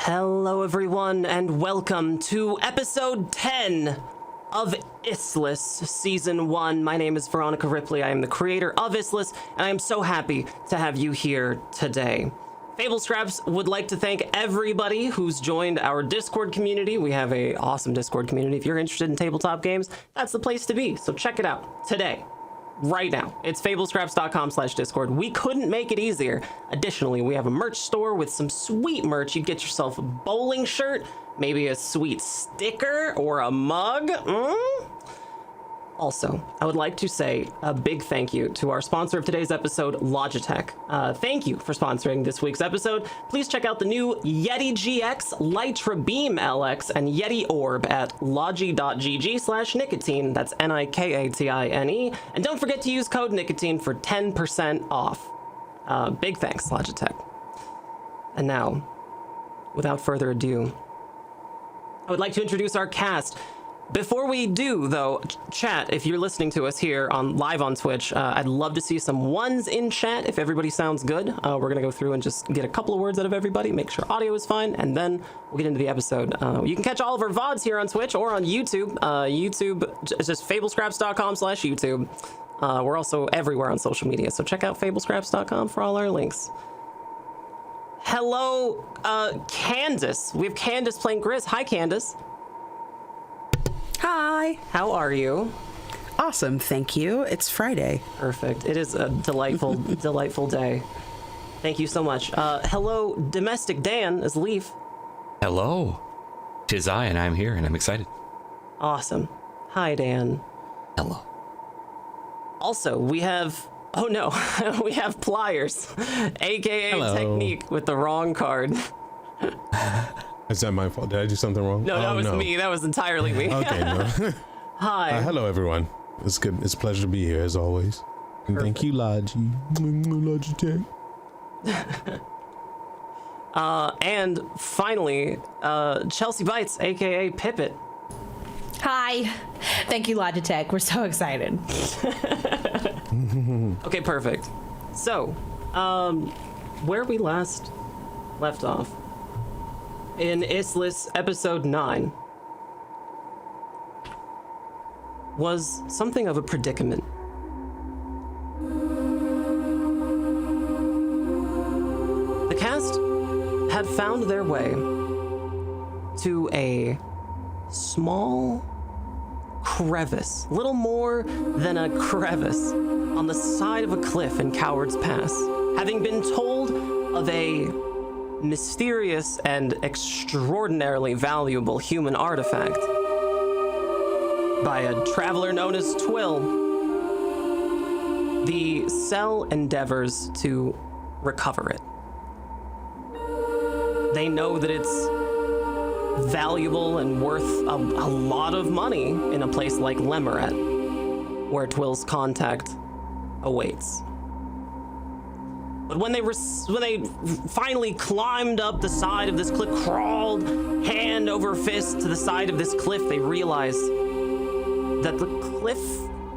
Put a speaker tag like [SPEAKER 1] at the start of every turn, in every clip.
[SPEAKER 1] Hello everyone and welcome to episode 10 of Issliss Season 1. My name is Veronica Ripley. I am the creator of Issliss and I am so happy to have you here today. Fable Scraps would like to thank everybody who's joined our Discord community. We have an awesome Discord community. If you're interested in tabletop games, that's the place to be. So check it out today. Right now. It's fablescraps.com/discord. We couldn't make it easier. Additionally, we have a merch store with some sweet merch. You get yourself a bowling shirt, maybe a sweet sticker or a mug. Also, I would like to say a big thank you to our sponsor of today's episode, Logitech. Thank you for sponsoring this week's episode. Please check out the new Yeti GX, Litra Beam LX, and Yeti Orb at logi.gg/nicotine. That's Nikatine. And don't forget to use code nicotine for 10% off. Big thanks, Logitech. And now, without further ado, I would like to introduce our cast. Before we do, though, chat, if you're listening to us here live on Twitch, I'd love to see some ones in chat if everybody sounds good. We're going to go through and just get a couple of words out of everybody, make sure audio is fine, and then we'll get into the episode. You can catch all of our VODs here on Twitch or on YouTube. YouTube is just fablescraps.com/YouTube. We're also everywhere on social media, so check out fablescraps.com for all our links. Hello, Candace. We have Candace playing Grizz. Hi, Candace.
[SPEAKER 2] Hi.
[SPEAKER 1] How are you?
[SPEAKER 2] Awesome, thank you. It's Friday.
[SPEAKER 1] Perfect. It is a delightful, delightful day. Thank you so much. Hello, Domesticdan as Leaf.
[SPEAKER 3] Hello. 'Tis I, and I'm here, and I'm excited.
[SPEAKER 1] Awesome. Hi, Dan.
[SPEAKER 3] Hello.
[SPEAKER 1] Also, we have... Oh, no. We have Pliers, a.k.a.
[SPEAKER 4] Hello.
[SPEAKER 1] Techniq, with the wrong card.
[SPEAKER 4] Is that my fault? Did I do something wrong?
[SPEAKER 1] No, that was me. That was entirely me.
[SPEAKER 4] Okay, no.
[SPEAKER 1] Hi.
[SPEAKER 4] Hello, everyone. It's good. It's a pleasure to be here, as always. And thank you, Logitech.
[SPEAKER 1] And finally, Chelseabytes, a.k.a. Pippet.
[SPEAKER 5] Hi. Thank you, Logitech. We're so excited.
[SPEAKER 1] Okay, perfect. So, where we last left off, in Issliss episode 9, was something of a predicament. The cast had found their way to a small crevice, little more than a crevice, on the side of a cliff in Coward's Pass, having been told of a mysterious and extraordinarily valuable human artifact by a traveler known as Twill. The cell endeavors to recover it. They know that it's valuable and worth a lot of money in a place like Lemeret, where Twill's contact awaits. But when they finally climbed up the side of this cliff, crawled hand over fist to the side of this cliff, they realized that the cliff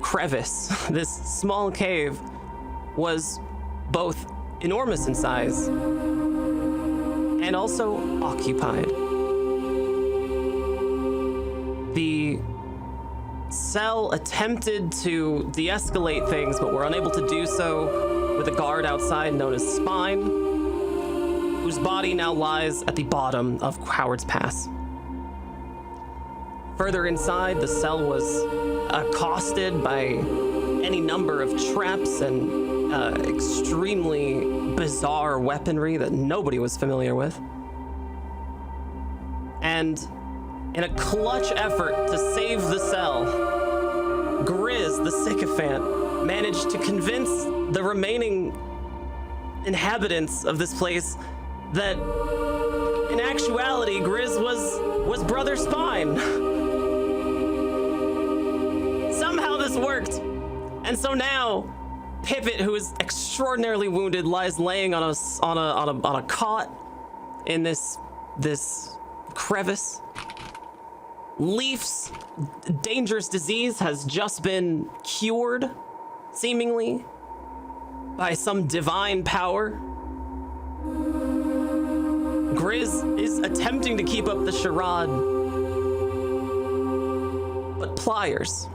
[SPEAKER 1] crevice, this small cave, was both enormous in size and also occupied. The cell attempted to de-escalate things, but were unable to do so with a guard outside known as Spine, whose body now lies at the bottom of Coward's Pass. Further inside, the cell was accosted by any number of traps and extremely bizarre weaponry that nobody was familiar with. And in a clutch effort to save the cell, Grizz, the sycophant, managed to convince the remaining inhabitants of this place that in actuality Grizz was Brother Spine. Somehow this worked, and so now Pippet, who is extraordinarily wounded, lies laying on a cot in this crevice. Leaf's dangerous disease has just been cured, seemingly, by some divine power. Grizz is attempting to keep up the charade, but Pliers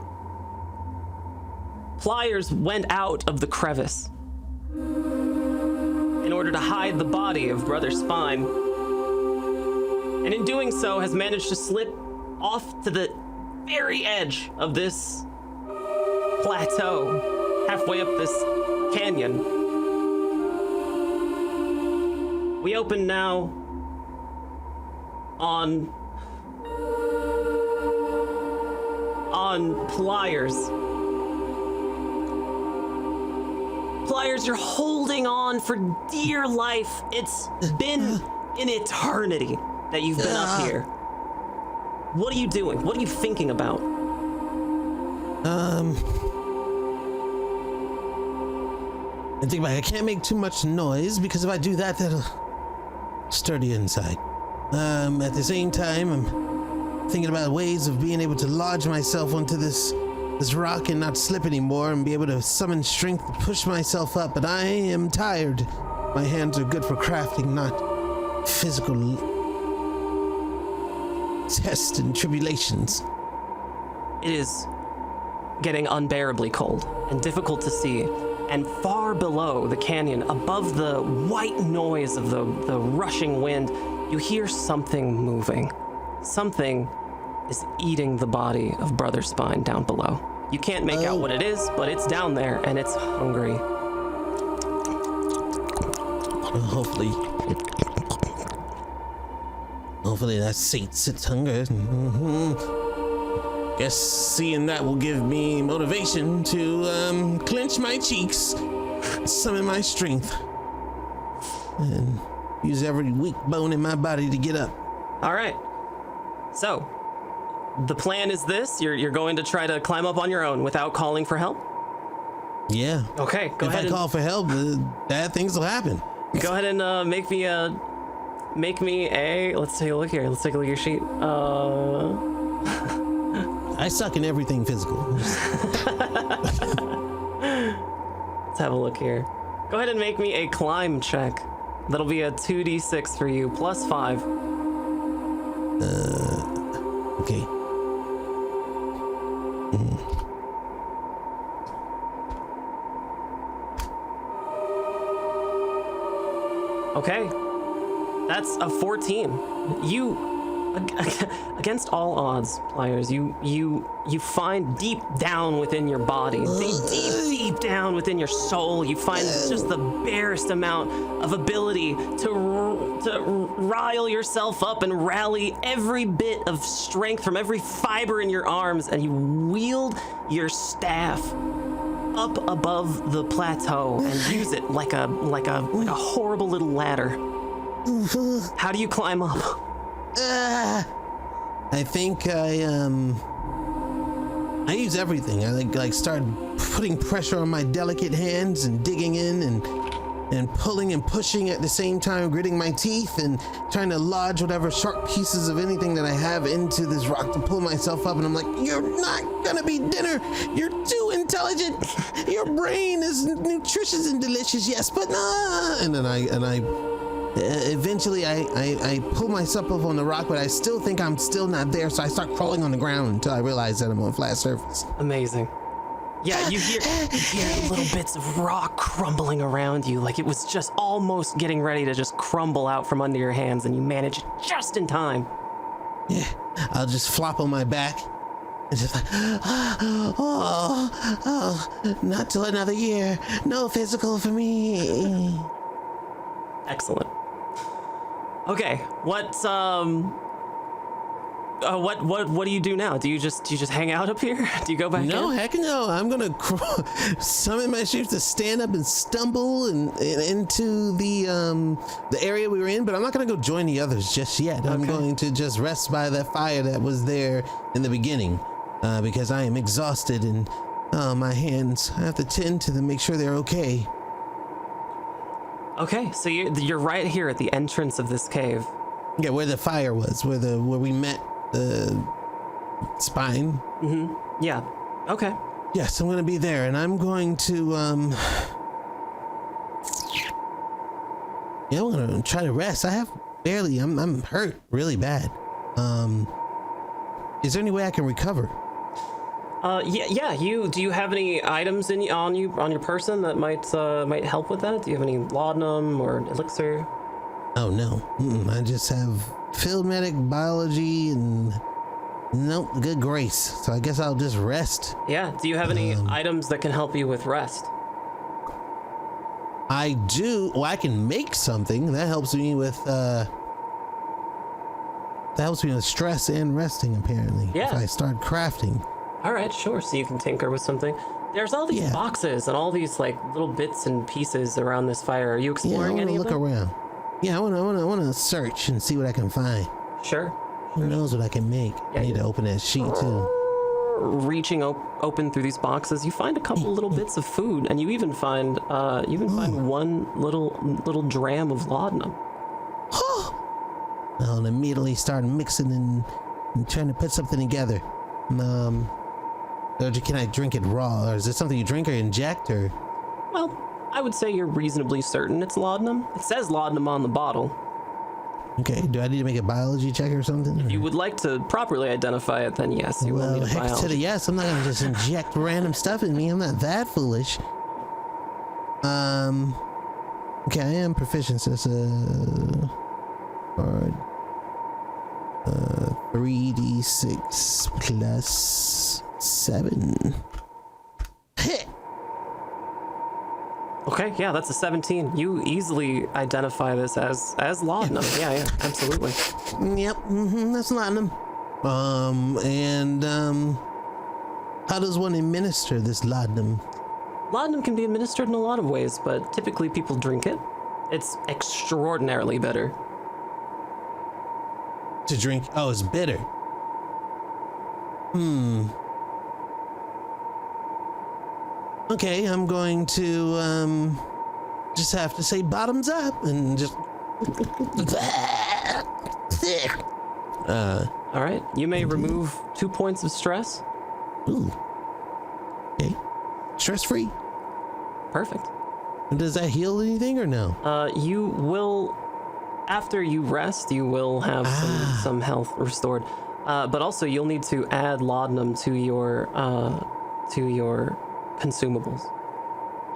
[SPEAKER 1] went out of the crevice in order to hide the body of Brother Spine, and in doing so has managed to slip off to the very edge of this plateau, halfway up this canyon. We open now on Pliers. Pliers, you're holding on for dear life. It's been an eternity that you've been up here. What are you doing? What are you thinking about?
[SPEAKER 6] I think I can't make too much noise because if I do that, that'll stir the inside. At the same time, I'm thinking about ways of being able to lodge myself onto this rock and not slip anymore and be able to summon strength to push myself up. But I am tired. My hands are good for crafting, not physical tests and tribulations.
[SPEAKER 1] It is getting unbearably cold and difficult to see. And far below the canyon, above the white noise of the rushing wind, you hear something moving. Something is eating the body of Brother Spine down below. You can't make out what it is, but it's down there and it's hungry.
[SPEAKER 6] Hopefully that sates its hunger. Guess seeing that will give me motivation to clench my cheeks, summon my strength, and use every weak bone in my body to get up.
[SPEAKER 1] All right. So, the plan is this. You're going to try to climb up on your own without calling for help?
[SPEAKER 6] Yeah.
[SPEAKER 1] Okay, go ahead.
[SPEAKER 6] If I call for help, bad things will happen.
[SPEAKER 1] Go ahead and make me a. Let's take a look here. Let's take a look at your sheet.
[SPEAKER 6] I suck in everything physical.
[SPEAKER 1] Let's have a look here. Go ahead and make me a climb check. That'll be a 2d6 for you, plus 5.
[SPEAKER 6] Okay.
[SPEAKER 1] Okay. That's a 14. You, against all odds, Pliers, you find deep down within your body, deep down within your soul, you find just the barest amount of ability to rile yourself up and rally every bit of strength from every fiber in your arms, and you wield your staff up above the plateau and use it like a horrible little ladder. How do you climb up?
[SPEAKER 6] I think I use everything. I like start putting pressure on my delicate hands and digging in and pulling and pushing at the same time, gritting my teeth and trying to lodge whatever sharp pieces of anything that I have into this rock to pull myself up. And I'm like, you're not gonna be dinner. You're too intelligent. Your brain is nutritious and delicious, yes, but nah. And then I eventually I pull myself up on the rock, but I still think I'm still not there, so I start crawling on the ground until I realize that I'm on flat surface.
[SPEAKER 1] Amazing. Yeah, you hear little bits of rock crumbling around you, like it was just almost getting ready to just crumble out from under your hands, and you manage it just in time.
[SPEAKER 6] Yeah, I'll just flop on my back and just like, not till another year. No physical for me.
[SPEAKER 1] Excellent. Okay, what do you do now? Do you just hang out up here? Do you go back
[SPEAKER 6] No,
[SPEAKER 1] in?
[SPEAKER 6] heck no. I'm gonna summon my strength to stand up and stumble and into the area we were in, but I'm not gonna go join the others just yet. Okay. I'm going to just rest by that fire that was there in the beginning, because I am exhausted and my hands, I have to tend to them, make sure they're okay.
[SPEAKER 1] Okay, so you're right here at the entrance of this cave.
[SPEAKER 6] Yeah, where the fire was, where we met the spine.
[SPEAKER 1] Mm-hmm. Yeah. Okay.
[SPEAKER 6] Yes, I'm gonna be there, and I'm going to yeah, I'm gonna try to rest. I have barely. I'm hurt really bad. Is there any way I can recover?
[SPEAKER 1] Yeah. Do you have any items on your person that might help with that? Do you have any laudanum or elixir?
[SPEAKER 6] Oh no, I just have field medic, biology, and nope, good grace. So I guess I'll just rest.
[SPEAKER 1] Yeah. Do you have any items that can help you with rest?
[SPEAKER 6] I do. Well, I can make something that helps me with stress and resting. Apparently,
[SPEAKER 1] Yeah.
[SPEAKER 6] If I start crafting.
[SPEAKER 1] All right, sure. So you can tinker with something. There's all these
[SPEAKER 6] Yeah.
[SPEAKER 1] boxes and all these like little bits and pieces around this fire. Are you
[SPEAKER 6] Yeah, I
[SPEAKER 1] exploring
[SPEAKER 6] want
[SPEAKER 1] any
[SPEAKER 6] to
[SPEAKER 1] of
[SPEAKER 6] look
[SPEAKER 1] them?
[SPEAKER 6] around. Yeah, I want to search and see what I can find.
[SPEAKER 1] Sure.
[SPEAKER 6] Who knows what I can make?
[SPEAKER 1] Yeah,
[SPEAKER 6] I need to open that sheet too.
[SPEAKER 1] Reaching open through these boxes, you find a couple little bits of food, and you even find one little dram of laudanum.
[SPEAKER 6] I'll immediately start mixing and trying to put something together. Or can I drink it raw? Or is it something you drink or inject? Or
[SPEAKER 1] Well, I would say you're reasonably certain it's laudanum. It says laudanum on the bottle.
[SPEAKER 6] okay, do I need to make a biology check or something?
[SPEAKER 1] If you would like to properly identify it, then yes, you will
[SPEAKER 6] Well,
[SPEAKER 1] need a
[SPEAKER 6] heck to the
[SPEAKER 1] biology.
[SPEAKER 6] yes. I'm not gonna just inject random stuff in me. I'm not that foolish. Okay, I am proficient. So it's a hard 3d6 plus 7. Hit.
[SPEAKER 1] Okay, yeah, that's a 17. You easily identify this as laudanum. Yeah, absolutely.
[SPEAKER 6] Yep, that's laudanum. How does one administer this laudanum?
[SPEAKER 1] Laudanum can be administered in a lot of ways, but typically people drink it. It's extraordinarily bitter.
[SPEAKER 6] To drink? Oh, it's bitter. Okay, I'm going to just have to say bottoms up and just.
[SPEAKER 1] All right, you may remove 2 points of stress.
[SPEAKER 6] Ooh. Okay. Stress free.
[SPEAKER 1] Perfect.
[SPEAKER 6] Does that heal anything or no?
[SPEAKER 1] You will, after you rest, you will have some health restored. But also you'll need to add laudanum to your consumables.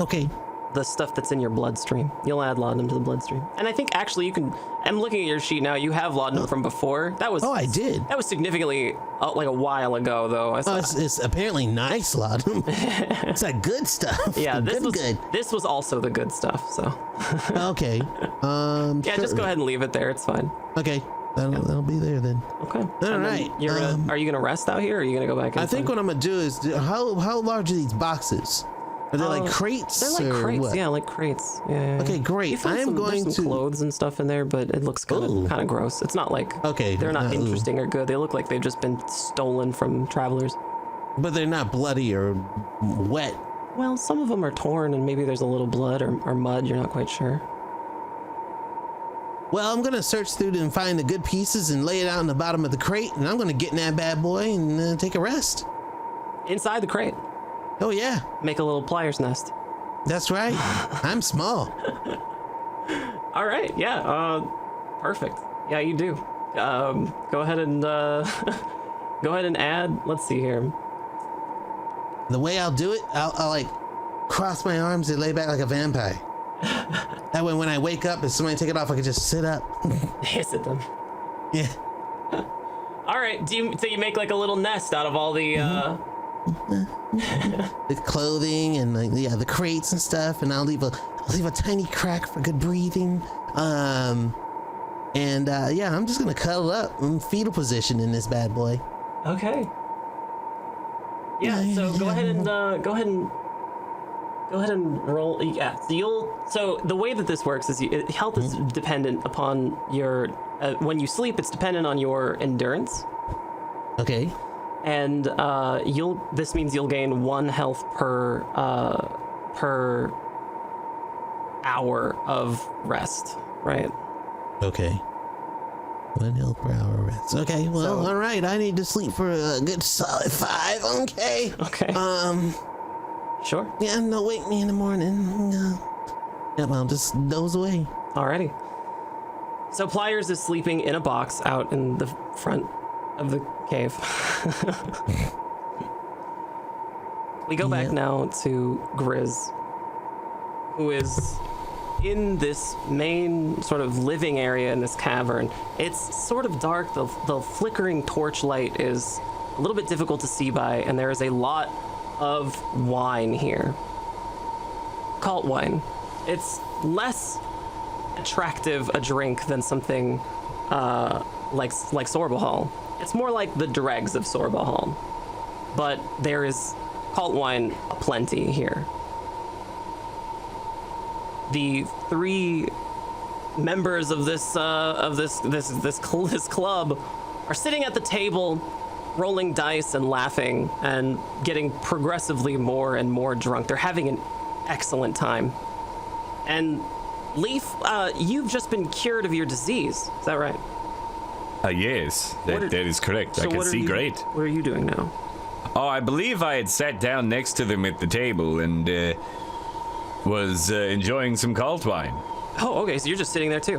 [SPEAKER 6] Okay.
[SPEAKER 1] The stuff that's in your bloodstream. You'll add laudanum to the bloodstream. And I think actually you can, I'm looking at your sheet now, you have laudanum from before. That was.
[SPEAKER 6] Oh, I did.
[SPEAKER 1] That was significantly, like a while ago though. I saw,
[SPEAKER 6] It's apparently nice laudanum. It's that good stuff.
[SPEAKER 1] yeah, this was
[SPEAKER 6] good.
[SPEAKER 1] This was also the good stuff, so.
[SPEAKER 6] Okay.
[SPEAKER 1] Yeah,
[SPEAKER 6] sure.
[SPEAKER 1] just go ahead and leave it there, it's fine.
[SPEAKER 6] Okay. That'll be there then.
[SPEAKER 1] Okay.
[SPEAKER 6] All
[SPEAKER 1] And then
[SPEAKER 6] right,
[SPEAKER 1] You're gonna, are you gonna rest out here or are you gonna go back
[SPEAKER 6] I
[SPEAKER 1] inside?
[SPEAKER 6] think what I'm gonna do is how large are these boxes? Are they like crates?
[SPEAKER 1] They're like
[SPEAKER 6] or
[SPEAKER 1] crates,
[SPEAKER 6] what?
[SPEAKER 1] yeah, like crates. Yeah.
[SPEAKER 6] Okay, great.
[SPEAKER 1] You find
[SPEAKER 6] I am
[SPEAKER 1] there's
[SPEAKER 6] going
[SPEAKER 1] some
[SPEAKER 6] to.
[SPEAKER 1] clothes and stuff in there, but it looks kind
[SPEAKER 6] Ooh.
[SPEAKER 1] of gross. It's not like
[SPEAKER 6] Okay,
[SPEAKER 1] they're not
[SPEAKER 6] ooh.
[SPEAKER 1] interesting or good. They look like they've just been stolen from travelers.
[SPEAKER 6] But they're not bloody or wet.
[SPEAKER 1] Well, some of them are torn, and maybe there's a little blood or mud. You're not quite sure.
[SPEAKER 6] Well, I'm gonna search through and find the good pieces and lay it out in the bottom of the crate, and I'm gonna get in that bad boy and take a rest.
[SPEAKER 1] Inside the crate,
[SPEAKER 6] Oh yeah,
[SPEAKER 1] make a little pliers nest.
[SPEAKER 6] that's right. I'm small.
[SPEAKER 1] All right, yeah, perfect. Yeah, you do. Go ahead and go ahead and add. Let's see here.
[SPEAKER 6] The way I'll do it, I'll like cross my arms and lay back like a vampire. That way, when I wake up, if somebody take it off, I can just sit up.
[SPEAKER 1] Hiss at them.
[SPEAKER 6] Yeah.
[SPEAKER 1] All right. So you make like a little nest out of all the.
[SPEAKER 6] The clothing and like the crates and stuff, and I'll leave a tiny crack for good breathing. I'm just gonna cuddle up in fetal position in this bad boy.
[SPEAKER 1] Okay. Yeah. So go ahead and roll. Yeah. So the way that this works is health is dependent upon your. When you sleep, it's dependent on your endurance.
[SPEAKER 6] Okay.
[SPEAKER 1] And this means you'll gain 1 health per hour of rest, right?
[SPEAKER 6] Okay. 1 health per hour rest. Okay, well, all right. I need to sleep for a good solid 5. Okay.
[SPEAKER 1] Okay. Sure.
[SPEAKER 6] Yeah, no, wake me in the morning. Yep, I'll just doze away.
[SPEAKER 1] Alrighty. So Pliers is sleeping in a box out in the front of the cave. We go back now to Grizz, who is in this main sort of living area in this cavern. It's sort of dark. The flickering torchlight is a little bit difficult to see by, and there is a lot of wine here. Cult wine. It's less attractive a drink than something like Sorbahal. It's more like the dregs of Sorbahal, but there is cult wine aplenty here. The three members of this club are sitting at the table, rolling dice and laughing and getting progressively more and more drunk. They're having an excellent time. And Leaf, you've just been cured of your disease. Is that right?
[SPEAKER 3] Yes, that is correct.
[SPEAKER 1] So
[SPEAKER 3] I can see great.
[SPEAKER 1] What are you doing now?
[SPEAKER 3] Oh, I believe I had sat down next to them at the table and was enjoying some cult wine.
[SPEAKER 1] Oh, okay, so you're just sitting there too.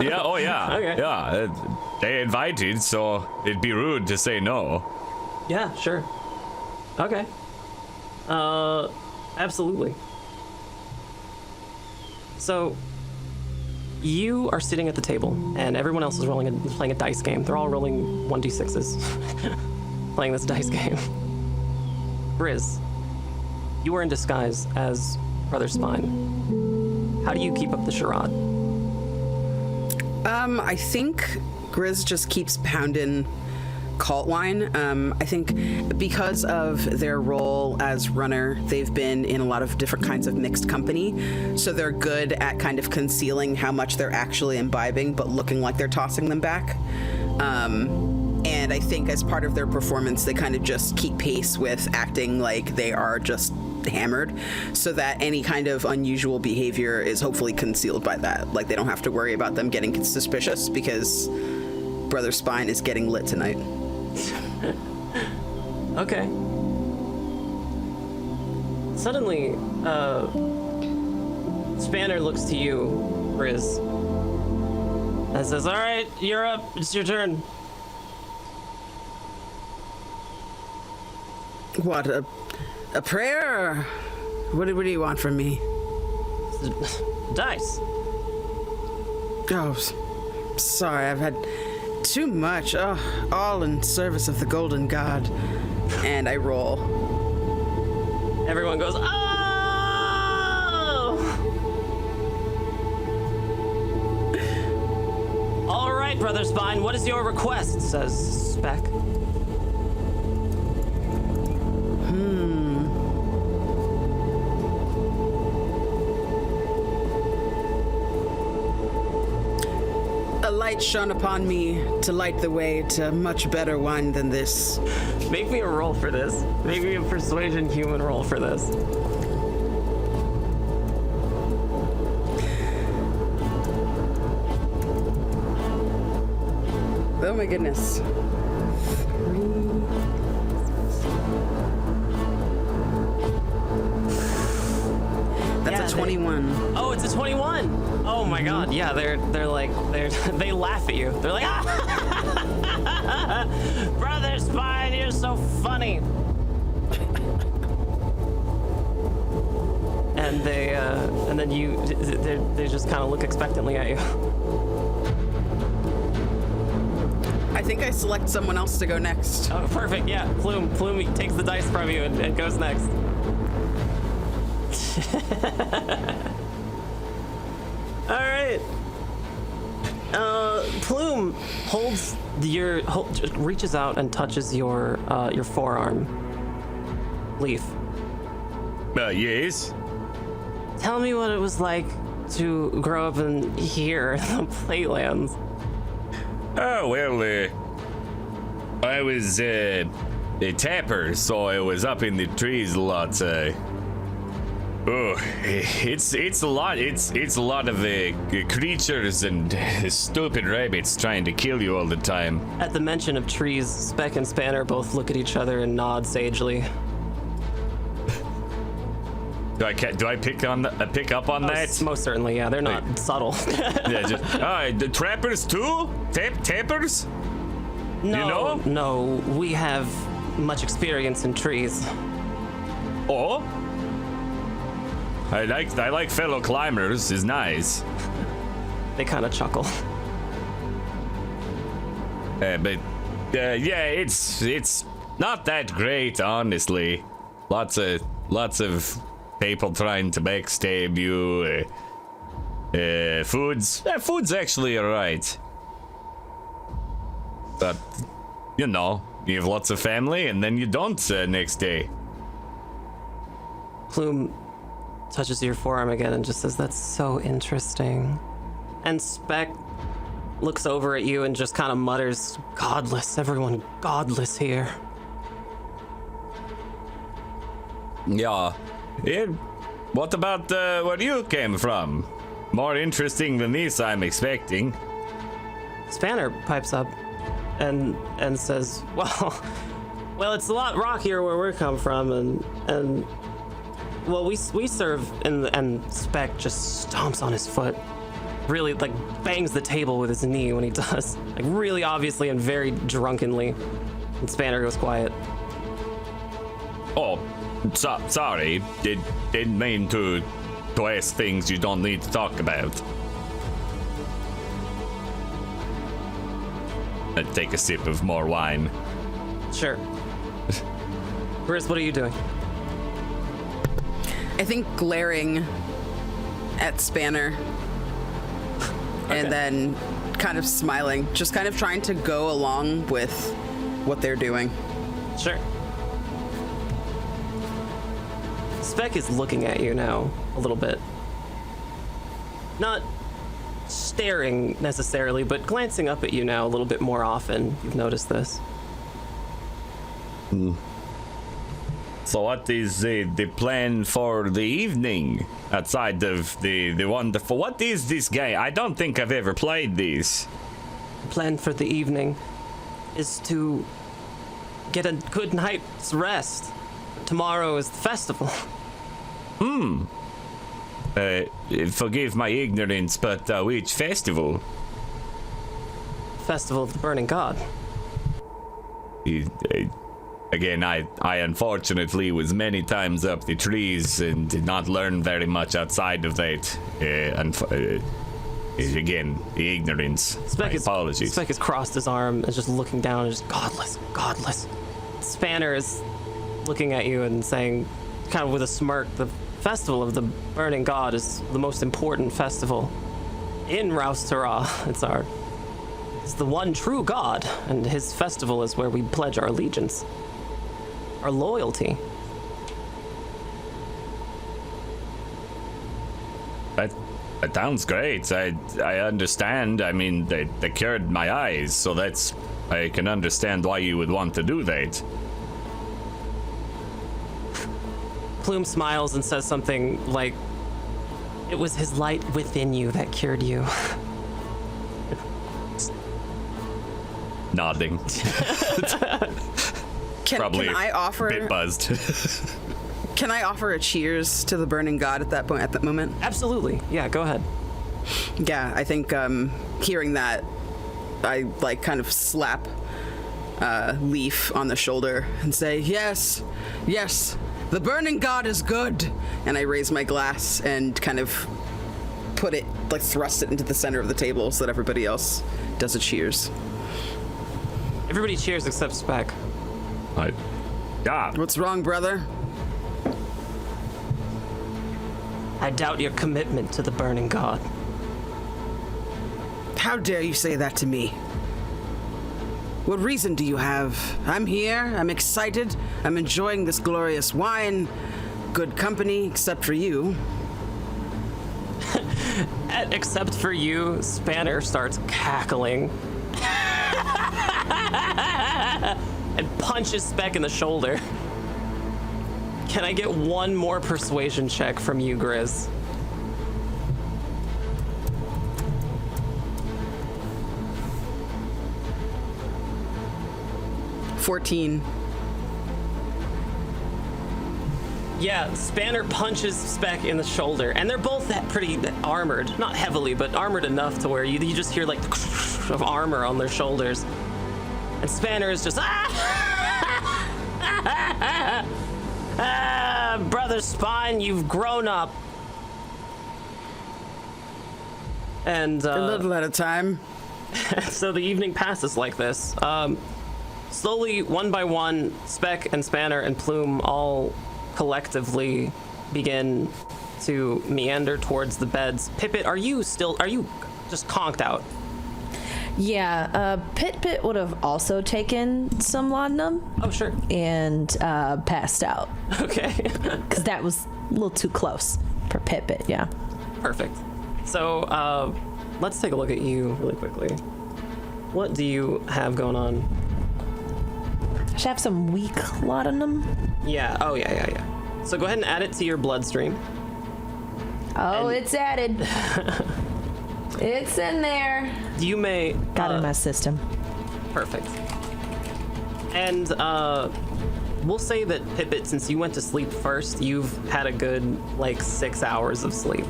[SPEAKER 3] Yeah, oh yeah.
[SPEAKER 1] Okay.
[SPEAKER 3] Yeah, they invited, so it'd be rude to say no.
[SPEAKER 1] Yeah, sure. Okay. Absolutely. So, you are sitting at the table, and everyone else is playing a dice game. They're all rolling 1d6s, playing this dice game. Grizz, you are in disguise as Brother Spine. How do you keep up the charade?
[SPEAKER 2] I think Grizz just keeps pounding cult wine. I think because of their role as runner, they've been in a lot of different kinds of mixed company, so they're good at kind of concealing how much they're actually imbibing, but looking like they're tossing them back. And I think as part of their performance, they kind of just keep pace with acting like they are just hammered, so that any kind of unusual behavior is hopefully concealed by that. Like, they don't have to worry about them getting suspicious because Brother Spine is getting lit tonight.
[SPEAKER 1] Okay. Suddenly, Spanner looks to you, Grizz, and says, "All right, you're up. It's your turn."
[SPEAKER 2] What, a prayer? Or what do you want from me?
[SPEAKER 1] Dice.
[SPEAKER 2] Oh, sorry, I've had too much. Oh, all in service of the Golden God. And I roll.
[SPEAKER 1] Everyone goes, "Oh!" All right, Brother Spine, what is your request? Says Speck.
[SPEAKER 2] A light shone upon me to light the way to much better wine than this.
[SPEAKER 1] Make me a roll for this. Make me a persuasion human roll for this.
[SPEAKER 2] Oh my goodness. That's a 21.
[SPEAKER 1] Oh, it's a 21. Oh my God. Yeah, they laugh at you. They're like, "Ah! Brother Spine, you're so funny." And then they just kind of look expectantly at you.
[SPEAKER 2] I think I select someone else to go next.
[SPEAKER 1] Oh, perfect. Yeah, Plume takes the dice from you and goes next. All right. Plume reaches out and touches your forearm. Leaf.
[SPEAKER 3] Yes?
[SPEAKER 1] Tell me what it was like to grow up in here, the Platelands.
[SPEAKER 3] Oh, well, I was a tapper, so I was up in the trees a lot. It's a lot. It's a lot of creatures and stupid rabbits trying to kill you all the time.
[SPEAKER 1] At the mention of trees, Speck and Spanner both look at each other and nod sagely.
[SPEAKER 3] Do I pick up on that?
[SPEAKER 1] Most certainly, yeah. They're not subtle.
[SPEAKER 3] Yeah, just the trappers too? Tappers?
[SPEAKER 1] No,
[SPEAKER 3] know?
[SPEAKER 1] no. We have much experience in trees.
[SPEAKER 3] Oh? I like fellow climbers. Is nice.
[SPEAKER 1] They kind of chuckle.
[SPEAKER 3] But yeah, it's not that great, honestly. Lots of people trying to backstab you. Food's actually alright. But you know, you have lots of family, and then you don't next day.
[SPEAKER 1] Plume touches your forearm again and just says, "That's so interesting." And Speck looks over at you and just kind of mutters, "Godless, everyone godless here."
[SPEAKER 3] Yeah. What about where you came from? More interesting than this, I'm expecting.
[SPEAKER 1] Spanner pipes up and says, well, it's a lot rockier where we come from, and well, we serve and Speck just stomps on his foot, really like bangs the table with his knee when he does, like really obviously and very drunkenly. And Spanner goes quiet.
[SPEAKER 3] Oh, sorry. Didn't mean to ask things you don't need to talk about. I'd take a sip of more wine.
[SPEAKER 1] Sure. Grizz, what are you doing?
[SPEAKER 2] I think glaring at Spanner and then kind of smiling, just kind of trying to go along with what they're doing.
[SPEAKER 1] Sure. Speck is looking at you now a little bit. Not staring necessarily, but glancing up at you now a little bit more often. You've noticed this.
[SPEAKER 3] So what is the plan for the evening outside of the wonderful? What is this game? I don't think I've ever played this.
[SPEAKER 1] The plan for the evening is to get a good night's rest. Tomorrow is the festival.
[SPEAKER 3] Forgive my ignorance, but which festival?
[SPEAKER 1] Festival of the Burning God.
[SPEAKER 3] Again, I unfortunately was many times up the trees and did not learn very much outside of that. Again, the ignorance. My apologies.
[SPEAKER 1] Speck has crossed his arm and is just looking down and just godless, godless. Spanner is looking at you and saying, kind of with a smirk, the festival of the Burning God is the most important festival in Raus Tara. It's the one true God, and his festival is where we pledge our allegiance, our loyalty.
[SPEAKER 3] That sounds great. I understand. I mean, they cured my eyes, so I can understand why you would want to do that.
[SPEAKER 1] Plume smiles and says something like, "It was his light within you that cured you."
[SPEAKER 3] Nodding. Probably
[SPEAKER 2] can I offer
[SPEAKER 3] a bit buzzed.
[SPEAKER 2] Can I offer a cheers to the Burning God at that moment?
[SPEAKER 1] Absolutely. Yeah, go ahead.
[SPEAKER 2] Yeah, I think hearing that, I like kind of slap Leaf on the shoulder and say, yes, the Burning God is good. And I raise my glass and kind of put it, like thrust it into the center of the table so that everybody else does a cheers.
[SPEAKER 1] Everybody cheers except Speck.
[SPEAKER 2] What's wrong, brother?
[SPEAKER 1] I doubt your commitment to the Burning God.
[SPEAKER 2] How dare you say that to me? What reason do you have? I'm here, I'm excited, I'm enjoying this glorious wine. Good company, except for you.
[SPEAKER 1] Except for you, Spanner starts cackling. And punches Speck in the shoulder. Can I get one more persuasion check from you, Grizz? Yeah, Spanner punches Speck in the shoulder, and they're both pretty armored. Not heavily, but armored enough to where you just hear like the of armor on their shoulders. And Spanner is just, Brother Spine, you've grown up. And
[SPEAKER 2] A little at a time.
[SPEAKER 1] so the evening passes like this. Slowly, one by one, Speck and Spanner and Plume all collectively begin to meander towards the beds. Pipit, are you just conked out?
[SPEAKER 5] Yeah, Pit would have also taken some laudanum.
[SPEAKER 1] Oh, sure.
[SPEAKER 5] And passed out.
[SPEAKER 1] Okay.
[SPEAKER 5] Because that was a little too close for Pit, yeah.
[SPEAKER 1] Perfect. So, let's take a look at you really quickly. What do you have going on?
[SPEAKER 5] I should have some weak laudanum.
[SPEAKER 1] Yeah, oh yeah. So go ahead and add it to your bloodstream.
[SPEAKER 5] Oh, it's added. It's in there.
[SPEAKER 1] You may...
[SPEAKER 5] Got it in my system.
[SPEAKER 1] Perfect. And, we'll say that, Pipit, since you went to sleep first, you've had a good, 6 hours of sleep.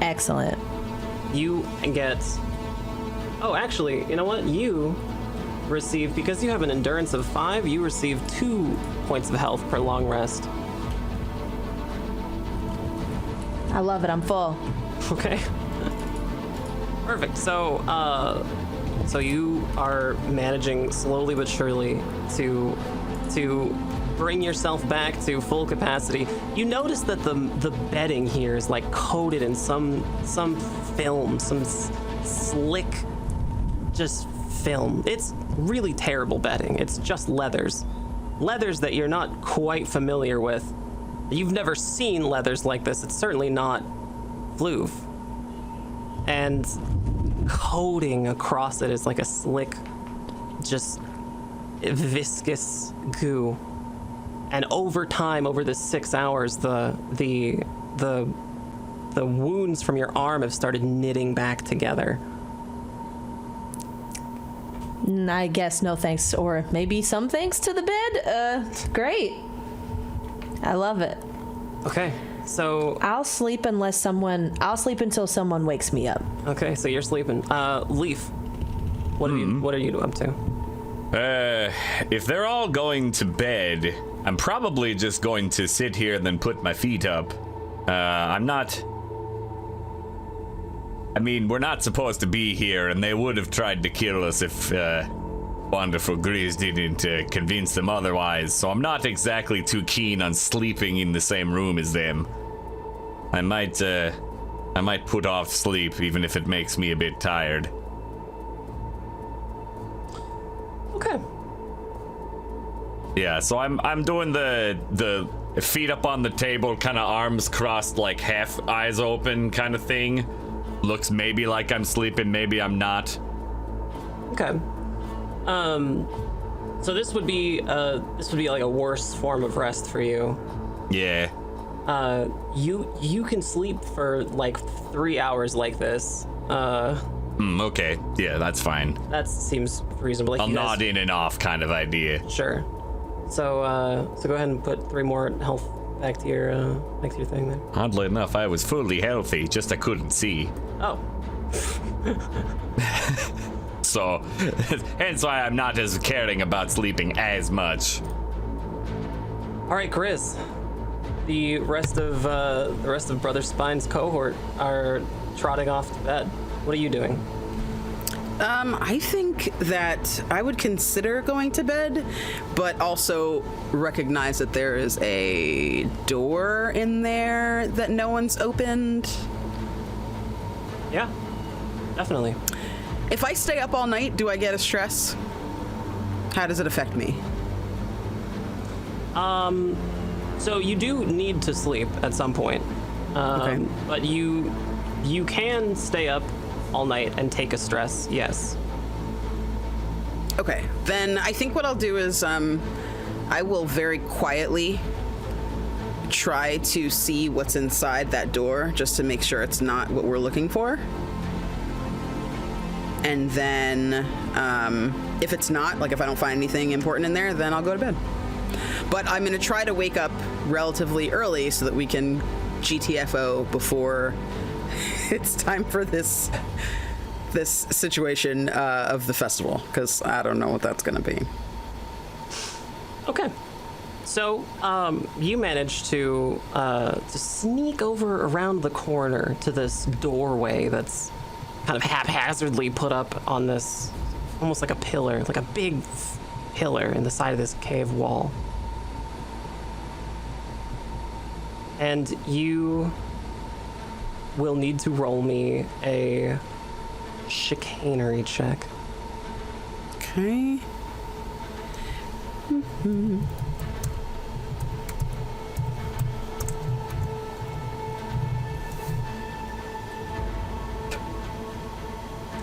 [SPEAKER 5] Excellent.
[SPEAKER 1] You get... Oh, actually, you know what? You receive, because you have an endurance of 5, you receive 2 points of health per long rest.
[SPEAKER 5] I love it. I'm full.
[SPEAKER 1] Okay. Perfect. So, so you are managing slowly but surely to bring yourself back to full capacity. You notice that the bedding here is coated in some film, some slick, just film. It's really terrible bedding. It's just leathers that you're not quite familiar with. You've never seen leathers like this. It's certainly not floof. And coating across it is like a slick, just viscous goo. And over time, over the 6 hours, the wounds from your arm have started knitting back together.
[SPEAKER 5] I guess no thanks, or maybe some thanks to the bed. Great. I love it.
[SPEAKER 1] Okay, so...
[SPEAKER 5] I'll sleep until someone wakes me up.
[SPEAKER 1] Okay, so you're sleeping. Leaf, what are you up to?
[SPEAKER 3] If they're all going to bed, I'm probably just going to sit here and then put my feet up. We're not supposed to be here, and they would have tried to kill us if Wonderful Grizz didn't convince them otherwise, so I'm not exactly too keen on sleeping in the same room as them. I might put off sleep, even if it makes me a bit tired.
[SPEAKER 1] Okay.
[SPEAKER 3] Yeah, so I'm doing the feet up on the table, kind of arms crossed, half eyes open kind of thing. Looks maybe like I'm sleeping, maybe I'm not.
[SPEAKER 1] Okay. So this would be like a worse form of rest for you.
[SPEAKER 3] Yeah.
[SPEAKER 1] You can sleep for 3 hours like this.
[SPEAKER 3] Okay. Yeah, that's fine.
[SPEAKER 1] That seems reasonable.
[SPEAKER 3] I'll nod in and off kind of idea.
[SPEAKER 1] Sure. So go ahead and put 3 more health back to your thing there.
[SPEAKER 3] Oddly enough, I was fully healthy, just I couldn't see.
[SPEAKER 1] Oh.
[SPEAKER 3] So, hence why I'm not as caring about sleeping as much.
[SPEAKER 1] All right, Grizz. The rest of Brother Spine's cohort are trotting off to bed. What are you doing?
[SPEAKER 2] I think that I would consider going to bed, but also recognize that there is a door in there that no one's opened.
[SPEAKER 1] Yeah, definitely.
[SPEAKER 2] If I stay up all night, do I get a stress? How does it affect me?
[SPEAKER 1] So you do need to sleep at some point.
[SPEAKER 2] Okay.
[SPEAKER 1] But you can stay up all night and take a stress, yes.
[SPEAKER 2] Okay, then I think what I'll do is I will very quietly try to see what's inside that door just to make sure it's not what we're looking for. And then if it's not, if I don't find anything important in there, then I'll go to bed. But I'm going to try to wake up relatively early so that we can GTFO before it's time for this situation of the festival, because I don't know what that's going to be.
[SPEAKER 1] Okay. So, you manage to sneak over around the corner to this doorway that's kind of haphazardly put up on this, almost like a pillar, like a big pillar in the side of this cave wall. And you will need to roll me a chicanery check.
[SPEAKER 2] Okay.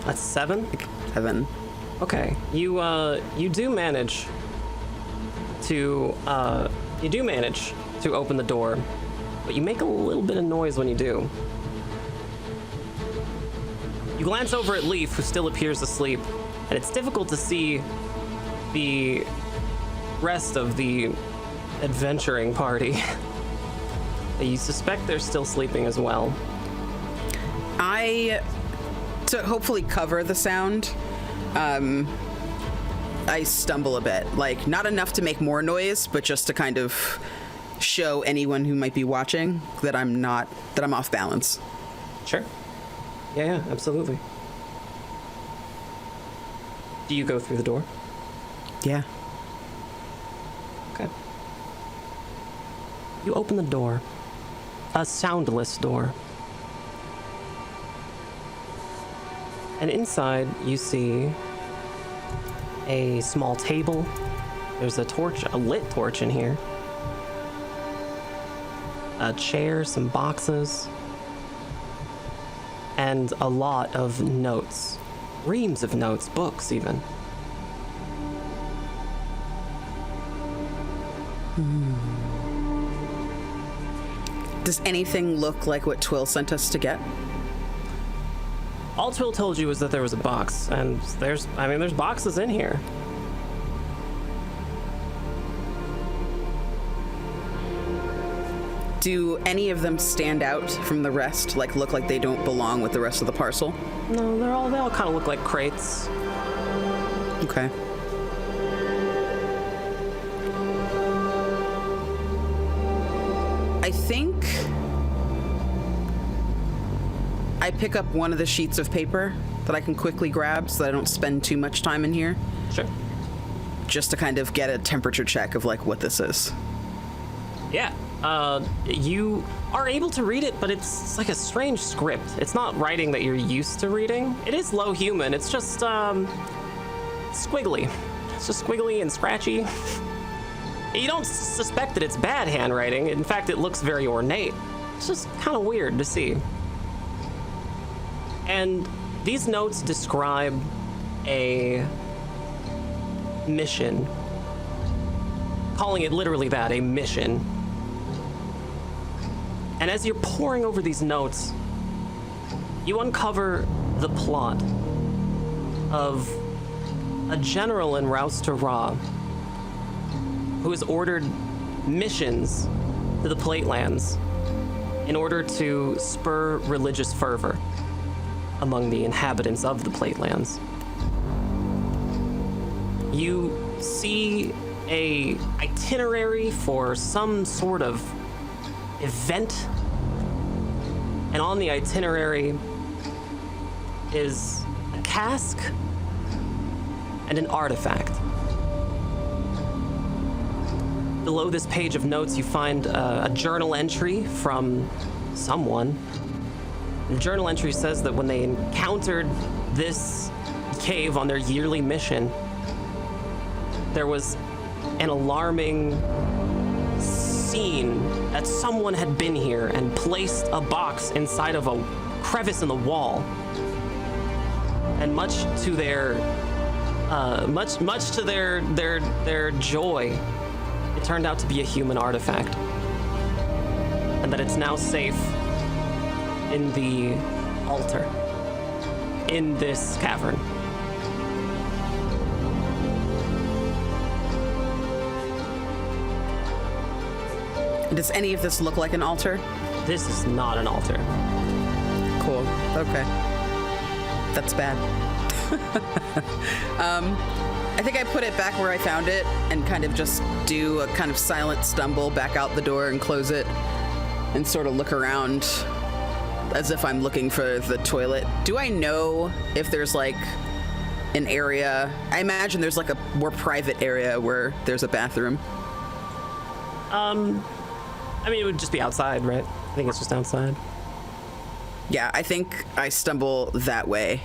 [SPEAKER 1] That's 7?
[SPEAKER 2] 7.
[SPEAKER 1] Okay, you do manage to open the door, but you make a little bit of noise when you do. You glance over at Leaf, who still appears asleep, and it's difficult to see the rest of the adventuring party. You suspect they're still sleeping as well.
[SPEAKER 2] To hopefully cover the sound, I stumble a bit. Like, not enough to make more noise, but just to kind of show anyone who might be watching that I'm off balance.
[SPEAKER 1] Sure. Yeah, absolutely. Do you go through the door?
[SPEAKER 2] Yeah.
[SPEAKER 1] Okay. You open the door. A soundless door. And inside, you see a small table. There's a torch, a lit torch in here. A chair, some boxes, and a lot of notes. Reams of notes, books even.
[SPEAKER 2] Does anything look like what Twill sent us to get?
[SPEAKER 1] All Twill told you was that there was a box, and there's boxes in here.
[SPEAKER 2] Do any of them stand out from the rest? Like, look like they don't belong with the rest of the parcel?
[SPEAKER 1] No, they all kind of look like crates.
[SPEAKER 2] Okay. I think I pick up one of the sheets of paper that I can quickly grab so that I don't spend too much time in here.
[SPEAKER 1] Sure.
[SPEAKER 2] Just to kind of get a temperature check of like what this is.
[SPEAKER 1] Yeah. You are able to read it, but it's like a strange script. It's not writing that you're used to reading. It is low human. It's just squiggly. It's just squiggly and scratchy. You don't suspect that it's bad handwriting. In fact, it looks very ornate. It's just kind of weird to see. And these notes describe a mission. Calling it literally that, a mission. And as you're poring over these notes, you uncover the plot of a general in Rouse to Ra who has ordered missions to the Platelands in order to spur religious fervor among the inhabitants of the Platelands. You see a itinerary for some sort of event, and on the itinerary is a cask and an artifact. Below this page of notes, you find a journal entry from someone. The journal entry says that when they encountered this cave on their yearly mission, there was an alarming scene that someone had been here and placed a box inside of a crevice in the wall. And much to their joy, it turned out to be a human artifact, and that it's now safe in the altar in this cavern.
[SPEAKER 2] Does any of this look like an altar?
[SPEAKER 1] This is not an altar.
[SPEAKER 2] Cool. Okay. That's bad. I think I put it back where I found it and kind of just do a kind of silent stumble back out the door and close it and sort of look around as if I'm looking for the toilet. Do I know if there's like an area? I imagine there's like a more private area where there's a bathroom.
[SPEAKER 1] I mean, it would just be outside, right? I think it's just outside.
[SPEAKER 2] Yeah, I think I stumble that way.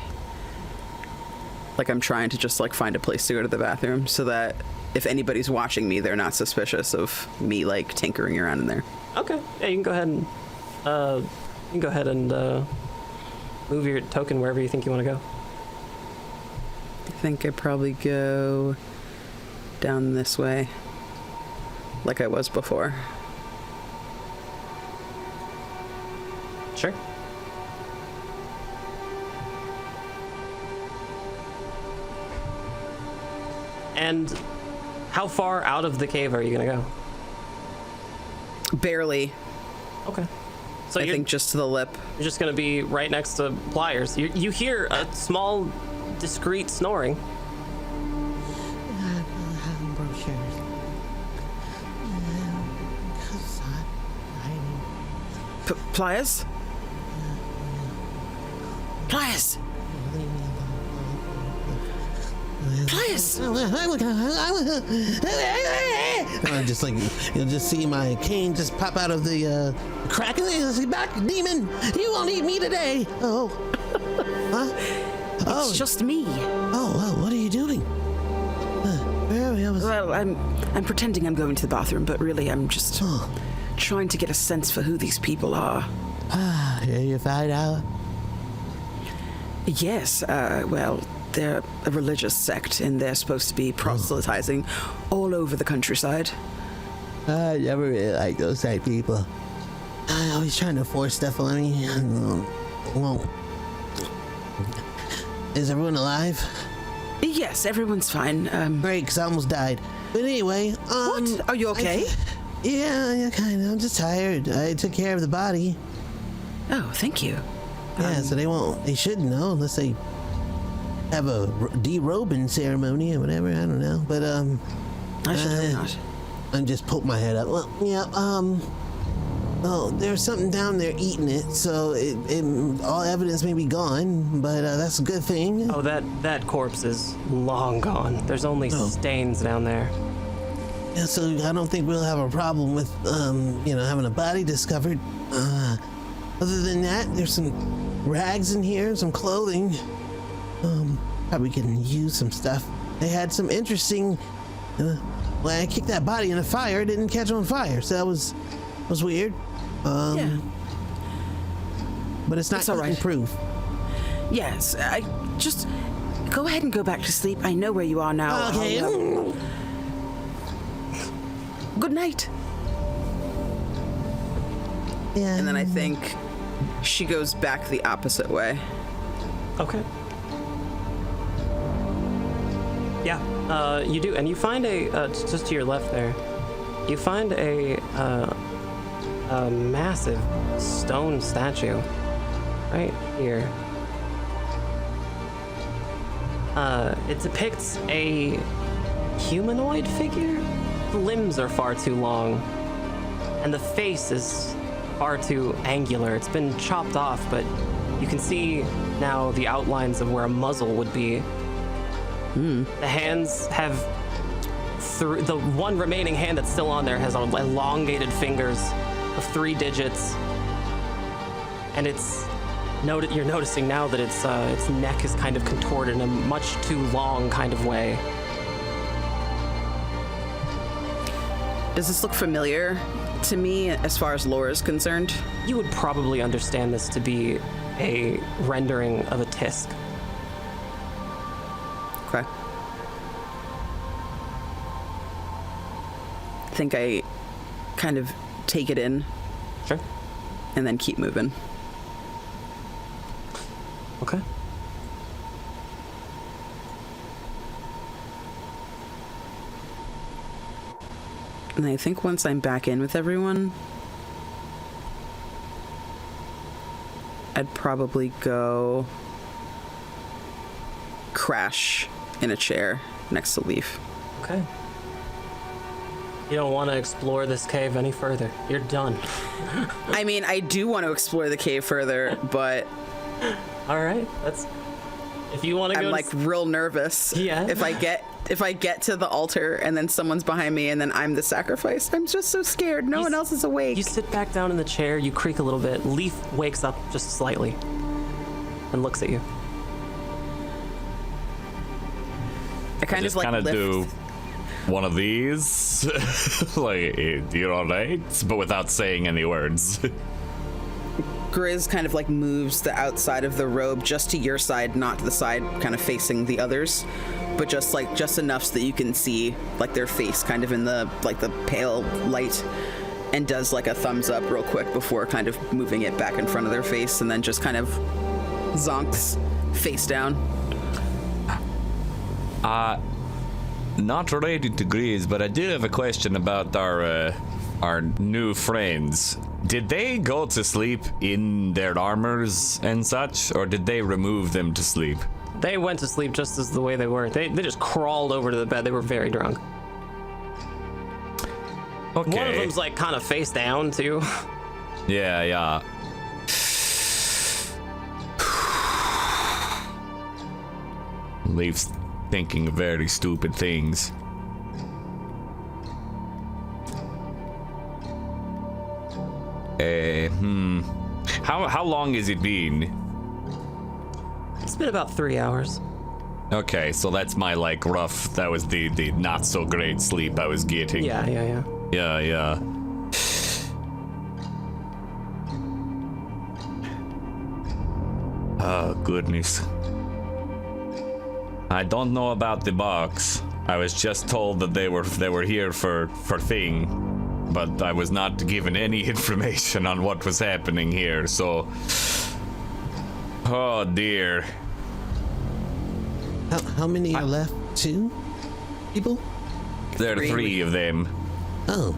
[SPEAKER 2] Like I'm trying to just like find a place to go to the bathroom so that if anybody's watching me, they're not suspicious of me like tinkering around in there.
[SPEAKER 1] Okay. Yeah, you can go ahead and move your token wherever you think you want to go.
[SPEAKER 2] I think I probably go down this way like I was before.
[SPEAKER 1] Sure. And how far out of the cave are you gonna go?
[SPEAKER 2] Barely.
[SPEAKER 1] Okay. So
[SPEAKER 2] I think just to the lip.
[SPEAKER 1] you're just gonna be right next to Pliers. You hear a small, discreet snoring.
[SPEAKER 2] Pliers? Pliers! Pliers!
[SPEAKER 6] I'm just like, you'll just see my cane just pop out of the crack and say, back, demon! You won't eat me today! Oh. Huh? Oh.
[SPEAKER 2] It's just me.
[SPEAKER 6] Oh, what are you doing?
[SPEAKER 2] Well, I'm pretending I'm going to the bathroom, but really I'm just trying to get a sense for who these people are.
[SPEAKER 6] Yeah, you find out?
[SPEAKER 2] Yes, well, they're a religious sect, and they're supposed to be proselytizing all over the countryside.
[SPEAKER 6] I never really liked those type people. Always trying to force stuff on me. Won't. Is everyone alive?
[SPEAKER 2] Yes, everyone's fine.
[SPEAKER 6] Great, because I almost died. But anyway,
[SPEAKER 2] What? Are you okay?
[SPEAKER 6] Yeah, kind of. I'm just tired. I took care of the body.
[SPEAKER 2] Oh, thank you.
[SPEAKER 6] Yeah, so they shouldn't know unless they have a derobing ceremony or whatever. I don't know. But,
[SPEAKER 2] I should hope not.
[SPEAKER 6] I just poke my head up. Well, yeah, well, there's something down there eating it, so all evidence may be gone, but that's a good thing.
[SPEAKER 1] Oh, that corpse is long gone. There's only stains down there.
[SPEAKER 6] Yeah, so I don't think we'll have a problem with, having a body discovered. Other than that, there's some rags in here, some clothing. Probably can use some stuff. They had some interesting. When I kicked that body in the fire, it didn't catch on fire, so that was weird.
[SPEAKER 2] Yeah.
[SPEAKER 6] But it's not
[SPEAKER 2] It's all right.
[SPEAKER 6] proof.
[SPEAKER 2] Yes, I just go ahead and go back to sleep. I know where you are now.
[SPEAKER 6] Okay.
[SPEAKER 2] Good night.
[SPEAKER 6] Yeah.
[SPEAKER 2] And then I think she goes back the opposite way.
[SPEAKER 1] Okay. Yeah, you do, and you find just to your left there, you find a massive stone statue right here. It depicts a humanoid figure. The limbs are far too long, and the face is far too angular. It's been chopped off, but you can see now the outlines of where a muzzle would be. The hands have, the one remaining hand that's still on there has elongated fingers of 3 digits, and you're noticing now that its neck is kind of contorted in a much too long kind of way.
[SPEAKER 2] Does this look familiar to me as far as lore is concerned?
[SPEAKER 1] You would probably understand this to be a rendering of a tisk.
[SPEAKER 2] Okay. I think I kind of take it in
[SPEAKER 1] Sure.
[SPEAKER 2] and then keep moving.
[SPEAKER 1] Okay.
[SPEAKER 2] And I think once I'm back in with everyone, I'd probably go crash in a chair next to Leaf.
[SPEAKER 1] Okay. You don't want to explore this cave any further. You're done.
[SPEAKER 2] I mean, I do want to explore the cave further, but
[SPEAKER 1] All right. That's. If you want to go.
[SPEAKER 2] I'm like real nervous.
[SPEAKER 1] Yeah.
[SPEAKER 2] If I get to the altar and then someone's behind me and then I'm the sacrifice, I'm just so scared. No one else is awake.
[SPEAKER 1] You sit back down in the chair. You creak a little bit. Leaf wakes up just slightly and looks at you.
[SPEAKER 2] I kind of
[SPEAKER 3] Just
[SPEAKER 2] like
[SPEAKER 3] kind of
[SPEAKER 2] lift.
[SPEAKER 3] do one of these, like, you're all right, but without saying any words.
[SPEAKER 2] Grizz kind of like moves the outside of the robe just to your side, not to the side kind of facing the others, but just enough so that you can see like their face kind of in the pale light, and does like a thumbs up real quick before kind of moving it back in front of their face, and then just kind of zonks face down.
[SPEAKER 3] Not related to Grease, but I did have a question about our new friends. Did they go to sleep in their armors and such, or did they remove them to sleep?
[SPEAKER 1] They went to sleep just as the way they were. They just crawled over to the bed. They were very drunk.
[SPEAKER 3] Okay.
[SPEAKER 1] One of them's like kind of face down too.
[SPEAKER 3] Yeah. Leaves thinking of very stupid things. How long has it been?
[SPEAKER 1] It's been about 3 hours.
[SPEAKER 3] Okay, so that's my like rough. That was the not so great sleep I was getting.
[SPEAKER 1] Yeah.
[SPEAKER 3] Yeah. Oh goodness. I don't know about the box. I was just told that they were here for thing, but I was not given any information on what was happening here. So, oh dear.
[SPEAKER 6] How many are left? 2 people?
[SPEAKER 3] There are 3 of them.
[SPEAKER 6] Oh,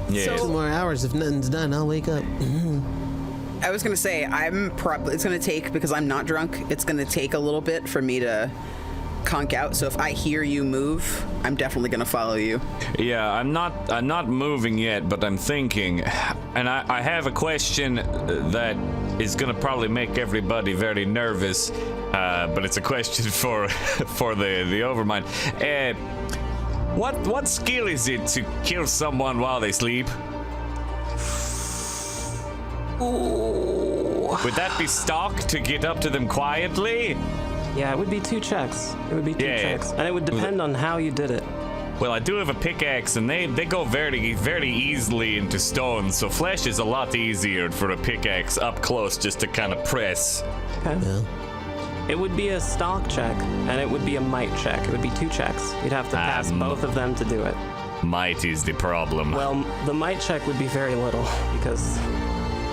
[SPEAKER 3] Yes.
[SPEAKER 6] 2 more hours. If nothing's done, I'll wake up.
[SPEAKER 2] I was gonna say it's gonna take, because I'm not drunk, it's gonna take a little bit for me to conk out. So if I hear you move, I'm definitely gonna follow you.
[SPEAKER 3] Yeah, I'm not moving yet, but I'm thinking, and I have a question that is gonna probably make everybody very nervous, but it's a question for the Overmind. What skill is it to kill someone while they sleep? Would that be stalk to get up to them quietly?
[SPEAKER 1] Yeah, it would be 2 checks. It would be 2 checks. And it would depend on how you did it.
[SPEAKER 3] Well, I do have a pickaxe, and they go very, very easily into stone, so flesh is a lot easier for a pickaxe up close just to kind of press.
[SPEAKER 1] Okay.
[SPEAKER 6] Well,
[SPEAKER 1] It would be a stock check, and it would be a might check. It would be 2 checks. You'd have to pass both of them to do it.
[SPEAKER 3] Might is the problem.
[SPEAKER 1] Well, the might check would be very little, because...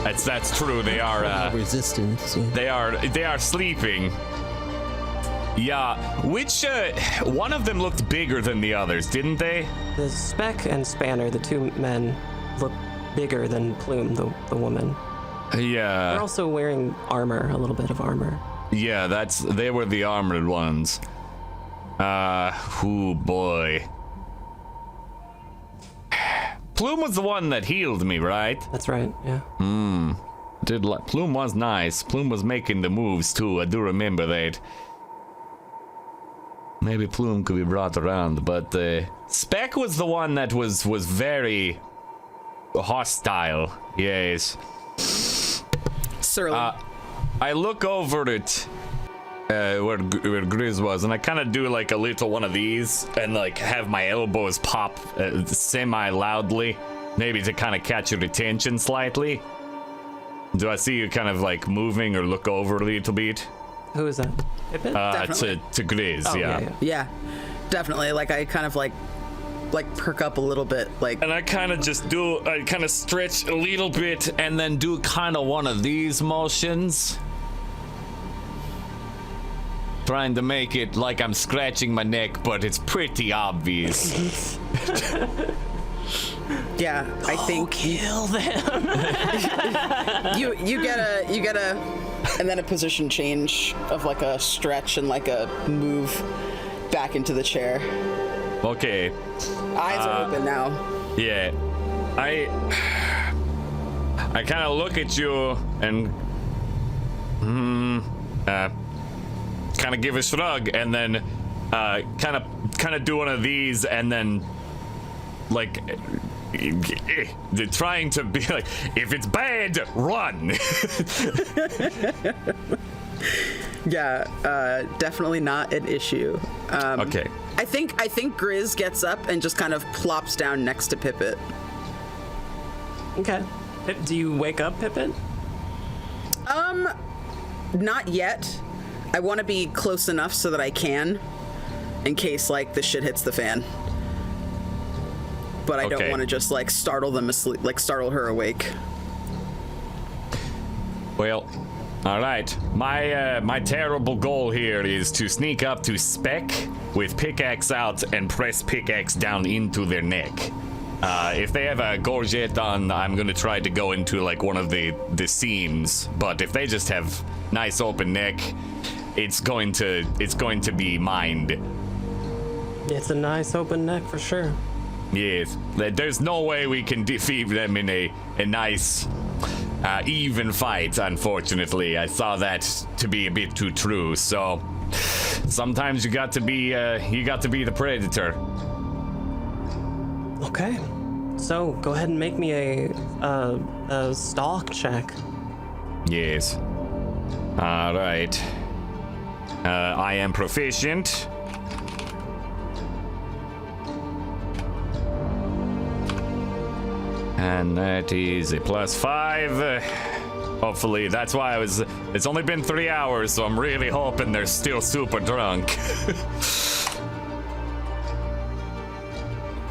[SPEAKER 3] That's true. They are
[SPEAKER 6] resistance. Yeah.
[SPEAKER 3] they are sleeping. Yeah. Which one of them looked bigger than the others, didn't they?
[SPEAKER 1] The Speck and Spanner, the 2 men, look bigger than Plume, the woman.
[SPEAKER 3] Yeah.
[SPEAKER 1] They're also wearing armor, a little bit of armor.
[SPEAKER 3] Yeah, they were the armored ones. Oh boy. Plume was the one that healed me, right?
[SPEAKER 1] That's right, yeah.
[SPEAKER 3] Plume was nice. Plume was making the moves too. I do remember that. Maybe Plume could be brought around, but Speck was the one that was very hostile. Yes.
[SPEAKER 2] Surly.
[SPEAKER 3] I look over at where Grizz was, and I kind of do like a little one of these, and like have my elbows pop semi-loudly, maybe to kind of catch your attention slightly. Do I see you kind of like moving or look over a little bit?
[SPEAKER 1] Who is that?
[SPEAKER 2] Definitely.
[SPEAKER 3] To Grizz,
[SPEAKER 1] Oh,
[SPEAKER 3] yeah.
[SPEAKER 2] Yeah, definitely. Like I kind of like perk up a little bit, like.
[SPEAKER 3] And I kind of stretch a little bit, and then do kind of one of these motions. trying to make it like I'm scratching my neck, but it's pretty obvious.
[SPEAKER 2] Yeah, I think
[SPEAKER 1] Kill them.
[SPEAKER 2] you get a and then a position change of like a stretch and like a move back into the chair.
[SPEAKER 3] Okay.
[SPEAKER 2] Eyes are open now.
[SPEAKER 3] Yeah. I kind of look at you and kind of give a shrug, and then kind of do one of these, and then like trying to be like, if it's bad, run.
[SPEAKER 2] Yeah, definitely not an issue.
[SPEAKER 3] Okay.
[SPEAKER 2] I think Grizz gets up and just kind of plops down next to Pippet.
[SPEAKER 1] Okay. Do you wake up, Pippin?
[SPEAKER 2] Not yet. I want to be close enough so that I can, in case like the shit hits the fan. But I don't
[SPEAKER 3] Okay.
[SPEAKER 2] want to just like startle them asleep, like startle her awake.
[SPEAKER 3] Well, all right. My terrible goal here is to sneak up to Spec with pickaxe out and press pickaxe down into their neck. If they have a gorget on, I'm gonna try to go into like one of the seams. But if they just have nice open neck, it's going to be mined.
[SPEAKER 1] It's a nice open neck for sure.
[SPEAKER 3] Yes, there's no way we can defeat them in a nice, even fight. Unfortunately, I saw that to be a bit too true. So sometimes you got to be the predator.
[SPEAKER 1] Okay. So go ahead and make me a stalk check.
[SPEAKER 3] Yes. All right. I am proficient. And that is a +5. Hopefully, that's why it's only been 3 hours, so I'm really hoping they're still super drunk.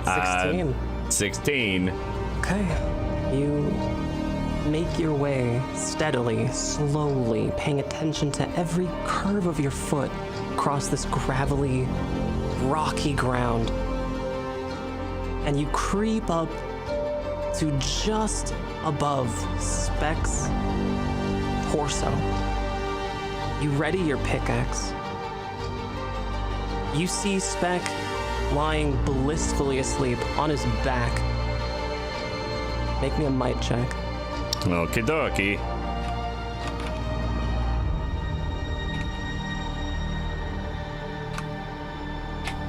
[SPEAKER 1] 16.
[SPEAKER 3] 16.
[SPEAKER 1] Okay. You make your way steadily, slowly, paying attention to every curve of your foot across this gravelly, rocky ground. And you creep up to just above Spec's torso. You ready your pickaxe. You see Spec lying blissfully asleep on his back. Make me a might check.
[SPEAKER 3] Okie dokie.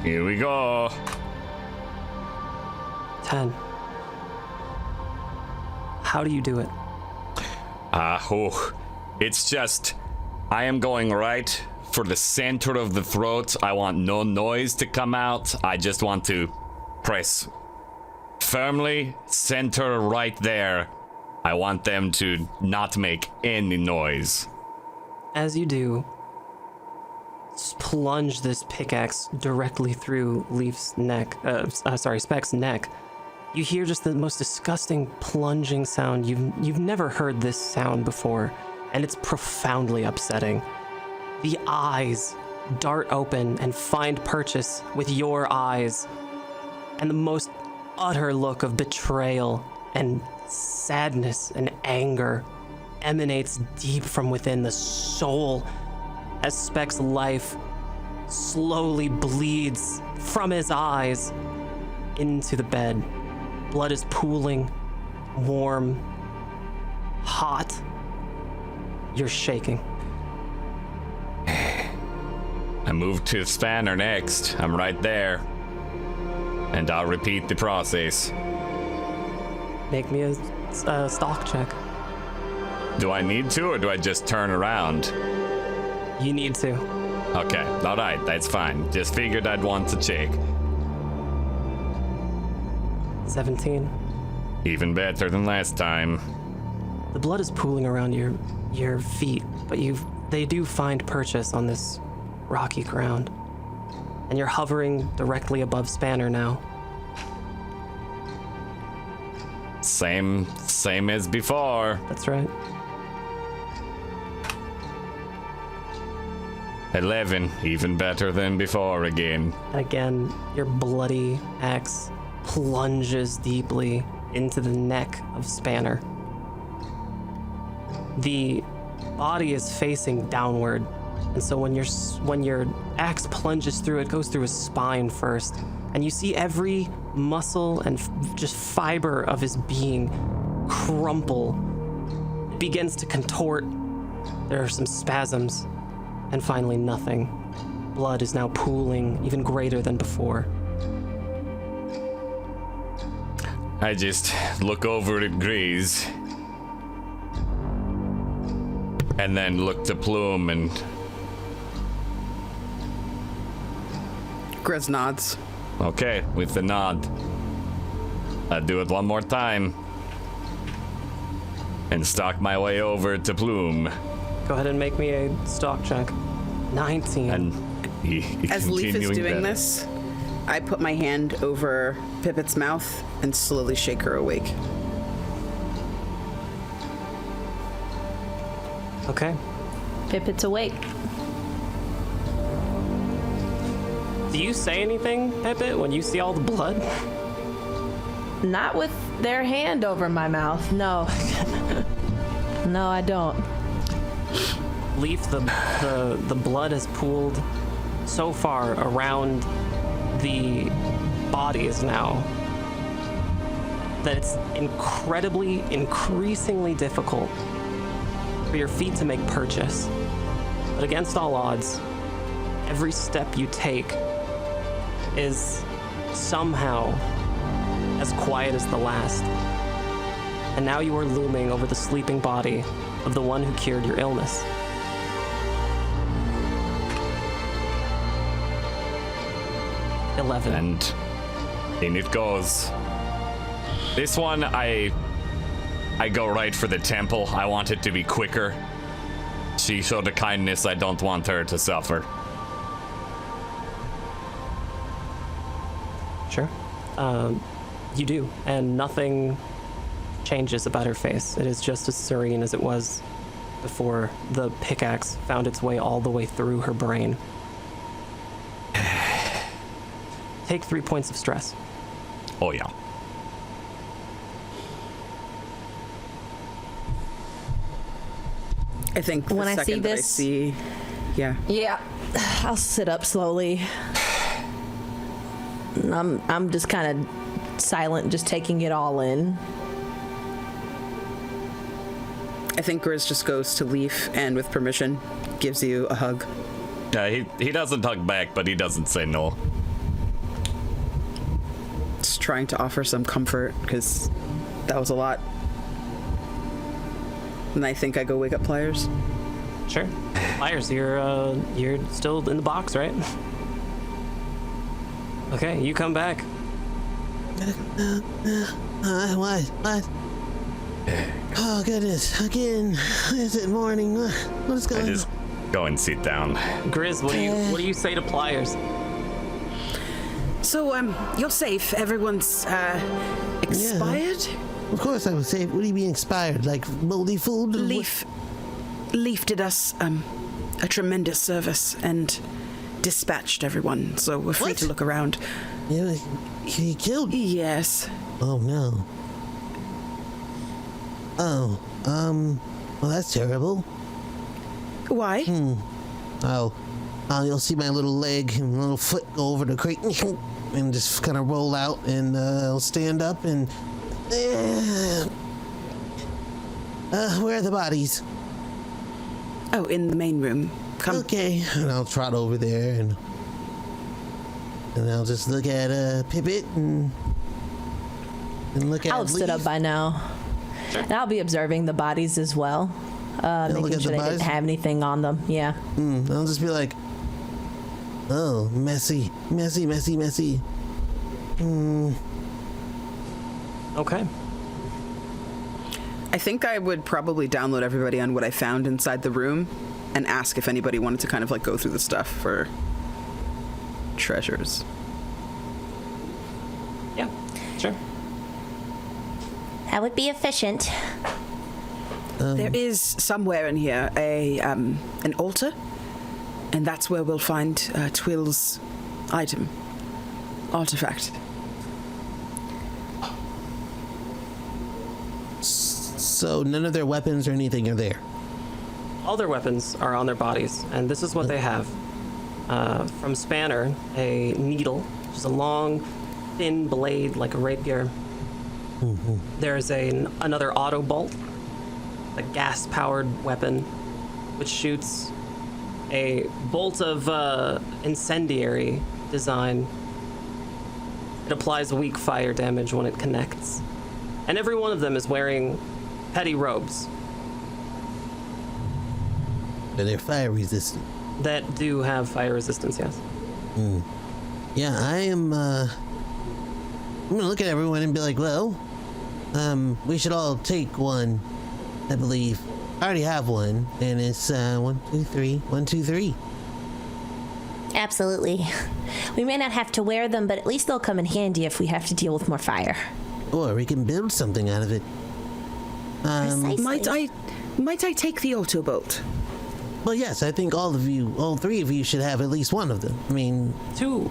[SPEAKER 3] Here we go.
[SPEAKER 1] 10. How do you do it?
[SPEAKER 3] It's just, I am going right for the center of the throat. I want no noise to come out. I just want to press firmly, center right there. I want them to not make any noise.
[SPEAKER 1] As you do, plunge this pickaxe directly through Leaf's neck, Spec's neck. You hear just the most disgusting plunging sound. You've never heard this sound before, and it's profoundly upsetting. The eyes dart open and find purchase with your eyes, and the most utter look of betrayal and sadness and anger emanates deep from within the soul as Spec's life slowly bleeds from his eyes into the bed. Blood is pooling, warm, hot. You're shaking.
[SPEAKER 3] I move to Spanner next. I'm right there. And I'll repeat the process.
[SPEAKER 1] Make me a stalk check.
[SPEAKER 3] Do I need to, or do I just turn around?
[SPEAKER 1] You need to.
[SPEAKER 3] Okay, alright, that's fine. Just figured I'd want to check.
[SPEAKER 1] 17.
[SPEAKER 3] Even better than last time.
[SPEAKER 1] The blood is pooling around your feet, but they do find purchase on this rocky ground. And you're hovering directly above Spanner now.
[SPEAKER 3] Same as before.
[SPEAKER 1] That's right.
[SPEAKER 3] 11, even better than before again.
[SPEAKER 1] And again, your bloody axe plunges deeply into the neck of Spanner. The body is facing downward, and so when your axe plunges through, it goes through his spine first, and you see every muscle and just fiber of his being crumple. It begins to contort. There are some spasms, and finally nothing. Blood is now pooling even greater than before.
[SPEAKER 3] I just look over at Grease. And then look to Plume and...
[SPEAKER 2] Grizz nods.
[SPEAKER 3] Okay, with the nod. I'll do it one more time. And stalk my way over to Plume.
[SPEAKER 1] Go ahead and make me a stalk check. 19.
[SPEAKER 3] And
[SPEAKER 2] As Leaf is doing
[SPEAKER 3] that.
[SPEAKER 2] this, I put my hand over Pipit's mouth and slowly shake her awake.
[SPEAKER 1] Okay.
[SPEAKER 5] Pipit's awake.
[SPEAKER 1] Do you say anything, Pipit, when you see all the blood?
[SPEAKER 5] Not with their hand over my mouth, no. No, I don't.
[SPEAKER 1] Leaf, the blood has pooled so far around the bodies now that it's increasingly difficult for your feet to make purchase. But against all odds, every step you take is somehow as quiet as the last. And now you are looming over the sleeping body of the one who cured your illness.
[SPEAKER 3] And in it goes. This one, I go right for the temple. I want it to be quicker. She showed a kindness. I don't want her to suffer.
[SPEAKER 1] Sure. You do, and nothing changes about her face. It is just as serene as it was before the pickaxe found its way all the way through her brain. Take 3 points of stress.
[SPEAKER 3] Oh, yeah.
[SPEAKER 2] I think the
[SPEAKER 5] When I see
[SPEAKER 2] second that I
[SPEAKER 5] this-
[SPEAKER 2] see, yeah.
[SPEAKER 5] Yeah, I'll sit up slowly. I'm just kind of silent, just taking it all in.
[SPEAKER 2] I think Grizz just goes to Leaf and, with permission, gives you a hug.
[SPEAKER 3] He doesn't hug back, but he doesn't say no.
[SPEAKER 2] Just trying to offer some comfort, because that was a lot. And I think I go wake up Pliers.
[SPEAKER 1] Sure. Myers, you're still in the box, right? Okay, you come back.
[SPEAKER 6] What? Oh, goodness. Again. Is it morning? What is
[SPEAKER 3] I
[SPEAKER 6] going on?
[SPEAKER 3] just go and sit down.
[SPEAKER 1] Grizz, what do you say to Pliers?
[SPEAKER 2] So, you're safe. Everyone's, expired?
[SPEAKER 6] Of course I was safe. What do you mean expired? Like moldy food?
[SPEAKER 2] Leaf did us, a tremendous service and dispatched everyone, so we're free
[SPEAKER 6] What?
[SPEAKER 2] to look around.
[SPEAKER 6] Yeah, he killed.
[SPEAKER 2] Yes.
[SPEAKER 6] Oh no. Oh, well that's terrible.
[SPEAKER 2] Why?
[SPEAKER 6] Oh, you'll see my little leg and little foot go over the crate and just kind of roll out, and I'll stand up and. Where are the bodies?
[SPEAKER 2] Oh, in the main room. Come.
[SPEAKER 6] Okay, and I'll trot over there and I'll just look at Pipit and look at.
[SPEAKER 5] I'll have stood up
[SPEAKER 6] Leaf.
[SPEAKER 5] by now. And I'll be observing the bodies as well.
[SPEAKER 6] look
[SPEAKER 5] Making
[SPEAKER 6] at
[SPEAKER 5] sure
[SPEAKER 6] the
[SPEAKER 5] they
[SPEAKER 6] bodies?
[SPEAKER 5] didn't have anything on them. Yeah.
[SPEAKER 6] I'll just be like, oh, messy.
[SPEAKER 1] Okay.
[SPEAKER 2] I think I would probably download everybody on what I found inside the room and ask if anybody wanted to kind of like go through the stuff for treasures.
[SPEAKER 1] Yeah, sure.
[SPEAKER 7] That would be efficient.
[SPEAKER 2] There is somewhere in here an altar And that's where we'll find Twill's artifact.
[SPEAKER 6] So none of their weapons or anything are there.
[SPEAKER 1] All their weapons are on their bodies, and this is what they have. From Spanner, a needle, which is a long, thin blade like a rapier. There's another auto bolt, a gas-powered weapon, which shoots a bolt of incendiary design. It applies weak fire damage when it connects. And every one of them is wearing petty robes
[SPEAKER 6] Are they fire resistant?
[SPEAKER 1] that do have fire resistance, yes.
[SPEAKER 6] Yeah, I'm gonna look at everyone and be like, well, we should all take one, I believe. I already have one, and it's 1, 2, 3, 1, 2, 3.
[SPEAKER 7] Absolutely. We may not have to wear them, but at least they'll come in handy if we have to deal with more fire.
[SPEAKER 6] Or we can build something out of it.
[SPEAKER 7] Precisely.
[SPEAKER 2] Might I take the auto bolt?
[SPEAKER 6] Well, yes, I think all three of you should have at least one of them. I mean,
[SPEAKER 1] Two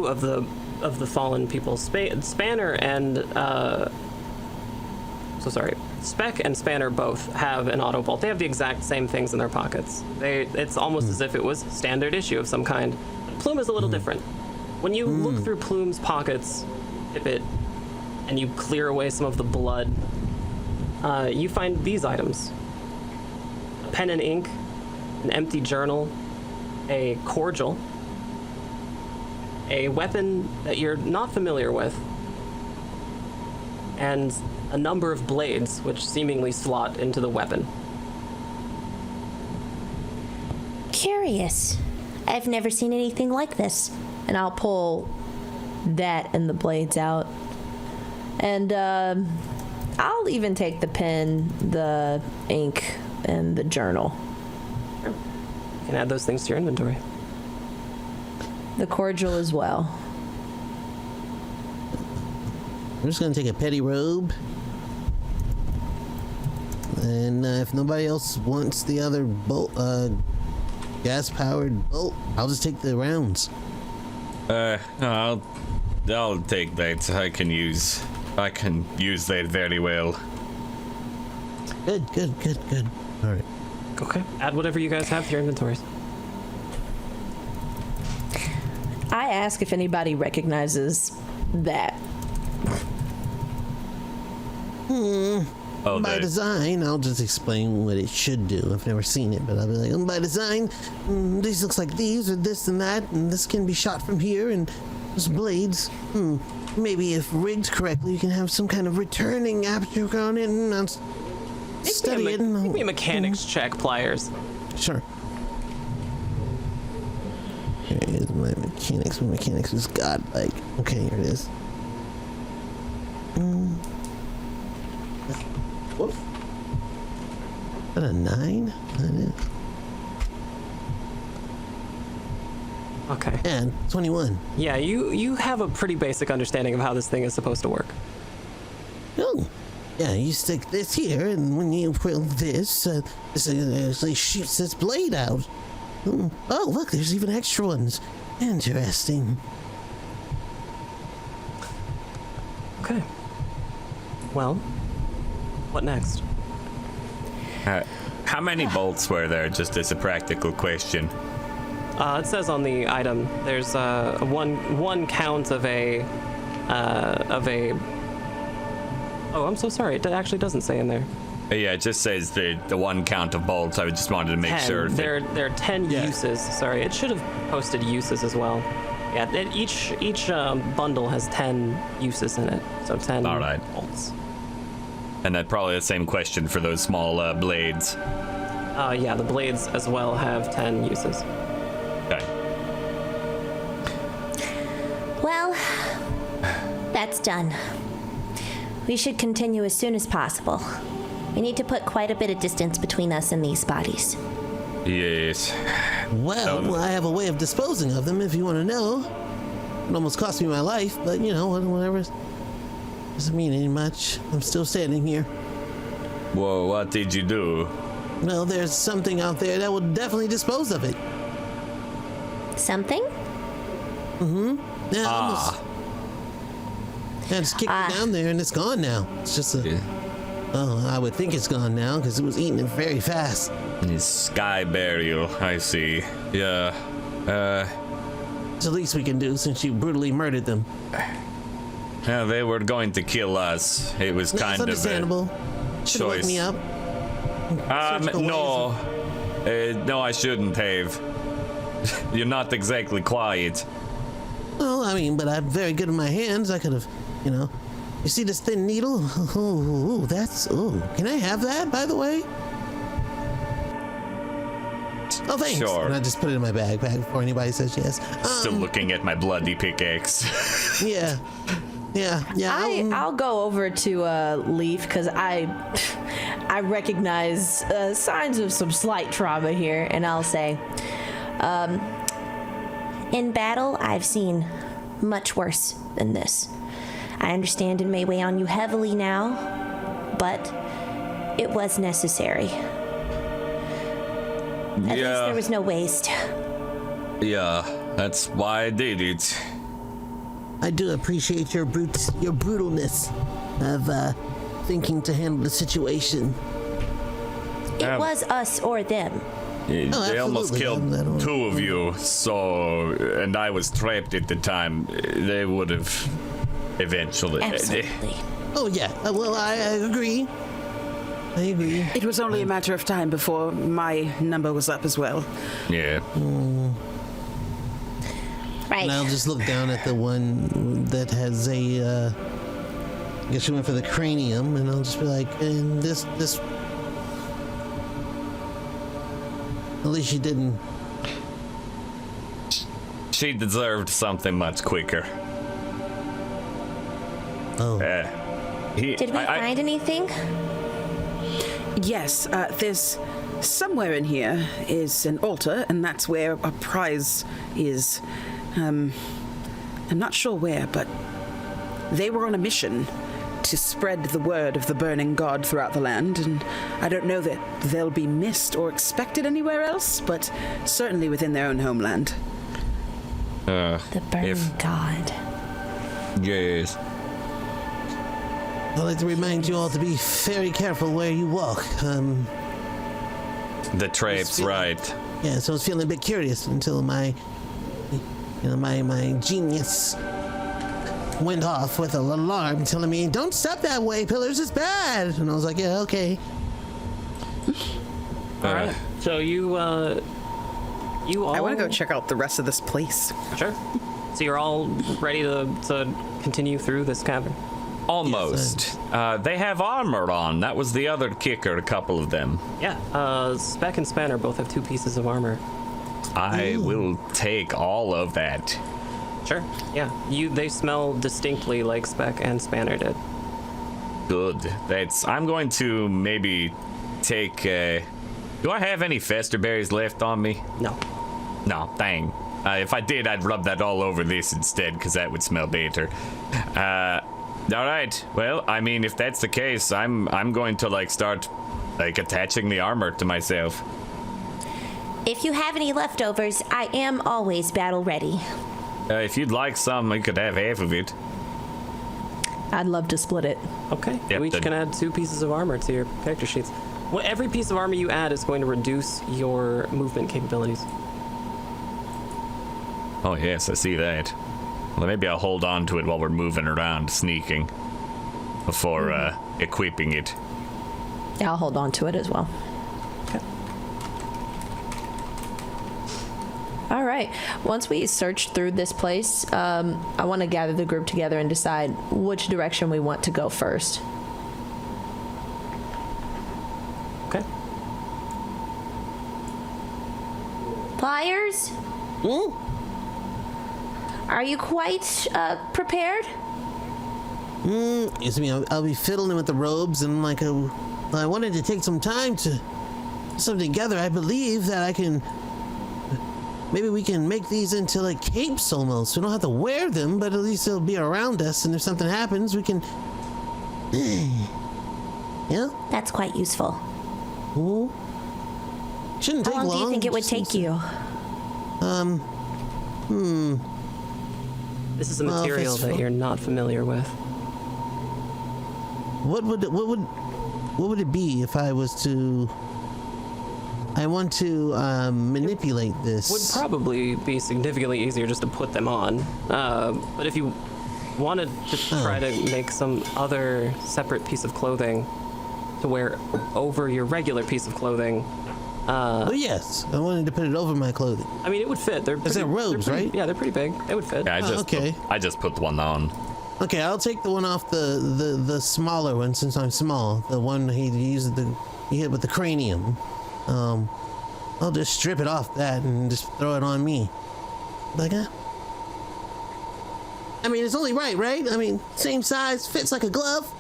[SPEAKER 1] of the fallen people, Spanner and Spec and Spanner both have an auto bolt. They have the exact same things in their pockets. It's almost as if it was standard issue of some kind. Plume is a little different. When you look through Plume's pockets, Tippet, and you clear away some of the blood, you find these items: a pen and ink, an empty journal, a cordial, a weapon that you're not familiar with, and a number of blades which seemingly slot into the weapon.
[SPEAKER 7] Curious. I've never seen anything like this.
[SPEAKER 5] And I'll pull that and the blades out. And I'll even take the pen, the ink, and the journal.
[SPEAKER 1] You can add those things to your inventory.
[SPEAKER 5] The cordial as well.
[SPEAKER 6] I'm just gonna take a petty robe. And if nobody else wants the other bolt, gas-powered bolt, I'll just take the rounds.
[SPEAKER 3] No, I'll take that. I can use that very well.
[SPEAKER 6] Good. All right.
[SPEAKER 1] Okay. Add whatever you guys have to your inventories.
[SPEAKER 5] I ask if anybody recognizes that.
[SPEAKER 3] Oh,
[SPEAKER 6] By design, I'll just explain what it should do. I've never seen it, but I'll be like, by design, this looks like these, or this and that, and this can be shot from here, and there's blades. Maybe if rigged correctly, you can have some kind of returning aperture on it, and I'll study it.
[SPEAKER 1] Make me a mechanics check, Pliers.
[SPEAKER 6] Sure. Here's my mechanics. My mechanics is godlike. Okay, here it is. Whoops. Is that a 9? That is.
[SPEAKER 1] Okay.
[SPEAKER 6] And 21.
[SPEAKER 1] Yeah, you have a pretty basic understanding of how this thing is supposed to work.
[SPEAKER 6] Oh. Yeah, you stick this here, and when you pull this, this actually shoots this blade out. Oh, look, there's even extra ones. Interesting.
[SPEAKER 1] Okay. Well, what next?
[SPEAKER 3] How many bolts were there, just as a practical question?
[SPEAKER 1] It says on the item there's one count of a. Oh, I'm so sorry. It actually doesn't say in there.
[SPEAKER 3] Yeah, it just says the one count of bolts. I just wanted to make
[SPEAKER 1] 10.
[SPEAKER 3] sure.
[SPEAKER 1] There are 10 uses. Sorry, it should have posted uses as well. Yeah, each bundle has 10 uses in it, so 10
[SPEAKER 3] All right.
[SPEAKER 1] bolts.
[SPEAKER 3] And that's probably the same question for those small blades.
[SPEAKER 1] Yeah, the blades as well have 10 uses.
[SPEAKER 3] Okay.
[SPEAKER 7] Well, that's done. We should continue as soon as possible. We need to put quite a bit of distance between us and these bodies.
[SPEAKER 3] Yes.
[SPEAKER 6] Well, I have a way of disposing of them if you want to know. It almost cost me my life, but you know, whatever. Doesn't mean any much. I'm still standing here.
[SPEAKER 3] Whoa, what did you do?
[SPEAKER 6] Well, there's something out there that will definitely dispose of it.
[SPEAKER 7] Something?
[SPEAKER 6] Yeah, almost. Yeah, just kicked it down there and it's gone now. It's just a. Oh, I would think it's gone now because it was eating it very fast.
[SPEAKER 3] His sky burial, I see. Yeah.
[SPEAKER 6] It's the least we can do since you brutally murdered them.
[SPEAKER 3] Yeah, they were going to kill us. It was kind of
[SPEAKER 6] understandable. Should have woke me up.
[SPEAKER 3] No. No, I shouldn't have. You're not exactly quiet.
[SPEAKER 6] Well, I mean, but I'm very good with my hands. I could have, you see this thin needle? Oh, can I have that, by the way? Oh, thanks.
[SPEAKER 3] Sure.
[SPEAKER 6] And I just put it in my bag before anybody says yes.
[SPEAKER 3] Still looking at my bloody pickaxe.
[SPEAKER 6] Yeah.
[SPEAKER 5] I'll go over to Leaf because I recognize signs of some slight trauma here, and I'll say,
[SPEAKER 7] In battle, I've seen much worse than this. I understand it may weigh on you heavily now, but it was necessary. At least there was no waste.
[SPEAKER 3] Yeah, that's why I did it.
[SPEAKER 6] I do appreciate your brutalness of thinking to handle the situation.
[SPEAKER 7] It was us or them.
[SPEAKER 3] They almost killed two of you, and I was trapped at the time. They would have eventually.
[SPEAKER 7] Absolutely.
[SPEAKER 6] Oh, yeah. Well, I agree.
[SPEAKER 2] It was only a matter of time before my number was up as well.
[SPEAKER 3] Yeah.
[SPEAKER 7] Right.
[SPEAKER 6] And I'll just look down at the one that has I guess she went for the cranium, and I'll just be like, and this. At least she didn't.
[SPEAKER 3] She deserved something much quicker.
[SPEAKER 6] Oh.
[SPEAKER 7] Did we find anything?
[SPEAKER 2] Yes, there's somewhere in here is an altar, and that's where a prize is. I'm not sure where, but they were on a mission to spread the word of the burning god throughout the land, and I don't know that they'll be missed or expected anywhere else, but certainly within their own homeland.
[SPEAKER 7] The burning god.
[SPEAKER 3] Yes.
[SPEAKER 6] I'd like to remind you all to be very careful where you walk.
[SPEAKER 3] The traps, right.
[SPEAKER 6] Yeah, so I was feeling a bit curious until my genius went off with an alarm telling me, "Don't step that way, Pillars, it's bad." And I was like, "Yeah, okay."
[SPEAKER 1] All right. So you all.
[SPEAKER 2] I want to go check out the rest of this place.
[SPEAKER 1] Sure. So you're all ready to continue through this cavern.
[SPEAKER 3] Almost. They have armor on. That was the other kicker, a couple of them.
[SPEAKER 1] Yeah. Spec and Spanner both have 2 pieces of armor.
[SPEAKER 3] I will take all of that.
[SPEAKER 1] Sure. Yeah. They smell distinctly like Spec and Spanner did.
[SPEAKER 3] Good. I'm going to maybe take. Do I have any fester berries left on me?
[SPEAKER 1] No.
[SPEAKER 3] No, dang. If I did, I'd rub that all over this instead, because that would smell better. All right. Well, I mean, if that's the case, I'm going to start attaching the armor to myself.
[SPEAKER 7] If you have any leftovers, I am always battle ready.
[SPEAKER 3] If you'd like some, you could have half of it.
[SPEAKER 5] I'd love to split it.
[SPEAKER 1] Okay.
[SPEAKER 3] Yep,
[SPEAKER 1] you each can add 2 pieces of armor to your character sheets. Well, every piece of armor you add is going to reduce your movement capabilities.
[SPEAKER 3] Oh yes, I see that. Well, maybe I'll hold on to it while we're moving around, sneaking, before equipping it.
[SPEAKER 5] Yeah, I'll hold on to it as well.
[SPEAKER 1] Okay.
[SPEAKER 5] All right. Once we search through this place, I want to gather the group together and decide which direction we want to go first.
[SPEAKER 1] Okay.
[SPEAKER 7] Pliers? Are you quite prepared?
[SPEAKER 6] Excuse me, I'll be fiddling with the robes, and I wanted to take some time to put something together. I believe that maybe we can make these into capes almost. We don't have to wear them, but at least they'll be around us, and if something happens, we can... Yeah?
[SPEAKER 7] That's quite useful.
[SPEAKER 6] Ooh. Shouldn't take
[SPEAKER 7] How long
[SPEAKER 6] long.
[SPEAKER 7] do you think it would take you?
[SPEAKER 1] This is a
[SPEAKER 6] Well, if
[SPEAKER 1] material
[SPEAKER 6] it's
[SPEAKER 1] that
[SPEAKER 6] fu-
[SPEAKER 1] you're not familiar with.
[SPEAKER 6] What would it be if I was to? I want to manipulate this.
[SPEAKER 1] Would probably be significantly easier just to put them on. But if you wanted to try to make some other separate piece of clothing to wear over your regular piece of clothing.
[SPEAKER 6] Oh yes, I wanted to put it over my clothing.
[SPEAKER 1] I mean, it would fit. They're
[SPEAKER 6] Is that robes,
[SPEAKER 1] pretty,
[SPEAKER 6] right?
[SPEAKER 1] Yeah, they're pretty big. They would fit.
[SPEAKER 3] Yeah,
[SPEAKER 6] okay.
[SPEAKER 3] I just put one on.
[SPEAKER 6] Okay, I'll take the one off the smaller one since I'm small. The one he hit with the cranium. I'll just strip it off that and just throw it on me. Like, I mean, it's only right? I mean, same size, fits like a glove.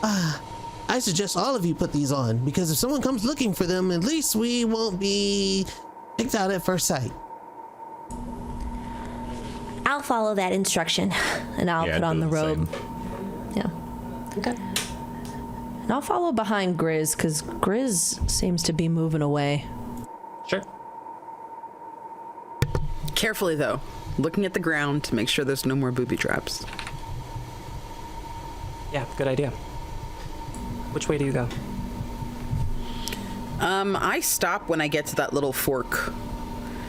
[SPEAKER 6] I suggest all of you put these on because if someone comes looking for them, at least we won't be picked out at first sight.
[SPEAKER 7] I'll follow that instruction, and I'll put on the robe.
[SPEAKER 5] Yeah.
[SPEAKER 1] Okay.
[SPEAKER 5] And I'll follow behind Grizz, because Grizz seems to be moving away.
[SPEAKER 1] Sure.
[SPEAKER 2] Carefully, though. Looking at the ground to make sure there's no more booby traps.
[SPEAKER 1] Yeah, good idea. Which way do you go?
[SPEAKER 2] I stop when I get to that little fork.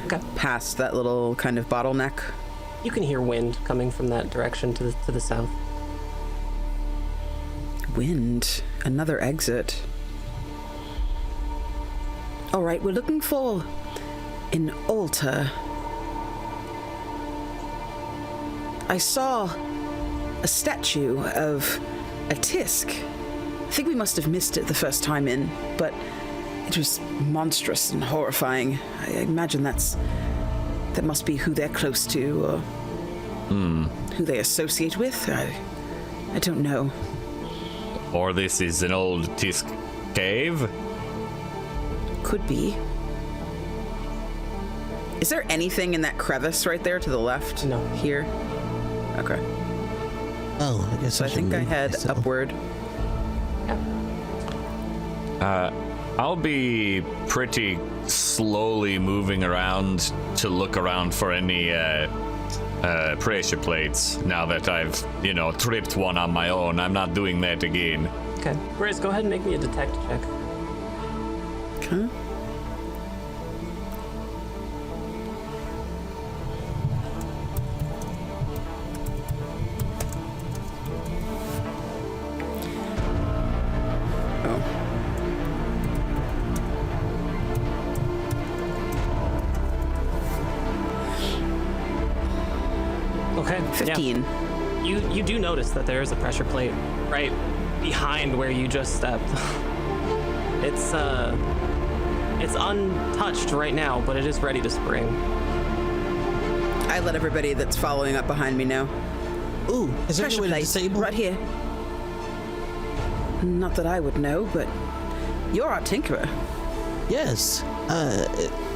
[SPEAKER 1] Okay.
[SPEAKER 2] Past that little kind of bottleneck.
[SPEAKER 1] You can hear wind coming from that direction to the south.
[SPEAKER 2] Wind. Another exit. All right, we're looking for an altar. I saw a statue of a Tisk. I think we must have missed it the first time in, but it was monstrous and horrifying. I imagine that must be who they're close to, or who they associate with. I don't know.
[SPEAKER 3] Or this is an old Tisk cave?
[SPEAKER 2] Could be. Is there anything in that crevice right there to the left?
[SPEAKER 1] No.
[SPEAKER 2] Here? Okay.
[SPEAKER 6] Oh, I guess
[SPEAKER 2] So I think I head upward.
[SPEAKER 3] I'll be pretty slowly moving around to look around for any pressure plates now that I've, tripped one on my own. I'm not doing that again.
[SPEAKER 1] Okay. Grizz, go ahead and make me a detect check.
[SPEAKER 2] Okay.
[SPEAKER 1] Okay.
[SPEAKER 2] 15.
[SPEAKER 1] Yeah. You do notice that there is a pressure plate right behind where you just stepped. It's untouched right now, but it is ready to spring.
[SPEAKER 2] I let everybody that's following up behind me know.
[SPEAKER 6] Ooh, is there any
[SPEAKER 2] Pressure
[SPEAKER 6] way to
[SPEAKER 2] plate,
[SPEAKER 6] disable?
[SPEAKER 2] right here. Not that I would know, but you're our tinkerer.
[SPEAKER 6] Yes.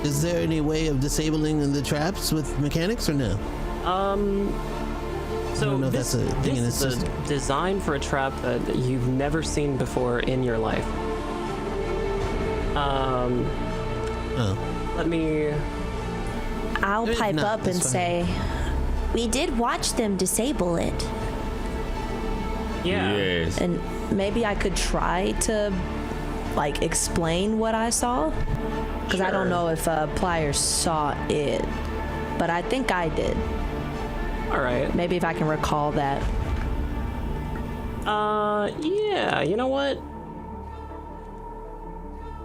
[SPEAKER 6] Is there any way of disabling the traps with mechanics or no?
[SPEAKER 1] So
[SPEAKER 6] don't know if
[SPEAKER 1] this
[SPEAKER 6] that's a thing in
[SPEAKER 1] is
[SPEAKER 6] the
[SPEAKER 1] a
[SPEAKER 6] system.
[SPEAKER 1] design for a trap that you've never seen before in your life.
[SPEAKER 6] Oh.
[SPEAKER 1] Let me.
[SPEAKER 7] I'll
[SPEAKER 6] If
[SPEAKER 7] pipe
[SPEAKER 6] not,
[SPEAKER 7] up and
[SPEAKER 6] that's fine.
[SPEAKER 7] say, we did watch them disable it.
[SPEAKER 1] Yeah.
[SPEAKER 3] Yes.
[SPEAKER 5] And maybe I could try to, explain what I saw. Because I don't
[SPEAKER 1] Sure.
[SPEAKER 5] know if Pliers saw it. But I think I did.
[SPEAKER 1] All right.
[SPEAKER 5] Maybe if I can recall that.
[SPEAKER 1] Yeah. You know what?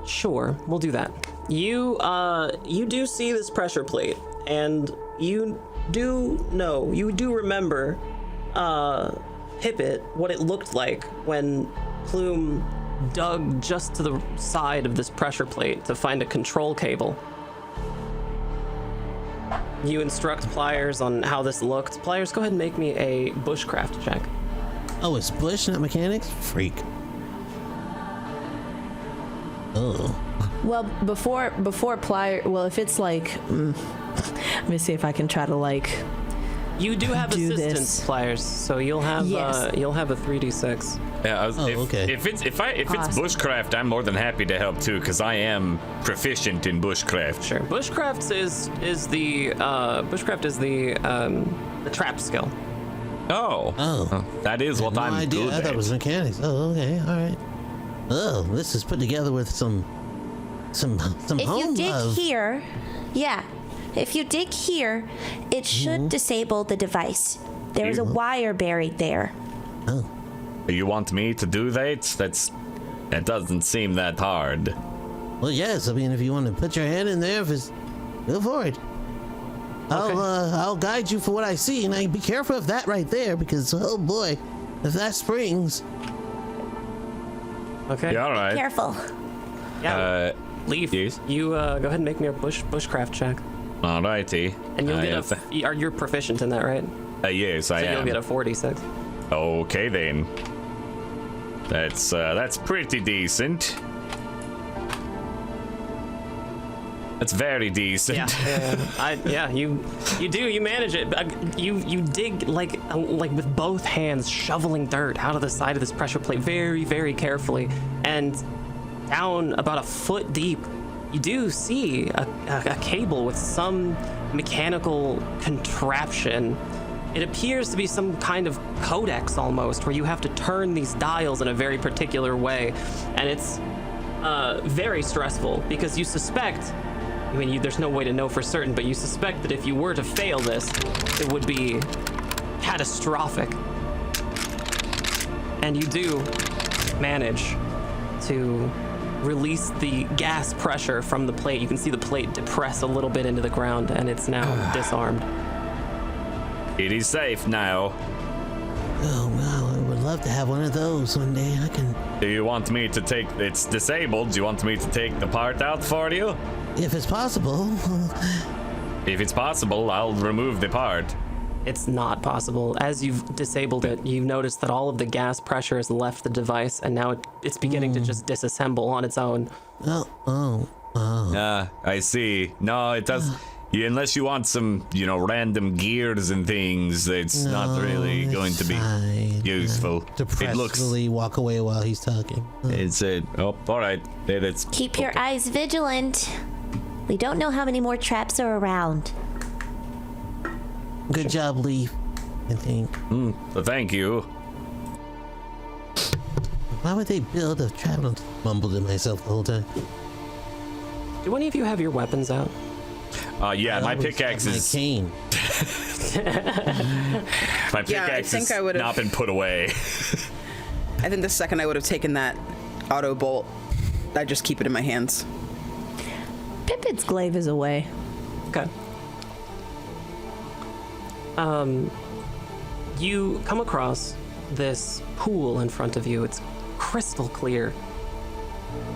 [SPEAKER 1] Sure, we'll do that. You do see this pressure plate, and you do remember, Pippet, what it looked like when Plume dug just to the side of this pressure plate to find a control cable. You instruct Pliers on how this looked. Pliers, go ahead and make me a bushcraft check.
[SPEAKER 6] Oh, it's bush, not mechanics? Freak. Oh.
[SPEAKER 5] Well, before Plier, well, if it's let me see if I can try to
[SPEAKER 1] You do have
[SPEAKER 5] do
[SPEAKER 1] assistance
[SPEAKER 5] this.
[SPEAKER 1] players, so you'll have
[SPEAKER 5] Yes.
[SPEAKER 1] a 3d6.
[SPEAKER 3] Yeah,
[SPEAKER 6] okay.
[SPEAKER 3] If it's
[SPEAKER 5] Awesome.
[SPEAKER 3] bushcraft, I'm more than happy to help too, because I am proficient in bushcraft.
[SPEAKER 1] Sure. Bushcraft is the trap skill.
[SPEAKER 3] Oh, that is what
[SPEAKER 6] No
[SPEAKER 3] I'm
[SPEAKER 6] idea.
[SPEAKER 3] good
[SPEAKER 6] I thought
[SPEAKER 3] at.
[SPEAKER 6] it was mechanics. Oh, okay, all right. Oh, this is put together with some
[SPEAKER 7] If
[SPEAKER 6] home
[SPEAKER 7] you dig
[SPEAKER 6] love.
[SPEAKER 7] here, yeah. If you dig here, it should disable the device. There's a wire buried there.
[SPEAKER 6] Oh,
[SPEAKER 3] You want me to do that? That doesn't seem that hard.
[SPEAKER 6] well, yes. I mean, if you want to put your hand in there, go for it. I'll guide you for what I see, and I be careful of that right there, because oh boy, if that springs.
[SPEAKER 1] Okay.
[SPEAKER 3] Yeah, all right.
[SPEAKER 7] Careful.
[SPEAKER 1] Yeah. Leaf.
[SPEAKER 3] yes?
[SPEAKER 1] You go ahead and make me a bushcraft check,
[SPEAKER 3] All righty.
[SPEAKER 1] and you'll get you're proficient in that, right?
[SPEAKER 3] Yes, I
[SPEAKER 1] So
[SPEAKER 3] am.
[SPEAKER 1] you'll get a 46.
[SPEAKER 3] Okay then. That's pretty decent. That's very decent.
[SPEAKER 1] You manage it. You dig like with both hands, shoveling dirt out of the side of this pressure plate very, very carefully, and down about a foot deep, you do see a cable with some mechanical contraption. It appears to be some kind of codex almost, where you have to turn these dials in a very particular way, and it's very stressful because you suspect. I mean, there's no way to know for certain, but you suspect that if you were to fail this, it would be catastrophic. And you do manage to release the gas pressure from the plate. You can see the plate depress a little bit into the ground, and it's now disarmed.
[SPEAKER 3] It is safe now.
[SPEAKER 6] Oh wow, I would love to have one of those one day. I can,
[SPEAKER 3] Do you want me to take... It's disabled. Do you want me to take the part out for you?
[SPEAKER 6] if it's possible.
[SPEAKER 3] If it's possible, I'll remove the part.
[SPEAKER 1] It's not possible. As you've disabled it, you've noticed that all of the gas pressure has left the device, and now it's beginning to just disassemble on its own.
[SPEAKER 3] I see. No, it does... unless you want some, random gears and things, it's not really going to be useful. It looks...
[SPEAKER 6] Depressedly walk away while he's talking.
[SPEAKER 3] It's it. Oh, all right. It's
[SPEAKER 7] Keep your eyes vigilant. We don't know how many more traps are around.
[SPEAKER 6] Good job, Leaf. I think.
[SPEAKER 3] Well, thank you.
[SPEAKER 6] Why would they build a trap? I mumbled to myself the whole time.
[SPEAKER 1] Do any of you have your weapons out?
[SPEAKER 3] Yeah,
[SPEAKER 6] I
[SPEAKER 3] my
[SPEAKER 6] always
[SPEAKER 3] pickaxe
[SPEAKER 6] have my
[SPEAKER 3] is...
[SPEAKER 6] cane.
[SPEAKER 3] My pickaxe
[SPEAKER 2] think
[SPEAKER 3] has
[SPEAKER 2] I would've-
[SPEAKER 3] not been put away.
[SPEAKER 2] I think the second I would have taken that auto bolt, I'd just keep it in my hands.
[SPEAKER 5] Pippin's glaive is away.
[SPEAKER 1] Okay. You come across this pool in front of you. It's crystal clear.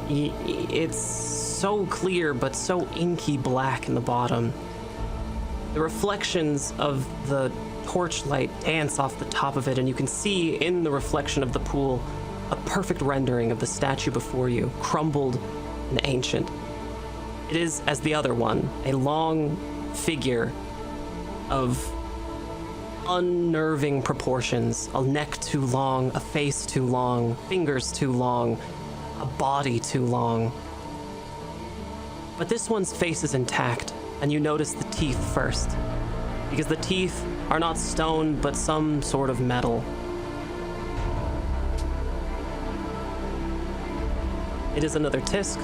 [SPEAKER 1] It's so clear, but so inky black in the bottom. The reflections of the torchlight dance off the top of it, and you can see in the reflection of the pool a perfect rendering of the statue before you, crumbled and ancient. It is, as the other one, a long figure of unnerving proportions. A neck too long, a face too long, fingers too long, a body too long. But this one's face is intact, and you notice the teeth first, because the teeth are not stone, but some sort of metal. It is another Tisk.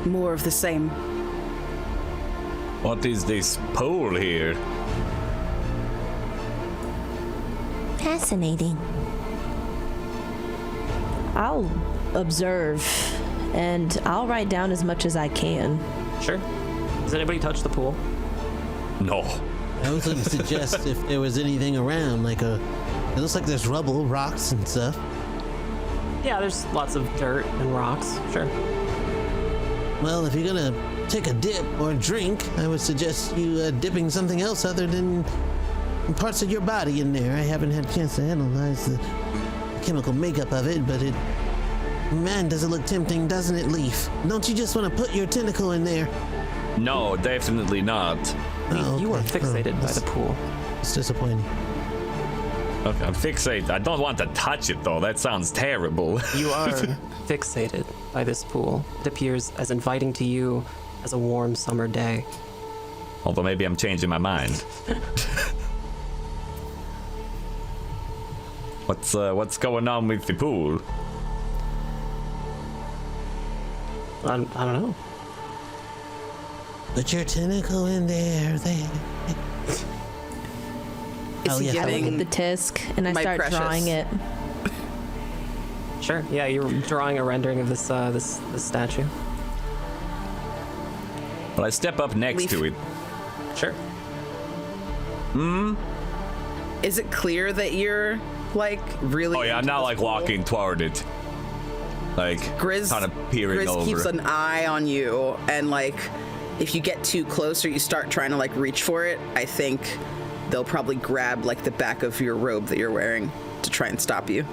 [SPEAKER 2] More of the same.
[SPEAKER 3] What is this pole here?
[SPEAKER 7] Fascinating.
[SPEAKER 5] I'll observe, and I'll write down as much as I can.
[SPEAKER 1] Sure. Does anybody touch the pool?
[SPEAKER 3] No.
[SPEAKER 6] I was going to suggest if there was anything around, like it looks like there's rubble, rocks, and stuff.
[SPEAKER 1] Yeah, there's lots of dirt and rocks. Sure.
[SPEAKER 6] Well, if you're gonna take a dip or drink, I would suggest you dipping something else other than parts of your body in there. I haven't had a chance to analyze the chemical makeup of it, but it Man, does it look tempting, doesn't it, Leaf? Don't you just want to put your tentacle in there?
[SPEAKER 3] No, definitely not.
[SPEAKER 1] Leaf, you are
[SPEAKER 6] okay.
[SPEAKER 1] fixated by the pool.
[SPEAKER 6] It's disappointing.
[SPEAKER 3] Okay, I'm fixated. I don't want to touch it, though. That sounds terrible.
[SPEAKER 1] You are fixated by this pool. It appears as inviting to you as a warm summer day.
[SPEAKER 3] Although maybe I'm changing my mind. What's going on with the pool?
[SPEAKER 1] I don't know.
[SPEAKER 6] Put your tentacle in there.
[SPEAKER 2] Is he
[SPEAKER 6] yes,
[SPEAKER 5] I look
[SPEAKER 2] giving
[SPEAKER 5] at the tisk and I
[SPEAKER 2] my
[SPEAKER 5] start
[SPEAKER 2] precious.
[SPEAKER 5] drawing it.
[SPEAKER 1] Sure. Yeah, you're drawing a rendering of this this statue.
[SPEAKER 3] Well, I step up next
[SPEAKER 2] Leaf.
[SPEAKER 3] to it.
[SPEAKER 1] Sure.
[SPEAKER 2] Is it clear that you're like really?
[SPEAKER 3] Oh yeah, I'm
[SPEAKER 2] into
[SPEAKER 3] not
[SPEAKER 2] this
[SPEAKER 3] like
[SPEAKER 2] pool?
[SPEAKER 3] walking toward it. Like
[SPEAKER 2] Grizz
[SPEAKER 3] kind of peering over.
[SPEAKER 2] keeps an eye on you, and like if you get too close or you start trying to like reach for it, I think they'll probably grab like the back of your robe that you're wearing to try and stop you.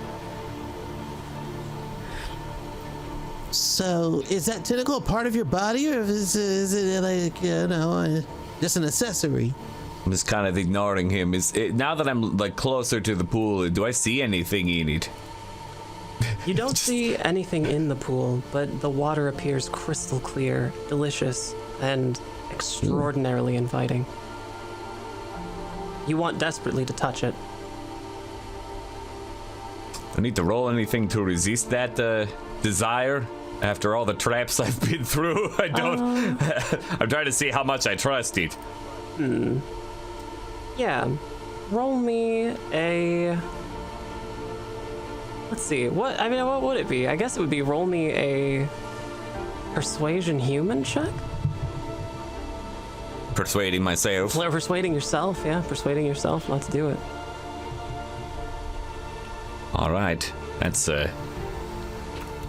[SPEAKER 6] So, is that tentacle a part of your body, or is it like, just an accessory?
[SPEAKER 3] I'm just kind of ignoring him. Now that I'm like closer to the pool, do I see anything in it?
[SPEAKER 1] You don't see anything in the pool, but the water appears crystal clear, delicious, and extraordinarily inviting. You want desperately to touch it.
[SPEAKER 3] I need to roll anything to resist that desire after all the traps I've been through. I don't. I'm trying to see how much I trust it.
[SPEAKER 1] Yeah. Roll me a... Let's see. What would it be? I guess it would be roll me a persuasion human check?
[SPEAKER 3] Persuading myself.
[SPEAKER 1] Persuading yourself, yeah. Persuading yourself not to do it.
[SPEAKER 3] All right. That's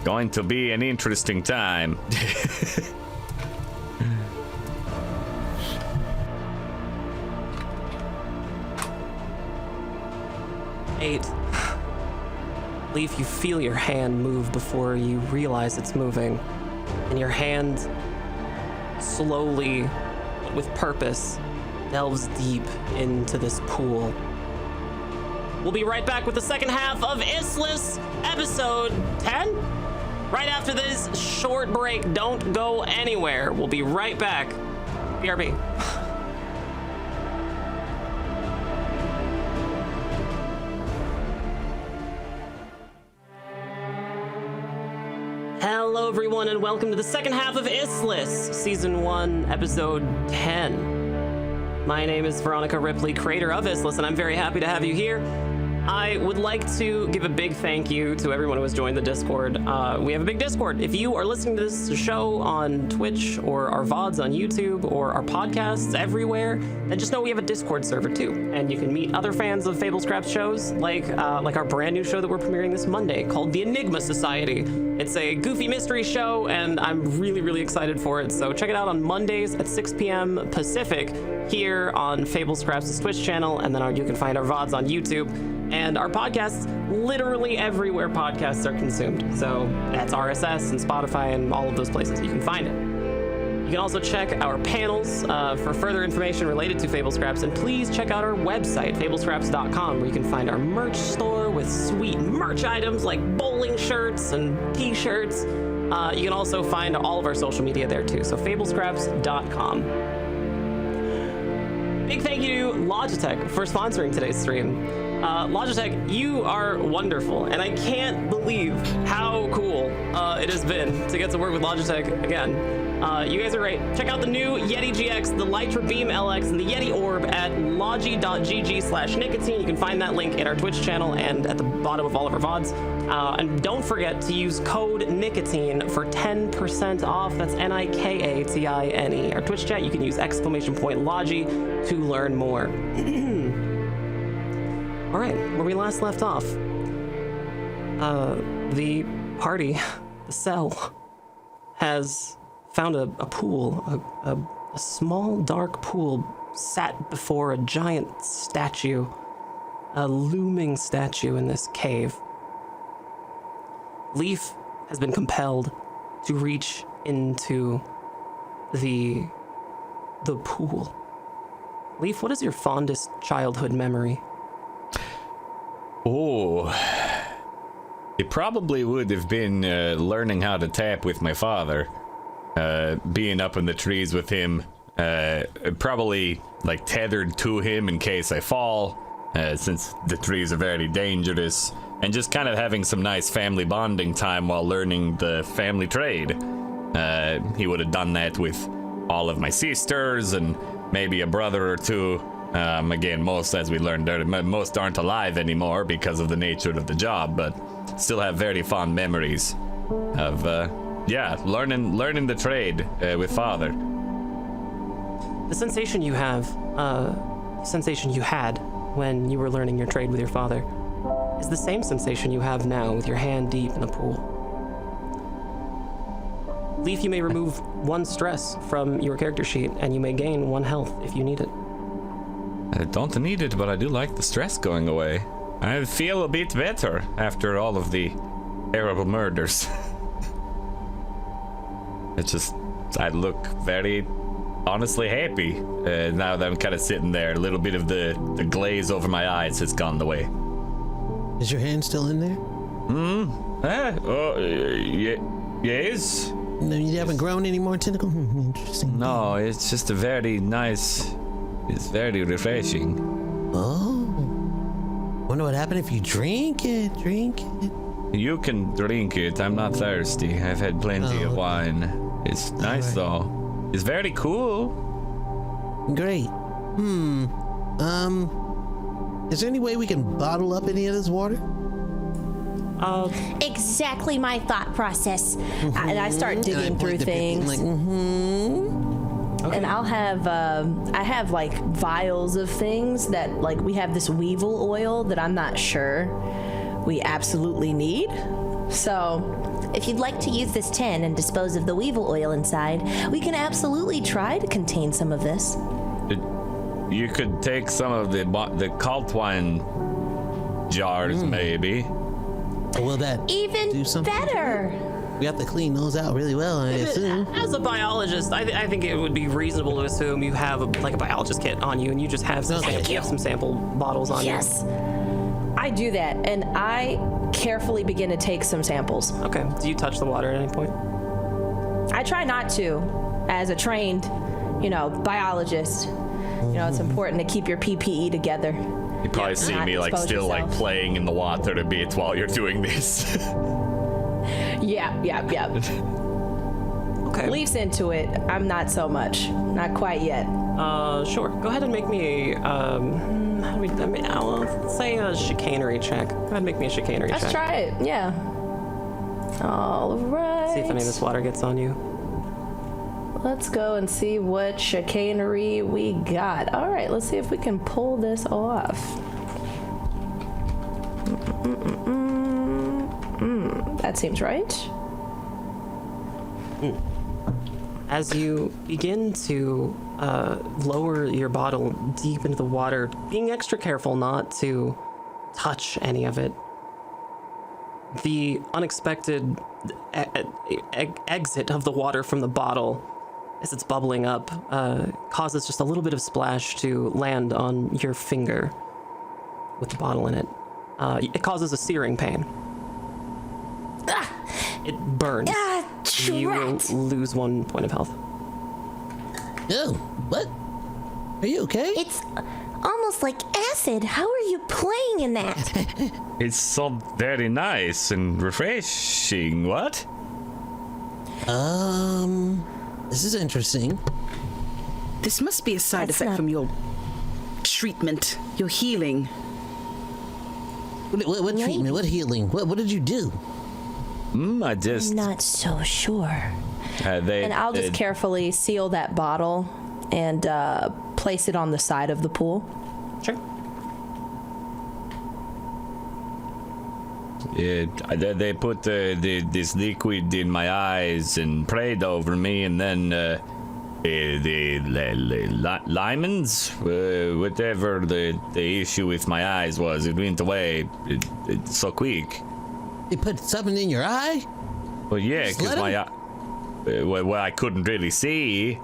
[SPEAKER 3] going to be an interesting time.
[SPEAKER 1] Eight. Leaf, you feel your hand move before you realize it's moving. And your hand slowly, but with purpose, delves deep into this pool. We'll be right back with the second half of Issliss, episode 10. Right after this short break, don't go anywhere. We'll be right back. BRB. Hello, everyone, and welcome to the second half of Issliss, Season 1, Episode 10. My name is Veronica Ripley, creator of Issliss, and I'm very happy to have you here. I would like to give a big thank you to everyone who has joined the Discord. We have a big Discord. If you are listening to this show on Twitch or our VODs on YouTube or our podcasts everywhere, then just know we have a Discord server too. And you can meet other fans of Fable Scraps shows, like our brand new show that we're premiering this Monday called The Enigma Society. It's a goofy mystery show, and I'm really, really excited for it. So check it out on Mondays at 6 p.m. Pacific here on Fable Scraps' Twitch channel, and then you can find our VODs on YouTube. And our podcasts literally everywhere podcasts are consumed. So that's RSS and Spotify and all of those places. You can find it. You can also check our panels for further information related to Fable Scraps. And please check out our website, fablescraps.com, where you can find our merch store with sweet merch items like bowling shirts and t-shirts. You can also find all of our social media there too. So fablescraps.com. Big thank you to Logitech for sponsoring today's stream. Logitech, you are wonderful, and I can't believe how cool it has been to get to work with Logitech again. You guys are great. Check out the new Yeti GX, the Lytra Beam LX, and the Yeti Orb at logi.gg/nicotine. You can find that link in our Twitch channel and at the bottom of all of our VODs. And don't forget to use code nicotine for 10% off. That's NIKATINE. Our Twitch chat, you can use !Logi to learn more. All right, where we last left off, the party, the cell, has found a pool, a small dark pool sat before a giant statue, a looming statue in this cave. Leaf, has been compelled to reach into the pool. Leaf, what is your fondest childhood memory?
[SPEAKER 3] Oh, it probably would have been learning how to tap with my father. Being up in the trees with him, probably like tethered to him in case I fall, since the trees are very dangerous, and just kind of having some nice family bonding time while learning the family trade. He would have done that with all of my sisters and maybe a brother or two. Again, most, as we learned, most aren't alive anymore because of the nature of the job, but still have very fond memories of, learning the trade with father.
[SPEAKER 1] The sensation you have, sensation you had when you were learning your trade with your father, is the same sensation you have now with your hand deep in the pool. Leaf, you may remove 1 stress from your character sheet, and you may gain 1 health if you need it.
[SPEAKER 3] I don't need it, but I do like the stress going away. I feel a bit better after all of the terrible murders. I look very honestly happy now that I'm kind of sitting there. A little bit of the glaze over my eyes has gone away.
[SPEAKER 6] Is your hand still in there?
[SPEAKER 3] Yes.
[SPEAKER 6] No, you haven't grown any more tentacle? Interesting.
[SPEAKER 3] No, it's just a very nice, it's very refreshing.
[SPEAKER 6] Oh. Wonder what happened if you drink it.
[SPEAKER 3] You can drink it. I'm not thirsty. I've had plenty of wine. It's nice though. It's very cool.
[SPEAKER 6] Great. Is there any way we can bottle up any of this water?
[SPEAKER 7] Exactly my thought process.
[SPEAKER 5] And I start digging through things.
[SPEAKER 1] Okay.
[SPEAKER 5] And I'll have, I have like vials of things that, like, we have this weevil oil that I'm not sure we absolutely need. So
[SPEAKER 7] If you'd like to use this tin and dispose of the weevil oil inside, we can absolutely try to contain some of this.
[SPEAKER 3] You could take some of the cult wine jars, maybe.
[SPEAKER 6] Will that
[SPEAKER 7] Even
[SPEAKER 6] do something?
[SPEAKER 7] better.
[SPEAKER 6] We have to clean those out really well, I assume.
[SPEAKER 1] As a biologist, I think it would be reasonable to assume you have a biologist kit on you, and you just have some, you have some sample bottles on you.
[SPEAKER 7] Yes.
[SPEAKER 5] I do that, and I carefully begin to take some samples.
[SPEAKER 1] Okay. Do you touch the water at any point?
[SPEAKER 5] I try not to, as a trained, biologist. It's important to keep your PPE together.
[SPEAKER 3] You probably see me still playing in the water a bit while you're doing this.
[SPEAKER 5] Yeah.
[SPEAKER 1] Okay.
[SPEAKER 5] Leaf's into it. I'm not so much. Not quite yet.
[SPEAKER 1] Sure. Go ahead and make me I'll say a chicanery check. Go ahead and make me a chicanery check.
[SPEAKER 5] Let's try it. Yeah. All right.
[SPEAKER 1] See if any of this water gets on you.
[SPEAKER 5] Let's go and see what chicanery we got. All right, let's see if we can pull this off. That seems right.
[SPEAKER 1] As you begin to lower your bottle deep into the water, being extra careful not to touch any of it, the unexpected exit of the water from the bottle as it's bubbling up causes just a little bit of splash to land on your finger with the bottle in it. It causes a searing pain. It burns. You will lose 1 point of health.
[SPEAKER 6] Oh, what? Are you okay?
[SPEAKER 7] It's almost like acid. How are you playing in that?
[SPEAKER 3] It's so very nice and refreshing. What?
[SPEAKER 6] This is interesting.
[SPEAKER 2] This must be a side
[SPEAKER 7] That's
[SPEAKER 2] effect
[SPEAKER 7] not-
[SPEAKER 2] from your treatment, your healing.
[SPEAKER 6] What treatment? What healing? What did you do?
[SPEAKER 3] I just...
[SPEAKER 7] I'm not so sure.
[SPEAKER 5] And I'll just carefully seal that bottle and place it on the side of the pool.
[SPEAKER 1] Sure.
[SPEAKER 3] They put this liquid in my eyes and prayed over me, and then the limons, whatever the issue with my eyes was, it went away. It's so quick.
[SPEAKER 6] They put something in your eye?
[SPEAKER 3] Well, yeah,
[SPEAKER 6] Just
[SPEAKER 3] because
[SPEAKER 6] let
[SPEAKER 3] well, I couldn't really see,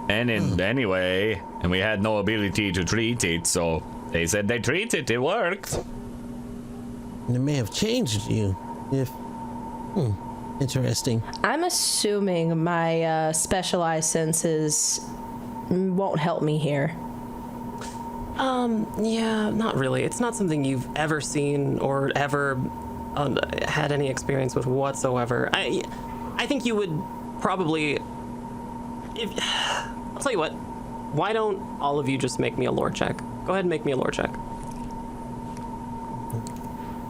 [SPEAKER 3] and anyway, and we had no ability to treat it, so they said they treat it. It worked.
[SPEAKER 6] It may have changed you. If interesting.
[SPEAKER 5] I'm assuming my specialized senses won't help me here.
[SPEAKER 1] Yeah, not really. It's not something you've ever seen or ever had any experience with whatsoever. I think you would probably... I'll tell you what. Why don't all of you just make me a lore check? Go ahead and make me a lore check.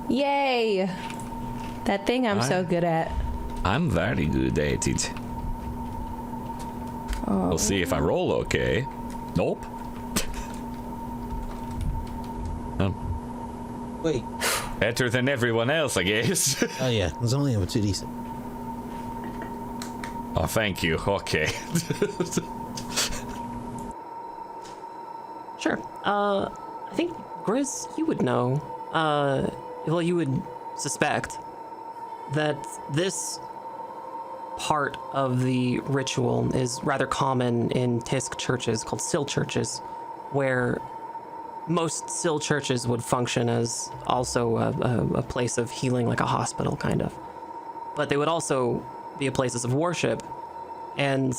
[SPEAKER 5] Yay! That thing I'm so good at.
[SPEAKER 3] I'm very good at it. We'll see if I roll okay. Nope.
[SPEAKER 6] Wait.
[SPEAKER 3] Better than everyone else, I guess.
[SPEAKER 6] Oh yeah, there's only a 2d6.
[SPEAKER 3] Oh, thank you. Okay.
[SPEAKER 1] Sure. I think, Grizz, you would know. Well, you would suspect that this part of the ritual is rather common in Tisk churches called Sill churches, where most Sill churches would function as also a place of healing, like a hospital, kind of. But they would also be places of worship, and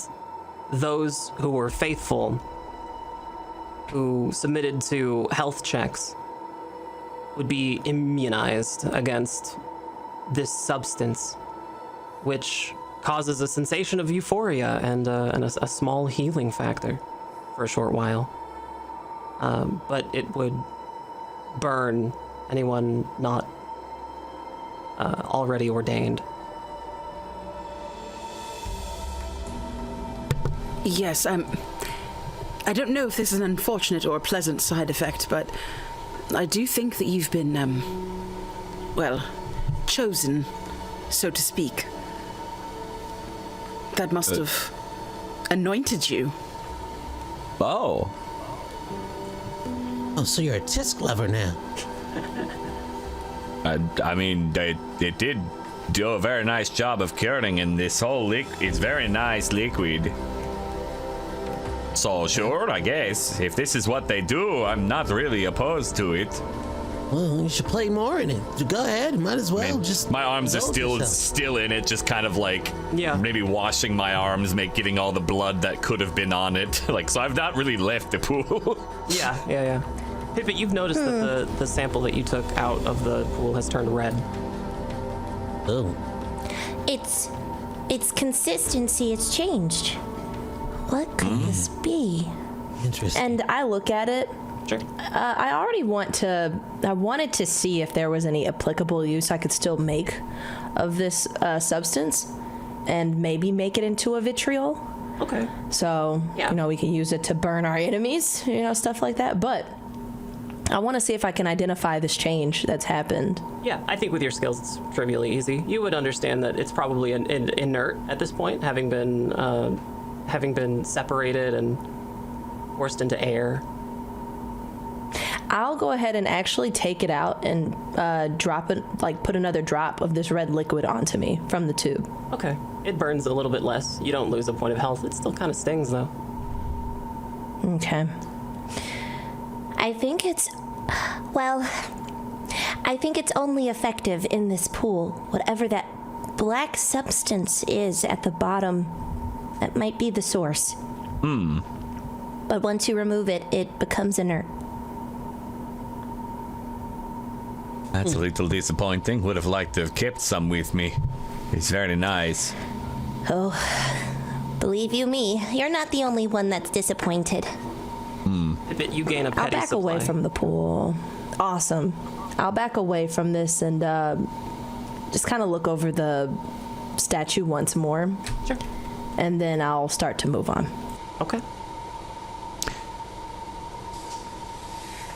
[SPEAKER 1] those who were faithful, who submitted to health checks, would be immunized against this substance, which causes a sensation of euphoria and a small healing factor for a short while. But it would burn anyone not already ordained.
[SPEAKER 2] Yes, I don't know if this is an unfortunate or a pleasant side effect, but I do think that you've been, well, chosen, so to speak. That must have anointed you.
[SPEAKER 3] Oh.
[SPEAKER 6] Oh, so you're a Tisk lover now.
[SPEAKER 3] I mean, it did do a very nice job of curing, and this whole it's very nice liquid. So sure, I guess if this is what they do, I'm not really opposed to it.
[SPEAKER 6] Well, you should play more in it. Go ahead, might as well. Just
[SPEAKER 3] my arms are
[SPEAKER 6] indulge yourself.
[SPEAKER 3] still in it, just kind of like
[SPEAKER 1] Yeah.
[SPEAKER 3] maybe washing my arms, getting all the blood that could have been on it. Like, so I've not really left the pool.
[SPEAKER 1] Yeah. Pipit, you've noticed that the sample that you took out of the pool has turned red.
[SPEAKER 6] Oh,
[SPEAKER 7] Its consistency has changed. What could this be?
[SPEAKER 6] interesting.
[SPEAKER 5] And I look at it.
[SPEAKER 1] Sure.
[SPEAKER 5] I wanted to see if there was any applicable use I could still make of this substance, and maybe make it into a vitriol.
[SPEAKER 1] Okay.
[SPEAKER 5] So,
[SPEAKER 1] Yeah.
[SPEAKER 5] we can use it to burn our enemies, stuff like that. But I want to see if I can identify this change that's happened.
[SPEAKER 1] Yeah, I think with your skills, it's trivially easy. You would understand that it's probably an inert at this point, having been separated and forced into air.
[SPEAKER 5] I'll go ahead and actually take it out and drop it, put another drop of this red liquid onto me from the tube.
[SPEAKER 1] Okay. It burns a little bit less. You don't lose a point of health. It still kind of stings, though.
[SPEAKER 5] Okay.
[SPEAKER 7] I think it's only effective in this pool. Whatever that black substance is at the bottom, that might be the source. But once you remove it, it becomes inert.
[SPEAKER 3] That's a little disappointing. Would have liked to have kept some with me. It's very nice.
[SPEAKER 7] Oh, believe you me, you're not the only one that's disappointed.
[SPEAKER 1] Pipit, you gain a
[SPEAKER 5] I'll
[SPEAKER 1] petty
[SPEAKER 5] back
[SPEAKER 1] supply.
[SPEAKER 5] away from the pool. Awesome. I'll back away from this and just kind of look over the statue once more.
[SPEAKER 1] Sure.
[SPEAKER 5] And then I'll start to move on.
[SPEAKER 1] Okay.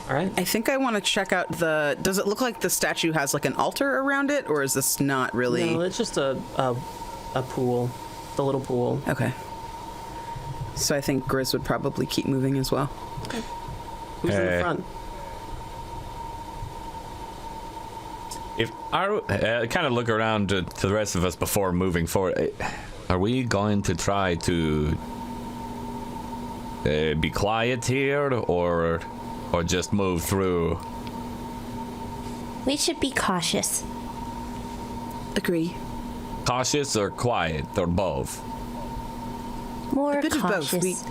[SPEAKER 1] All right.
[SPEAKER 2] I think I want to check out does it look like the statue has like an altar around it, or is this not really?
[SPEAKER 1] No, it's just a pool. The little pool.
[SPEAKER 2] Okay. So I think Grizz would probably keep moving as well.
[SPEAKER 1] Who's in the front?
[SPEAKER 3] If our kind of look around to the rest of us before moving forward, are we going to try to be quiet here, or just move through?
[SPEAKER 7] We should be cautious.
[SPEAKER 2] Agree.
[SPEAKER 3] Cautious or quiet, or both?
[SPEAKER 7] More
[SPEAKER 2] A bit
[SPEAKER 7] cautious.
[SPEAKER 2] of both.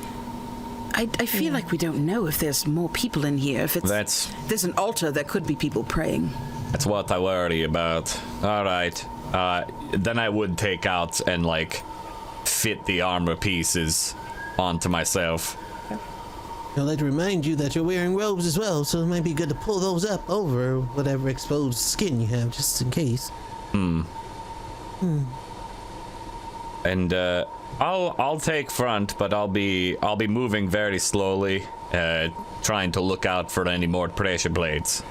[SPEAKER 2] I feel like we don't know if there's more people in here. If there's an altar, there could be people praying.
[SPEAKER 3] That's what I worry about. All right. Then I would take out and like fit the armor pieces onto myself.
[SPEAKER 6] I'd like to remind you that you're wearing robes as well, so it might be good to pull those up over whatever exposed skin you have, just in case.
[SPEAKER 3] And I'll take front, but I'll be moving very slowly, trying to look out for any more pressure plates.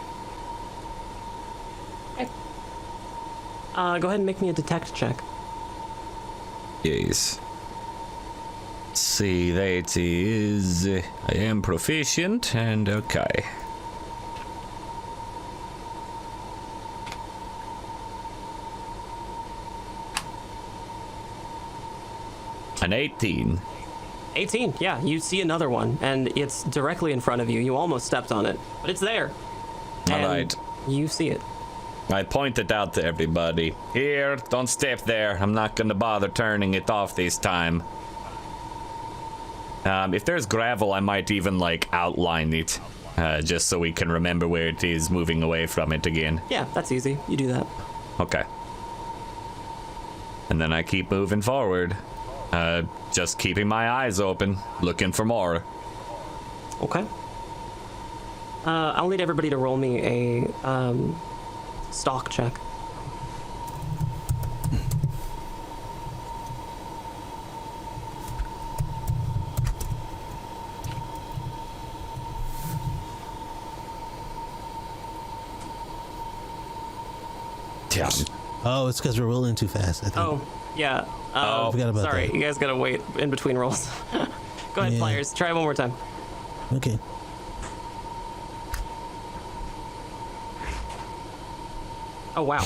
[SPEAKER 1] Go ahead and make me a detect check.
[SPEAKER 3] Yes. See, that is, I am proficient, and okay. An 18.
[SPEAKER 1] 18, yeah, you see another one, and it's directly in front of you. You almost stepped on it, but it's there.
[SPEAKER 3] All
[SPEAKER 1] And
[SPEAKER 3] right.
[SPEAKER 1] You see it.
[SPEAKER 3] I point it out to everybody. Here, don't step there. I'm not gonna bother turning it off this time. If there's gravel, I might even, like, outline it, just so we can remember where it is moving away from it again.
[SPEAKER 1] Yeah, that's easy. You do that.
[SPEAKER 3] Okay. And then I keep moving forward. Just keeping my eyes open, looking for more.
[SPEAKER 1] Okay. I'll need everybody to roll me a stalk check.
[SPEAKER 3] Yeah.
[SPEAKER 6] Oh, it's because we're rolling too fast, I think.
[SPEAKER 1] Oh, yeah.
[SPEAKER 6] I forgot about
[SPEAKER 1] sorry,
[SPEAKER 6] that.
[SPEAKER 1] you guys gotta wait in between rolls. Go ahead,
[SPEAKER 6] Yeah.
[SPEAKER 1] Flyers. Try it one more time.
[SPEAKER 6] Okay.
[SPEAKER 1] Oh, wow.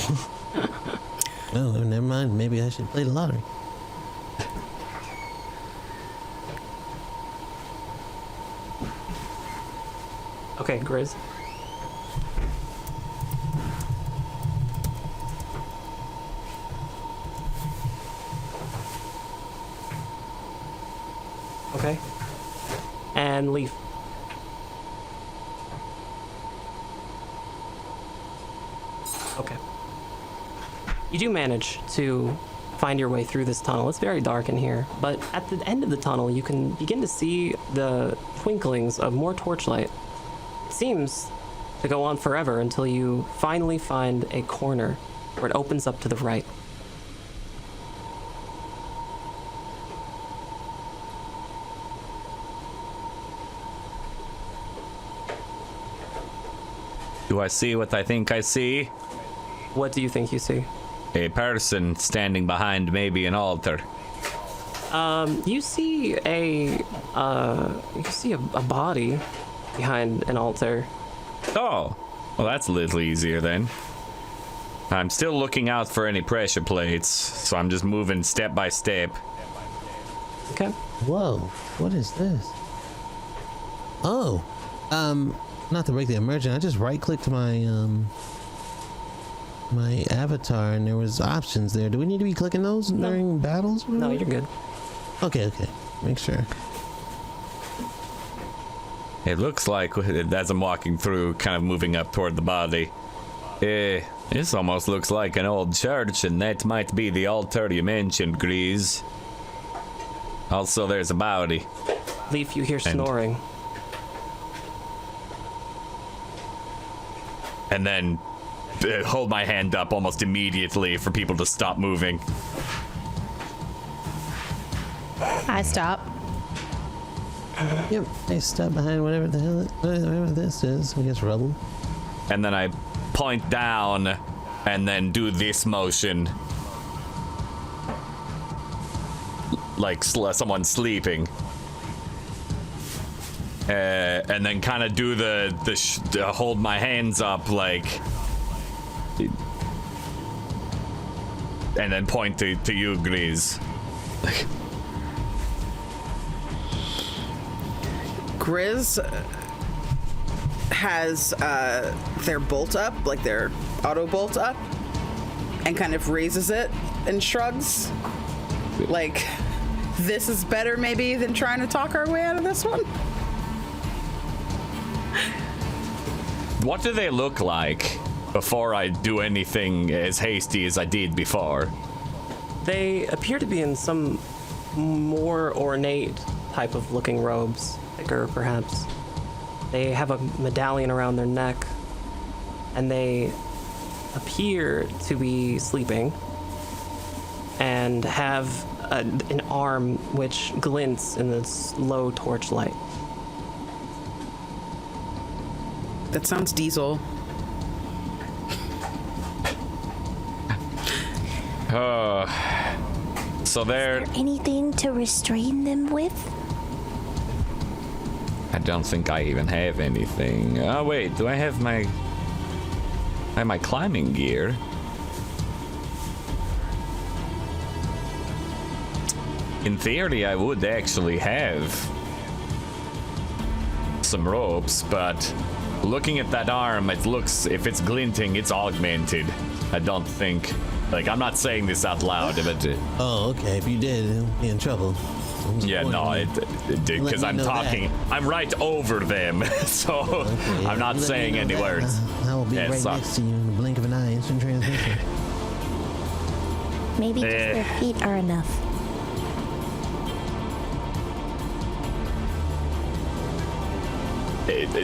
[SPEAKER 6] Oh, never mind. Maybe I should play the lottery.
[SPEAKER 1] Okay, Grizz. Okay. And Leaf. Okay. You do manage to find your way through this tunnel. It's very dark in here, but at the end of the tunnel, you can begin to see the twinklings of more torchlight. It seems to go on forever until you finally find a corner where it opens up to the right.
[SPEAKER 3] Do I see what I think I see?
[SPEAKER 1] What do you think you see?
[SPEAKER 3] A person standing behind maybe an altar.
[SPEAKER 1] You see a body behind an altar.
[SPEAKER 3] Oh, well, that's a little easier then. I'm still looking out for any pressure plates, so I'm just moving step by step.
[SPEAKER 1] Okay.
[SPEAKER 6] Whoa, what is this? Oh, not to break the immersion, I just right-clicked my my avatar and there was options there. Do we need to be clicking those during battles?
[SPEAKER 1] No, you're good.
[SPEAKER 6] Okay, make sure.
[SPEAKER 3] It looks like, as I'm walking through, kind of moving up toward the body, this almost looks like an old church, and that might be the altar you mentioned, Grease. Also, there's a body.
[SPEAKER 1] Leaf, you hear snoring.
[SPEAKER 3] And then hold my hand up almost immediately for people to stop moving.
[SPEAKER 5] I stop.
[SPEAKER 6] Yep, I step behind whatever this is. I guess rubble.
[SPEAKER 3] And then I point down and then do this motion. Like someone sleeping. And then kind of do the hold my hands up like and then point to you, Grizz.
[SPEAKER 2] Grizz has their bolt up, like their auto bolt up, and kind of raises it and shrugs. Like, this is better maybe than trying to talk our way out of this one.
[SPEAKER 3] What do they look like before I do anything as hasty as I did before?
[SPEAKER 1] They appear to be in some more ornate type of looking robes, thicker perhaps. They have a medallion around their neck, and they appear to be sleeping and have an arm which glints in this low torchlight.
[SPEAKER 2] That sounds Diesel.
[SPEAKER 3] So they're...
[SPEAKER 7] Anything to restrain them with?
[SPEAKER 3] I don't think I even have anything. Oh wait, do I have my climbing gear? In theory, I would actually have some ropes, but looking at that arm, it looks, if it's glinting, it's augmented. I don't think, like, I'm not saying this out loud, but...
[SPEAKER 6] Oh, okay. If you did, you'll be in trouble.
[SPEAKER 3] Yeah, no, it did, because I'm talking, I'm right over them, so
[SPEAKER 6] Okay,
[SPEAKER 3] I'm not
[SPEAKER 6] let me
[SPEAKER 3] saying
[SPEAKER 6] know
[SPEAKER 3] any
[SPEAKER 6] that.
[SPEAKER 3] words.
[SPEAKER 6] I will be
[SPEAKER 3] Yeah,
[SPEAKER 6] right
[SPEAKER 3] so-
[SPEAKER 6] next to you in the blink of an eye, instant transmission.
[SPEAKER 7] Maybe just their feet are enough.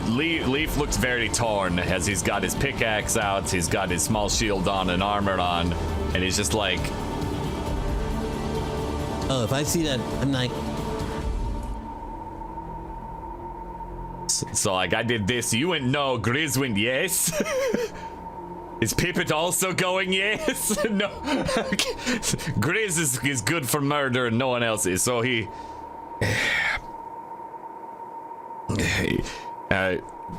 [SPEAKER 3] Leaf looks very torn as he's got his pickaxe out, he's got his small shield on and armor on, and he's just like,
[SPEAKER 6] Oh, if I see that, I'm like,
[SPEAKER 3] so like I did this, you went no, Grizz went yes. Is Pippet also going yes? No. Grizz is good for murder and no one else is, so he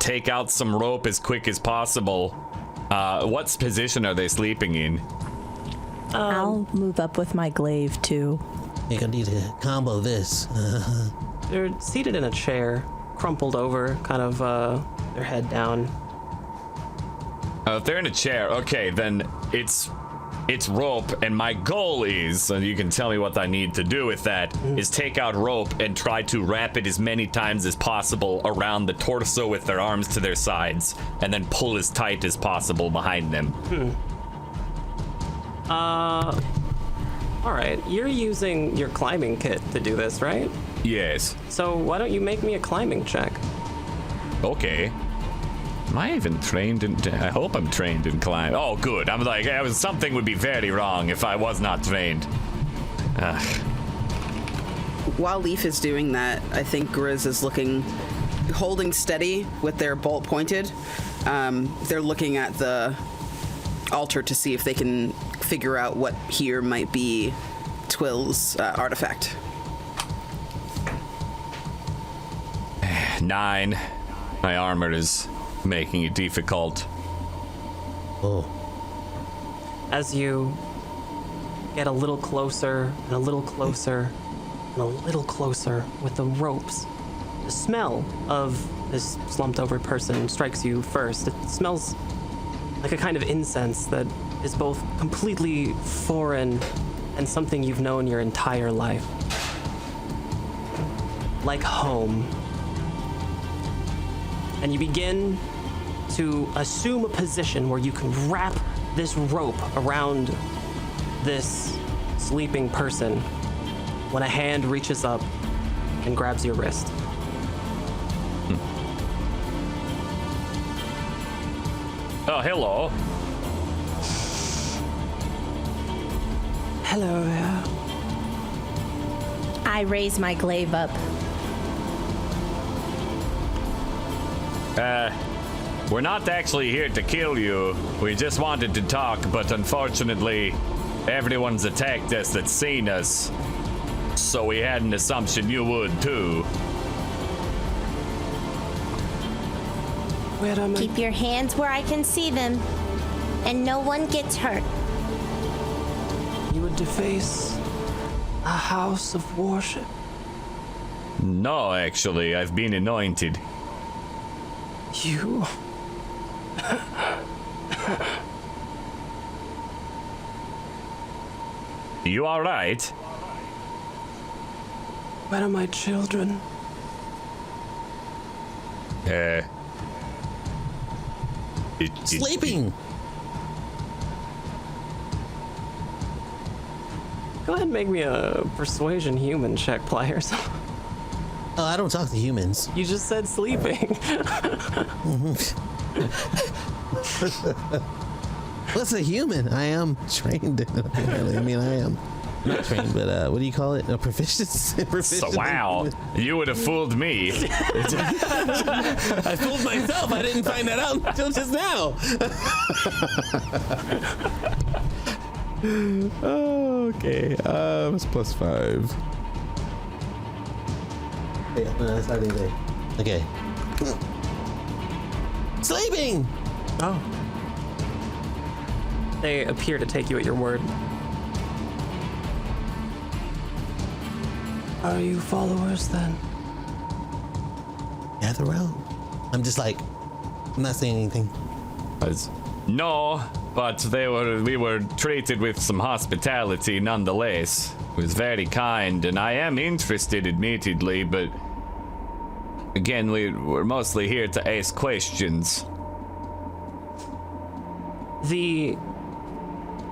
[SPEAKER 3] take out some rope as quick as possible. What position are they sleeping in?
[SPEAKER 5] I'll move up with my glaive too.
[SPEAKER 6] I think I need to combo this.
[SPEAKER 1] They're seated in a chair, crumpled over, kind of their head down.
[SPEAKER 3] If they're in a chair, okay, then it's rope, and my goal is, and you can tell me what I need to do with that, is take out rope and try to wrap it as many times as possible around the torso with their arms to their sides, and then pull as tight as possible behind them.
[SPEAKER 1] All right, you're using your climbing kit to do this, right?
[SPEAKER 3] Yes.
[SPEAKER 1] So why don't you make me a climbing check?
[SPEAKER 3] Okay. Am I even trained in... I hope I'm trained in climb. Oh, good. I'm like, something would be very wrong if I was not trained. Ugh.
[SPEAKER 2] While Leaf is doing that, I think Grizz is holding steady with their bolt pointed. They're looking at the altar to see if they can figure out what here might be Twill's artifact.
[SPEAKER 3] 9. My armor is making it difficult.
[SPEAKER 6] Oh,
[SPEAKER 1] As you get a little closer and a little closer and a little closer with the ropes, the smell of this slumped over person strikes you first. It smells like a kind of incense that is both completely foreign and something you've known your entire life. Like home. And you begin to assume a position where you can wrap this rope around this sleeping person when a hand reaches up and grabs your wrist.
[SPEAKER 3] Oh, hello.
[SPEAKER 1] Hello there.
[SPEAKER 5] I raise my glaive up.
[SPEAKER 3] We're not actually here to kill you. We just wanted to talk, but unfortunately, everyone's attacked us that's seen us. So we had an assumption you would too.
[SPEAKER 1] Where am I?
[SPEAKER 7] Keep your hands where I can see them, and no one gets hurt.
[SPEAKER 1] deface a house of worship?
[SPEAKER 3] No, actually, I've been anointed.
[SPEAKER 1] You...
[SPEAKER 3] You all right?
[SPEAKER 1] Where are my children?
[SPEAKER 6] Sleeping.
[SPEAKER 1] Go ahead and make me a persuasion human check, Pliers.
[SPEAKER 6] Oh, I don't talk to humans.
[SPEAKER 1] You just said sleeping.
[SPEAKER 6] What's a human? I am trained. Apparently. I mean, I am not trained, but what do you call it? A proficiency.
[SPEAKER 3] So, wow, you would have fooled me.
[SPEAKER 6] I fooled myself. I didn't find that out until just now.
[SPEAKER 4] Okay, it's +5.
[SPEAKER 6] Yeah, no, that's not anything. Okay. Sleeping.
[SPEAKER 1] Oh. They appear to take you at your word. Are you followers then?
[SPEAKER 6] Gather round. I'm just like, I'm not saying anything.
[SPEAKER 3] No, but we were treated with some hospitality nonetheless. It was very kind, and I am interested admittedly, but again, we're mostly here to ask questions.
[SPEAKER 1] The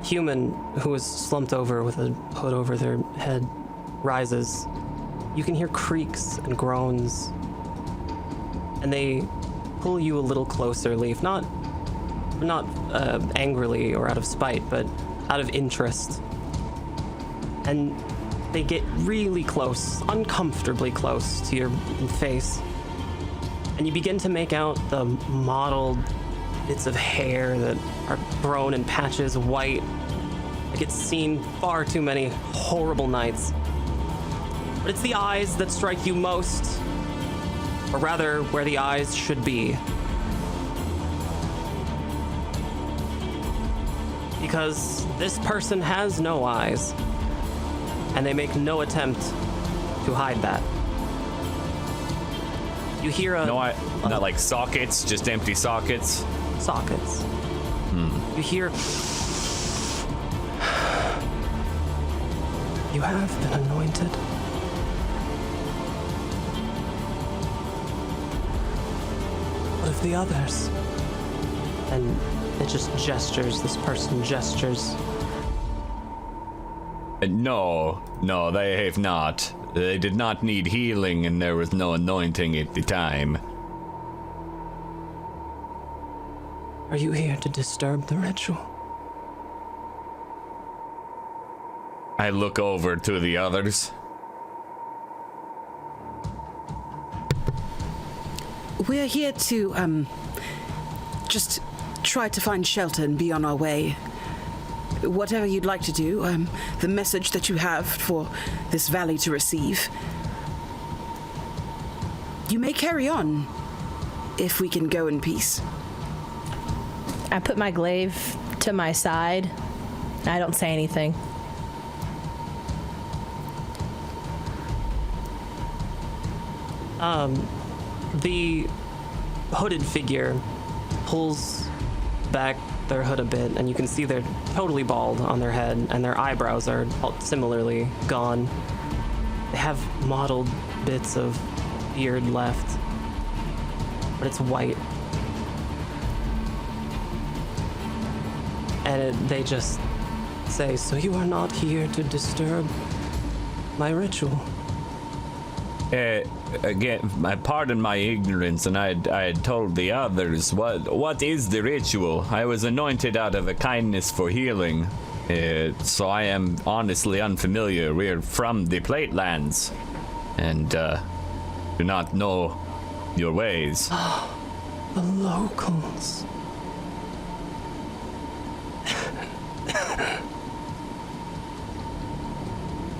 [SPEAKER 1] human who is slumped over with a hood over their head rises. You can hear creaks and groans, and they pull you a little closer, Leaf. Not angrily or out of spite, but out of interest. And they get really close, uncomfortably close to your face. And you begin to make out the mottled bits of hair that are grown in patches white, like it's seen far too many horrible nights. But it's the eyes that strike you most, or rather, where the eyes should be. Because this person has no eyes, and they make no attempt to hide that. You hear a...
[SPEAKER 3] Not like sockets, just empty sockets.
[SPEAKER 1] Sockets. You hear... You have been anointed. What of the others? And it just gestures, this person gestures.
[SPEAKER 3] No, they have not. They did not need healing, and there was no anointing at the time.
[SPEAKER 1] Are you here to disturb the ritual?
[SPEAKER 3] I look over to the others.
[SPEAKER 2] We're here to, just try to find shelter and be on our way. Whatever you'd like to do, the message that you have for this valley to receive. You may carry on, if we can go in peace.
[SPEAKER 5] I put my glaive to my side. I don't say anything.
[SPEAKER 1] The hooded figure pulls back their hood a bit, and you can see they're totally bald on their head, and their eyebrows are similarly gone. They have mottled bits of beard left, but it's white. And they just say, "So you are not here to disturb my ritual?"
[SPEAKER 3] Again, pardon my ignorance, and I had told the others, what is the ritual? I was anointed out of a kindness for healing, so I am honestly unfamiliar. We're from the Platelands, and do not know your ways.
[SPEAKER 1] The locals.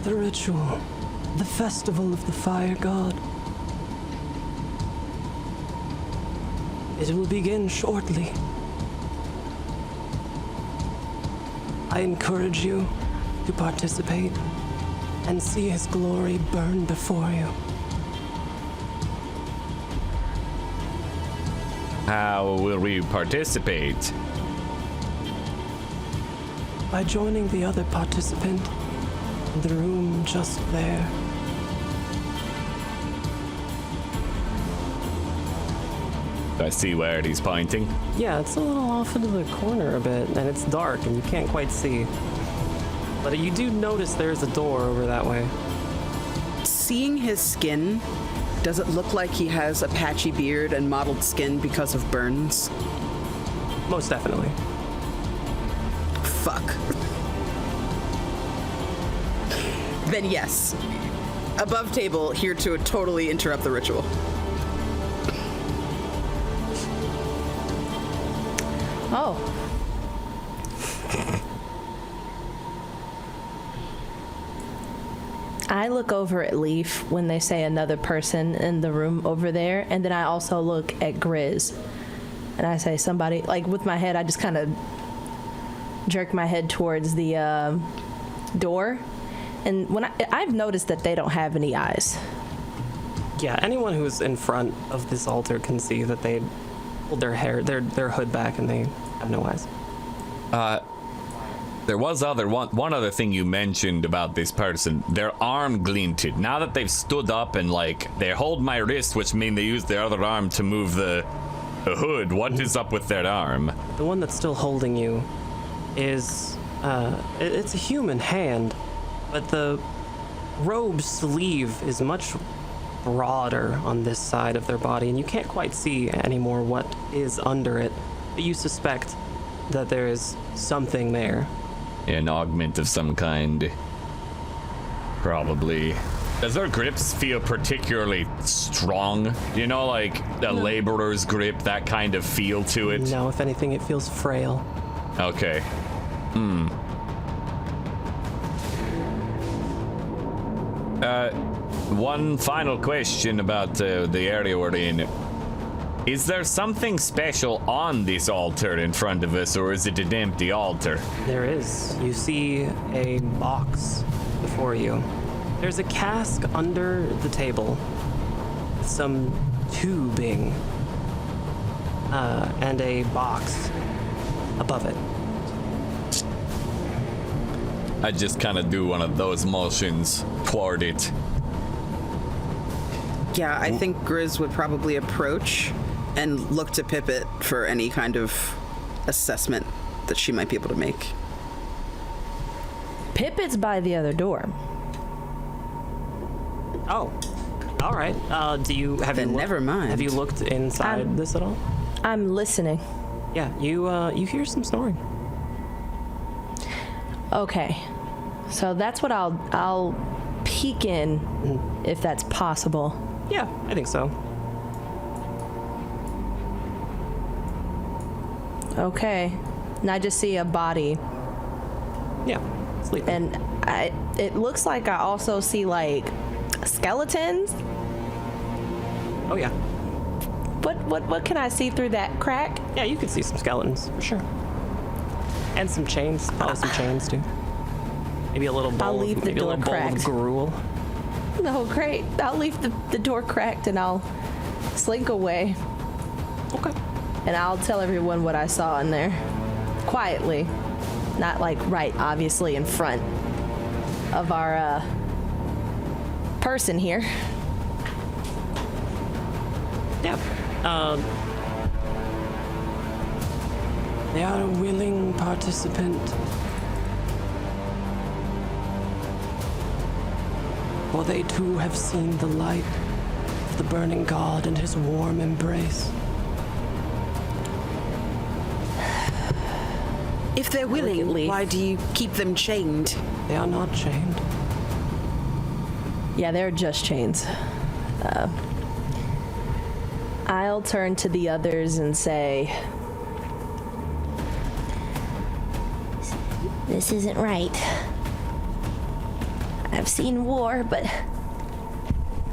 [SPEAKER 1] The ritual. The festival of the fire god. It will begin shortly. I encourage you to participate and see his glory burn before you.
[SPEAKER 3] How will we participate?
[SPEAKER 1] By joining the other participant in the room just there.
[SPEAKER 3] Do I see where he's pointing?
[SPEAKER 1] Yeah, it's a little off into the corner a bit, and it's dark and you can't quite see. But you do notice there's a door over that way.
[SPEAKER 2] Seeing his skin, does it look like he has a patchy beard and mottled skin because of burns?
[SPEAKER 1] Most definitely.
[SPEAKER 2] Fuck. Then yes. Above table, here to totally interrupt the ritual.
[SPEAKER 5] Oh. I look over at Leaf when they say another person in the room over there, and then I also look at Grizz. And I say somebody, like with my head, I just kind of jerk my head towards the door. And when I've noticed that they don't have any eyes.
[SPEAKER 1] Yeah, anyone who's in front of this altar can see that they pulled their hair, their hood back, and they have no eyes.
[SPEAKER 3] There was one other thing you mentioned about this person. Their arm glinted. Now that they've stood up and like they hold my wrist, which mean they use their other arm to move the hood. What is up with that arm?
[SPEAKER 1] The one that's still holding you is it's a human hand, but the robe sleeve is much broader on this side of their body, and you can't quite see anymore what is under it, but you suspect that there is something there.
[SPEAKER 3] An augment of some kind. Probably. Does their grips feel particularly strong? You know, like a laborer's grip, that kind of feel to it?
[SPEAKER 1] No, if anything, it feels frail.
[SPEAKER 3] Okay. One final question about the area we're in. Is there something special on this altar in front of us, or is it an empty altar?
[SPEAKER 1] There is. You see a box before you. There's a cask under the table, some tubing, and a box above it.
[SPEAKER 3] I just kind of do one of those motions toward it.
[SPEAKER 2] Yeah, I think Grizz would probably approach and look to Pipit for any kind of assessment that she might be able to make.
[SPEAKER 5] Pipit's by the other door.
[SPEAKER 1] Oh, all right. Have you
[SPEAKER 2] never mind.
[SPEAKER 1] Have you looked inside this at all?
[SPEAKER 5] I'm listening.
[SPEAKER 1] Yeah, you hear some snoring.
[SPEAKER 5] Okay, so that's what I'll peek in, if that's possible.
[SPEAKER 1] Yeah, I think so.
[SPEAKER 5] Okay, and I just see a body,
[SPEAKER 1] Yeah, sleeping.
[SPEAKER 5] and it looks like I also see like skeletons.
[SPEAKER 1] Oh yeah.
[SPEAKER 5] What can I see through that crack?
[SPEAKER 1] Yeah, you could see some skeletons for sure. And some chains, probably some chains too. Maybe a little bowl.
[SPEAKER 5] I'll leave the door
[SPEAKER 1] a bowl
[SPEAKER 5] cracked.
[SPEAKER 1] of gruel.
[SPEAKER 5] No, great. I'll leave the door cracked and I'll slink away.
[SPEAKER 1] Okay.
[SPEAKER 5] And I'll tell everyone what I saw in there. Quietly. Not like right, obviously, in front of our person here.
[SPEAKER 1] Yeah. They are a willing participant. For they too have seen the light of the burning God and his warm embrace.
[SPEAKER 2] If they're willing, why do you keep them chained?
[SPEAKER 1] They are not chained.
[SPEAKER 5] Yeah, they're just chains. I'll turn to the others and say,
[SPEAKER 7] This isn't right. I've seen war, but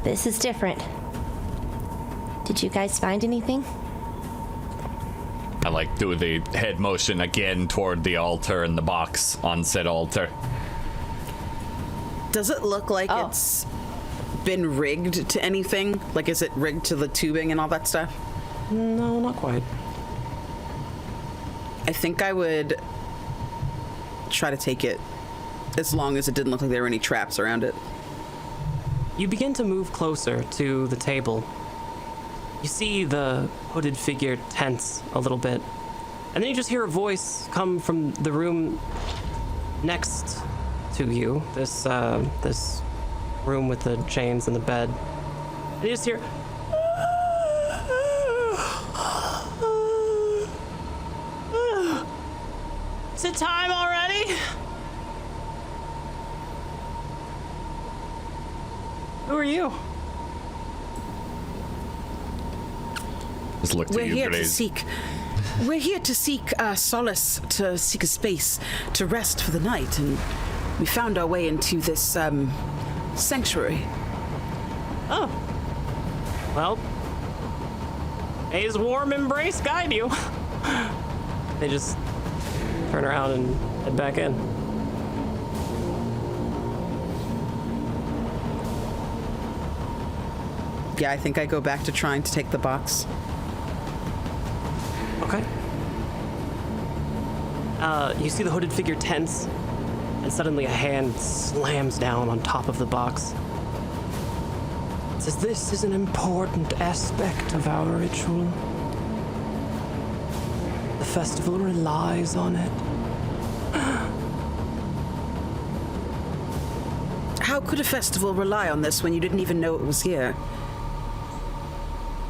[SPEAKER 7] this is different. Did you guys find anything?
[SPEAKER 3] I do the head motion again toward the altar and the box on said altar.
[SPEAKER 2] Does it look like it's been rigged to anything? Like, is it rigged to the tubing and all that stuff?
[SPEAKER 1] No, not quite.
[SPEAKER 2] I think I would try to take it, as long as it didn't look like there were any traps around it.
[SPEAKER 1] You begin to move closer to the table. You see the hooded figure tense a little bit. And then you just hear a voice come from the room next to you. This room with the chains and the bed. And you just hear... Is it time already? Who are you?
[SPEAKER 3] Just look to
[SPEAKER 2] We're
[SPEAKER 3] you,
[SPEAKER 2] here to
[SPEAKER 3] Grace.
[SPEAKER 2] seek. We're here to seek solace, to seek a space to rest for the night, and we found our way into this sanctuary.
[SPEAKER 1] Oh. Well, A's warm embrace guide you. They just turn around and head back in.
[SPEAKER 2] Yeah, I think I go back to trying to take the box.
[SPEAKER 1] Okay. You see the hooded figure tense, and suddenly a hand slams down on top of the box. It says, "This is an important aspect of our ritual. The festival relies on it."
[SPEAKER 2] How could a festival rely on this when you didn't even know it was here?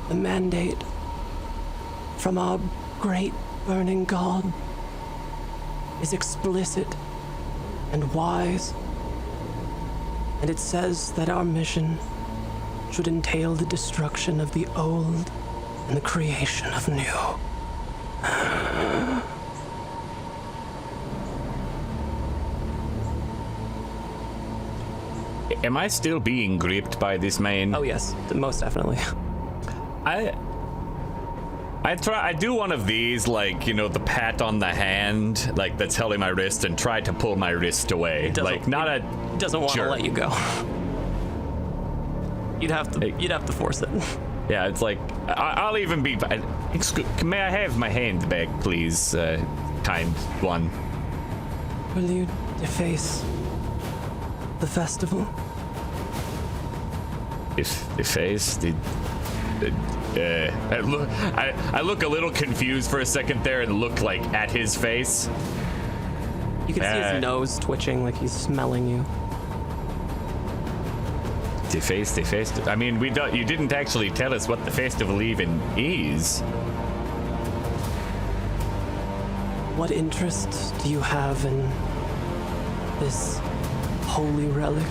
[SPEAKER 1] The mandate from our great burning god is explicit and wise, and it says that our mission should entail the destruction of the old and the creation of new.
[SPEAKER 3] Am I still being gripped by this man?
[SPEAKER 1] Oh yes, most definitely.
[SPEAKER 3] I do one of these, like, you know, the pat on the hand, like, that's holding my wrist, and try to pull my wrist away. Like, not a
[SPEAKER 1] doesn't want to
[SPEAKER 3] jerk.
[SPEAKER 1] let you go. You'd have to force it.
[SPEAKER 3] Yeah, it's like, I'll even be... may I have my hand back, please, kind one?
[SPEAKER 1] Will you deface the festival?
[SPEAKER 3] If face did... I look a little confused for a second there and look, like, at his face.
[SPEAKER 1] You can see his nose twitching like he's smelling you.
[SPEAKER 3] Deface. I mean, you didn't actually tell us what the festival even is.
[SPEAKER 1] What interest do you have in this holy relic?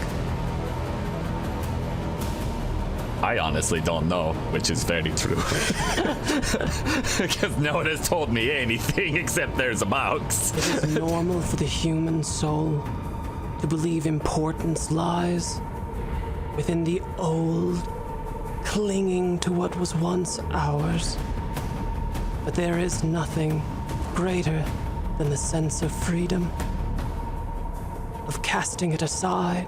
[SPEAKER 3] I honestly don't know, which is very true. Because no one has told me anything except there's a box.
[SPEAKER 1] It is normal for the human soul to believe importance lies within the old, clinging to what was once ours. But there is nothing greater than the sense of freedom, of casting it aside.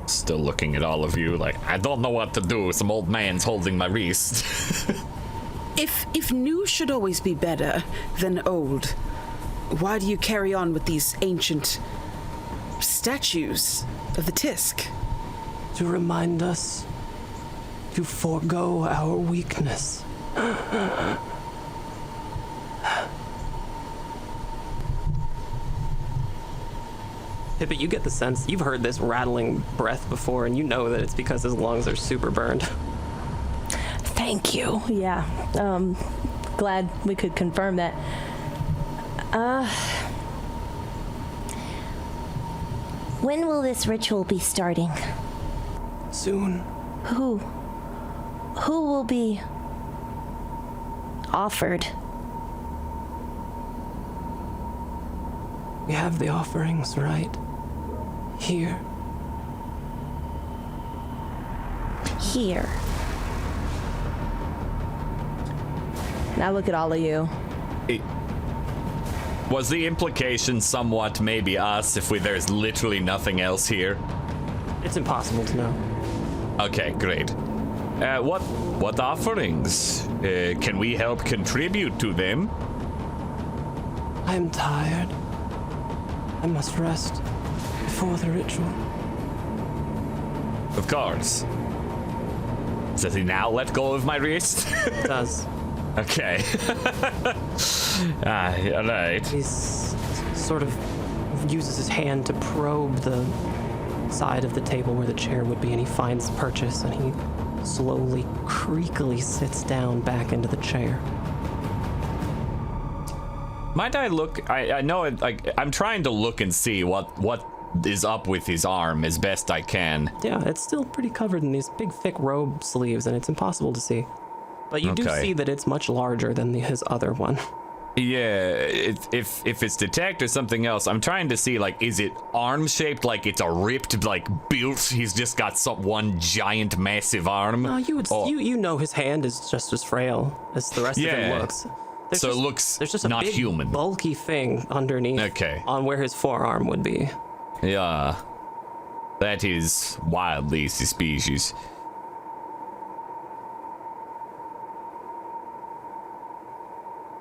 [SPEAKER 3] Still looking at all of you like, I don't know what to do. Some old man's holding my wrist.
[SPEAKER 2] If new should always be better than old, why do you carry on with these ancient statues of the Tisk?
[SPEAKER 1] To remind us to forego our weakness. But you get the sense, you've heard this rattling breath before, and you know that it's because his lungs are super burned.
[SPEAKER 5] Thank you. Yeah. Glad we could confirm that.
[SPEAKER 7] When will this ritual be starting?
[SPEAKER 1] Soon.
[SPEAKER 7] Who will be offered?
[SPEAKER 1] We have the offerings right here.
[SPEAKER 7] Here.
[SPEAKER 5] And I look at all of you.
[SPEAKER 3] Was the implication somewhat maybe us if there's literally nothing else here?
[SPEAKER 1] It's impossible to know.
[SPEAKER 3] Okay, great. What offerings? Can we help contribute to them?
[SPEAKER 1] I am tired. I must rest before the ritual.
[SPEAKER 3] Of course. Does he now let go of my wrist?
[SPEAKER 1] It does.
[SPEAKER 3] Okay. All right.
[SPEAKER 1] He's sort of uses his hand to probe the side of the table where the chair would be, and he finds purchase, and he slowly, creakily sits down back into the chair.
[SPEAKER 3] Might I look? I know it. I'm trying to look and see what is up with his arm as best I can.
[SPEAKER 1] Yeah, it's still pretty covered in these big, thick robe sleeves, and it's impossible to see. But you do see that it's much larger than his other one.
[SPEAKER 3] Yeah, if it's detect or something else, I'm trying to see, like, is it arm shaped like it's a ripped, like, built? He's just got one giant, massive arm.
[SPEAKER 1] No, you know his hand is just as frail as the rest of him looks.
[SPEAKER 3] There's just
[SPEAKER 1] a
[SPEAKER 3] not
[SPEAKER 1] big,
[SPEAKER 3] human,
[SPEAKER 1] bulky thing underneath.
[SPEAKER 3] Okay.
[SPEAKER 1] On where his forearm would be.
[SPEAKER 3] Yeah, that is wildly suspicious.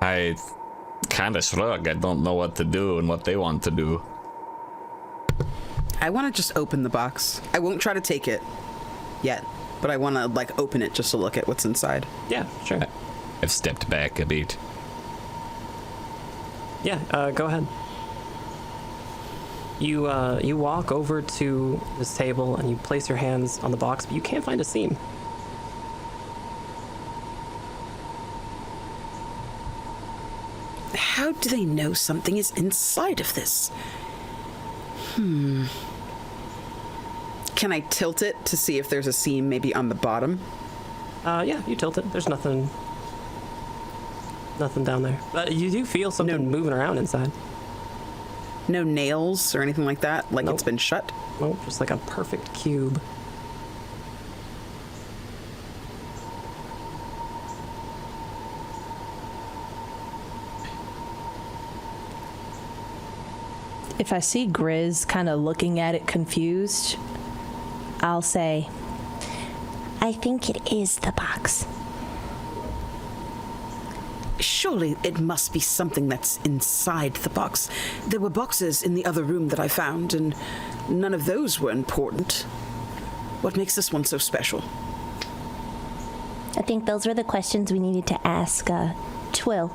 [SPEAKER 3] I kind of shrug. I don't know what to do and what they want to do.
[SPEAKER 2] I want to just open the box. I won't try to take it yet, but I want to, like, open it just to look at what's inside.
[SPEAKER 1] Yeah, sure.
[SPEAKER 3] I've stepped back a bit.
[SPEAKER 1] Yeah, go ahead. You walk over to this table and you place your hands on the box, but you can't find a seam.
[SPEAKER 2] How do they know something is inside of this? Can I tilt it to see if there's a seam maybe on the bottom?
[SPEAKER 1] Yeah, you tilt it. There's nothing down there. But you do feel something moving around inside.
[SPEAKER 2] No nails or anything like that? Like
[SPEAKER 1] Nope.
[SPEAKER 2] It's been shut?
[SPEAKER 1] Nope, just like a perfect cube.
[SPEAKER 5] If I see Grizz kind of looking at it confused, I'll say,
[SPEAKER 7] I think it is the box.
[SPEAKER 2] Surely it must be something that's inside the box. There were boxes in the other room that I found, and none of those were important. What makes this one so special?
[SPEAKER 7] I think those were the questions we needed to ask Twill.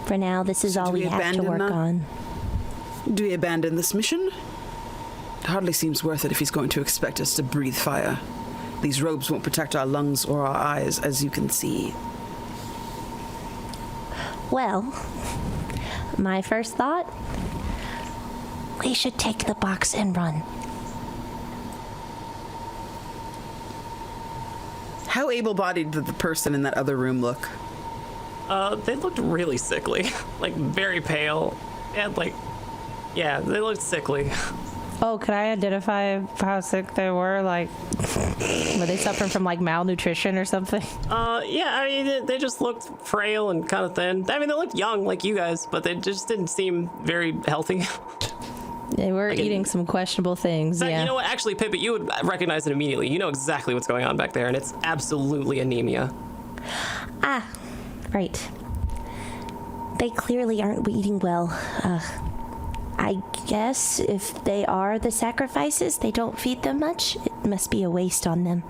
[SPEAKER 7] For now, this is
[SPEAKER 2] So
[SPEAKER 7] all
[SPEAKER 2] do
[SPEAKER 7] we
[SPEAKER 2] we
[SPEAKER 7] have to
[SPEAKER 2] abandon
[SPEAKER 7] work
[SPEAKER 2] that?
[SPEAKER 7] on.
[SPEAKER 2] Do we abandon this mission? It hardly seems worth it if he's going to expect us to breathe fire. These robes won't protect our lungs or our eyes, as you can see.
[SPEAKER 7] Well, my first thought, we should take the box and run.
[SPEAKER 2] How able-bodied did the person in that other room look?
[SPEAKER 1] They looked really sickly. Like, very pale. And, like, yeah, they looked sickly.
[SPEAKER 5] oh, could I identify how sick they were? Like, were they suffering from, like, malnutrition or something?
[SPEAKER 1] Yeah, I mean, they just looked frail and kind of thin. I mean, they looked young, like you guys, but they just didn't seem very healthy.
[SPEAKER 5] They were eating some questionable things,
[SPEAKER 1] Fact,
[SPEAKER 5] yeah.
[SPEAKER 1] You know what? Actually, Pippet, you would recognize it immediately. You know exactly what's going on back there, and it's absolutely anemia.
[SPEAKER 7] Ah, right. They clearly aren't eating well. I guess if they are the sacrifices, they don't feed them much. It must be a waste on them.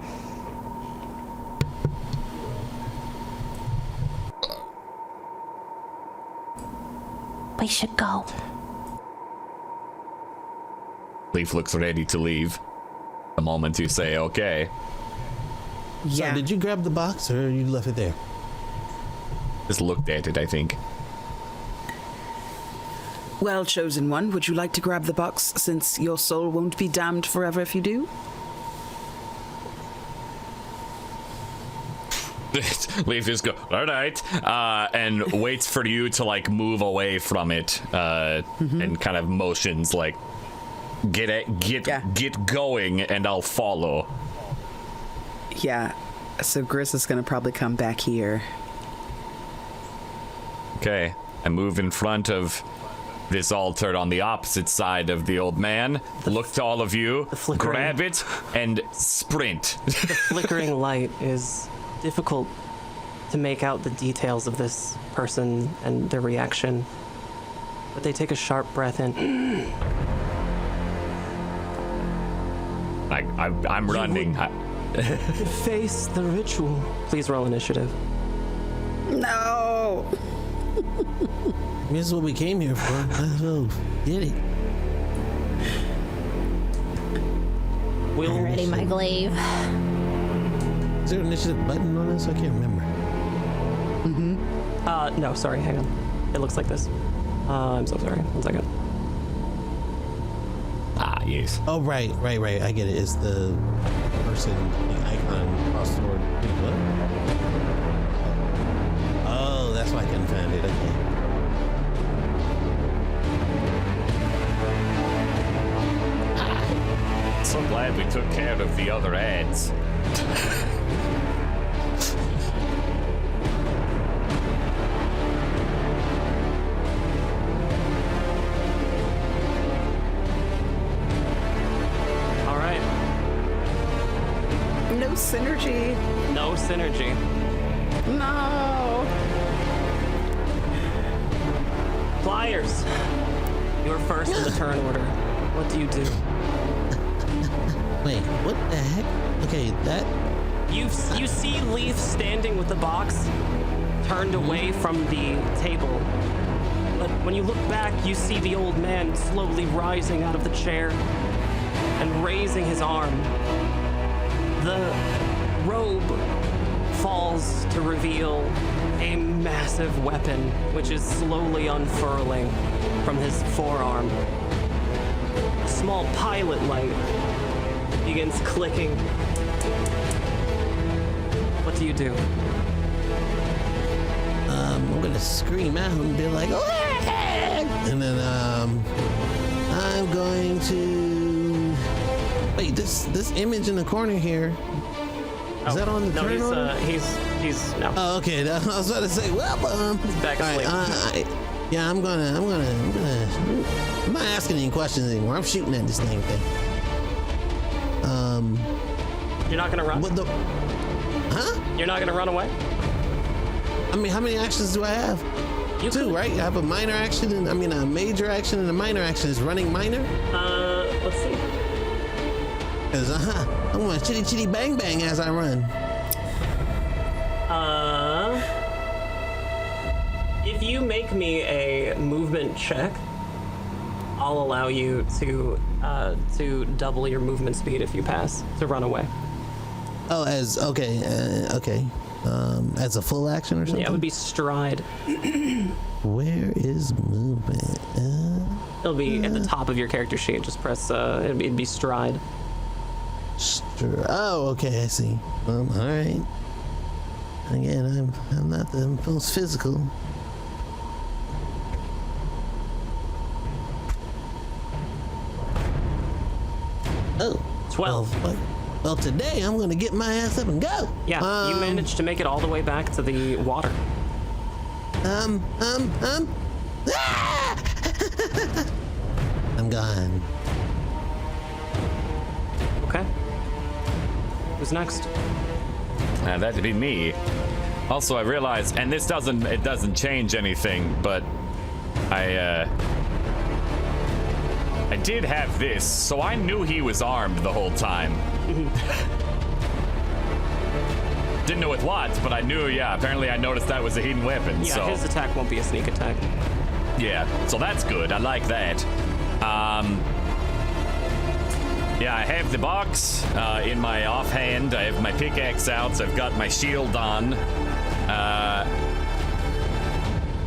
[SPEAKER 7] We should go.
[SPEAKER 3] Leaf looks ready to leave. The moment you say okay.
[SPEAKER 2] Yeah.
[SPEAKER 6] So did you grab the box or you left it there?
[SPEAKER 3] Just looked at it, I think.
[SPEAKER 2] Well, Chosen One, would you like to grab the box, since your soul won't be damned forever if you do?
[SPEAKER 3] Leaf just go, all right, and waits for you to, like, move away from it, and kind of motions, like, get going, and I'll follow.
[SPEAKER 2] Yeah. So Grizz is going to probably come back here.
[SPEAKER 3] Okay, I move in front of this altar on the opposite side of the old man. Look to all of you, grab it, and sprint.
[SPEAKER 1] The flickering light is difficult to make out the details of this person and their reaction. But they take a sharp breath in.
[SPEAKER 3] I'm running.
[SPEAKER 1] Face the ritual. Please roll initiative.
[SPEAKER 2] No.
[SPEAKER 6] This is what we came here for. Let's go get it.
[SPEAKER 1] Will
[SPEAKER 7] Ready, my glaive.
[SPEAKER 6] Is there an initiative button on this? I can't remember.
[SPEAKER 1] no, sorry, hang on. It looks like this. I'm so sorry. 1 second.
[SPEAKER 3] Ah, yes.
[SPEAKER 6] Oh, right. I get it. It's the person, the icon across the board. Wait, what? Oh, that's why I couldn't find it. Okay.
[SPEAKER 3] So glad we took care of the other ads.
[SPEAKER 1] All right.
[SPEAKER 2] No synergy.
[SPEAKER 1] No synergy.
[SPEAKER 2] No.
[SPEAKER 1] Pliers. You're first in the turn order. What do you do?
[SPEAKER 6] Wait, what the heck? Okay, that.
[SPEAKER 1] You see Leaf standing with the box turned away from the table. But when you look back, you see the old man slowly rising out of the chair and raising his arm. The robe falls to reveal a massive weapon, which is slowly unfurling from his forearm. A small pilot light begins clicking. What do you do?
[SPEAKER 6] I'm gonna scream out and be like, and then I'm going to wait. This image in the corner here. Is that on the
[SPEAKER 1] no,
[SPEAKER 6] turn order?
[SPEAKER 1] he's no.
[SPEAKER 6] Oh, okay. I was about to say, well,
[SPEAKER 1] Back asleep.
[SPEAKER 6] yeah, I'm not asking any questions anymore. I'm shooting at this dang thing.
[SPEAKER 1] You're not gonna run?
[SPEAKER 6] What the? Huh?
[SPEAKER 1] You're not gonna run away?
[SPEAKER 6] I mean, how many actions do I have?
[SPEAKER 1] You
[SPEAKER 6] Two,
[SPEAKER 1] could-
[SPEAKER 6] right? I have a minor action, and a major action and a minor action. Is running minor?
[SPEAKER 1] Let's see.
[SPEAKER 6] Cause I want chitty chitty bang bang as I run.
[SPEAKER 1] If you make me a movement check, I'll allow you to double your movement speed if you pass to run away.
[SPEAKER 6] Oh, as as a full action or something.
[SPEAKER 1] Yeah, it would be stride.
[SPEAKER 6] Where is movement?
[SPEAKER 1] It'll be at the top of your character sheet. Just press. It'd be stride.
[SPEAKER 6] Oh, okay, I see. All right. Again, I'm not the most physical. Oh,
[SPEAKER 1] 12.
[SPEAKER 6] Well, today I'm gonna get my ass up and go.
[SPEAKER 1] Yeah, you managed to make it all the way back to the water.
[SPEAKER 6] Ah! I'm gone.
[SPEAKER 1] Okay. Who's next?
[SPEAKER 3] That'd be me. Also, I realized, and it doesn't change anything, but I did have this, so I knew he was armed the whole time. Didn't know with what, but I knew, yeah, apparently I noticed that was a hidden weapon,
[SPEAKER 1] Yeah,
[SPEAKER 3] so.
[SPEAKER 1] his attack won't be a sneak attack.
[SPEAKER 3] Yeah, so that's good. I like that. Yeah, I have the box in my offhand. I have my pickaxe out. So I've got my shield on.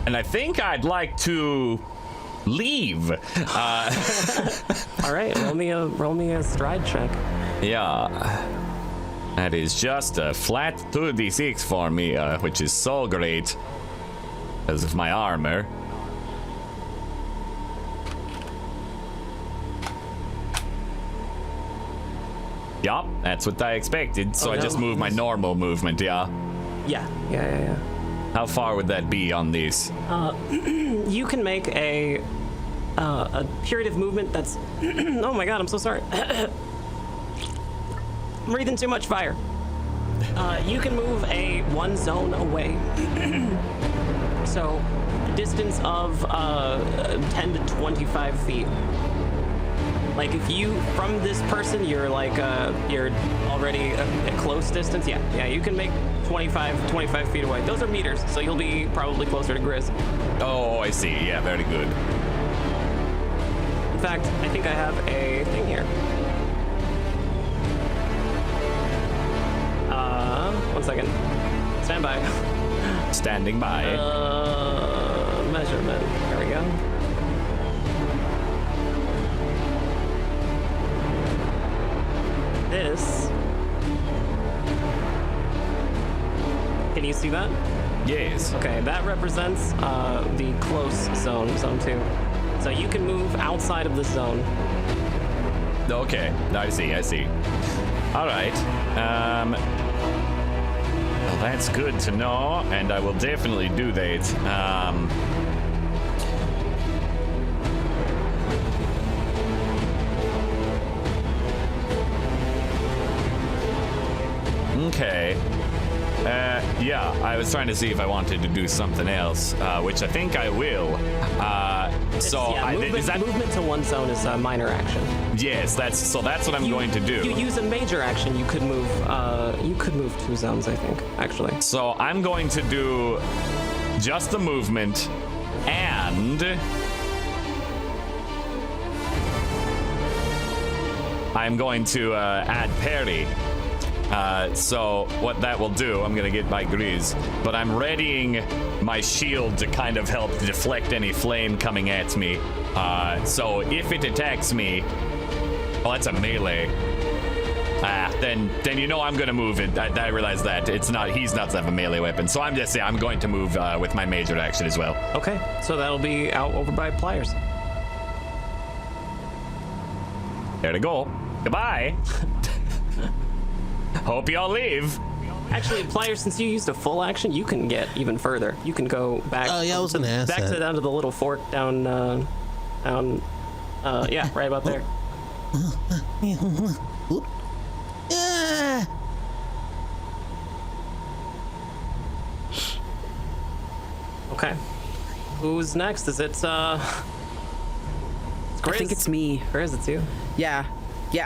[SPEAKER 3] And I think I'd like to leave.
[SPEAKER 1] All right, roll me a stride check.
[SPEAKER 3] Yeah. That is just a flat 2d6 for me, which is so great because of my armor. Yup, that's what I expected, so
[SPEAKER 1] Oh,
[SPEAKER 3] I
[SPEAKER 1] no.
[SPEAKER 3] just moved my normal movement, yeah.
[SPEAKER 1] Yeah.
[SPEAKER 3] How far would that be on these?
[SPEAKER 1] You can make a period of movement that's. Oh my god, I'm so sorry. I'm breathing too much fire. You can move one zone away. So, a distance of 10 to 25 feet. Like if you, from this person, you're like, you're already a close distance. Yeah, you can make 25 feet away. Those are meters, so you'll be probably closer to Grizz.
[SPEAKER 3] Oh, I see. Yeah, very good.
[SPEAKER 1] In fact, I think I have a thing here. 1 second. Stand by.
[SPEAKER 3] Standing by.
[SPEAKER 1] Measurement. There we go. This. Can you see that?
[SPEAKER 3] Yes.
[SPEAKER 1] Okay, that represents the close zone, zone 2. So you can move outside of this zone.
[SPEAKER 3] Okay, I see. All right. Well, that's good to know, and I will definitely do that. Okay. Yeah, I was trying to see if I wanted to do something else, which I think I will.
[SPEAKER 1] Movement to one zone is a minor action.
[SPEAKER 3] Yes, that's what I'm going to do.
[SPEAKER 1] You use a major action. You could move 2 zones, I think, actually.
[SPEAKER 3] So I'm going to do just the movement, and I'm going to add parry. So what that will do, I'm gonna get my Grizz, but I'm readying my shield to kind of help deflect any flame coming at me. So if it attacks me, well, that's a melee. Then you know I'm gonna move it. I realize that he's not to have a melee weapon. So I'm going to move with my major action as well.
[SPEAKER 1] Okay, so that'll be out over by Pliers.
[SPEAKER 3] There to go. Goodbye. Hope y'all leave.
[SPEAKER 1] Actually, Pliers, since you used a full action, you can get even further. You can go back.
[SPEAKER 6] Oh yeah, I was gonna ask
[SPEAKER 1] back
[SPEAKER 6] that.
[SPEAKER 1] down to the little fork down. Yeah, right about there. Okay. Who's next? Is it Grizz?
[SPEAKER 2] I think it's me.
[SPEAKER 1] Grizz, it's you.
[SPEAKER 2] Yeah,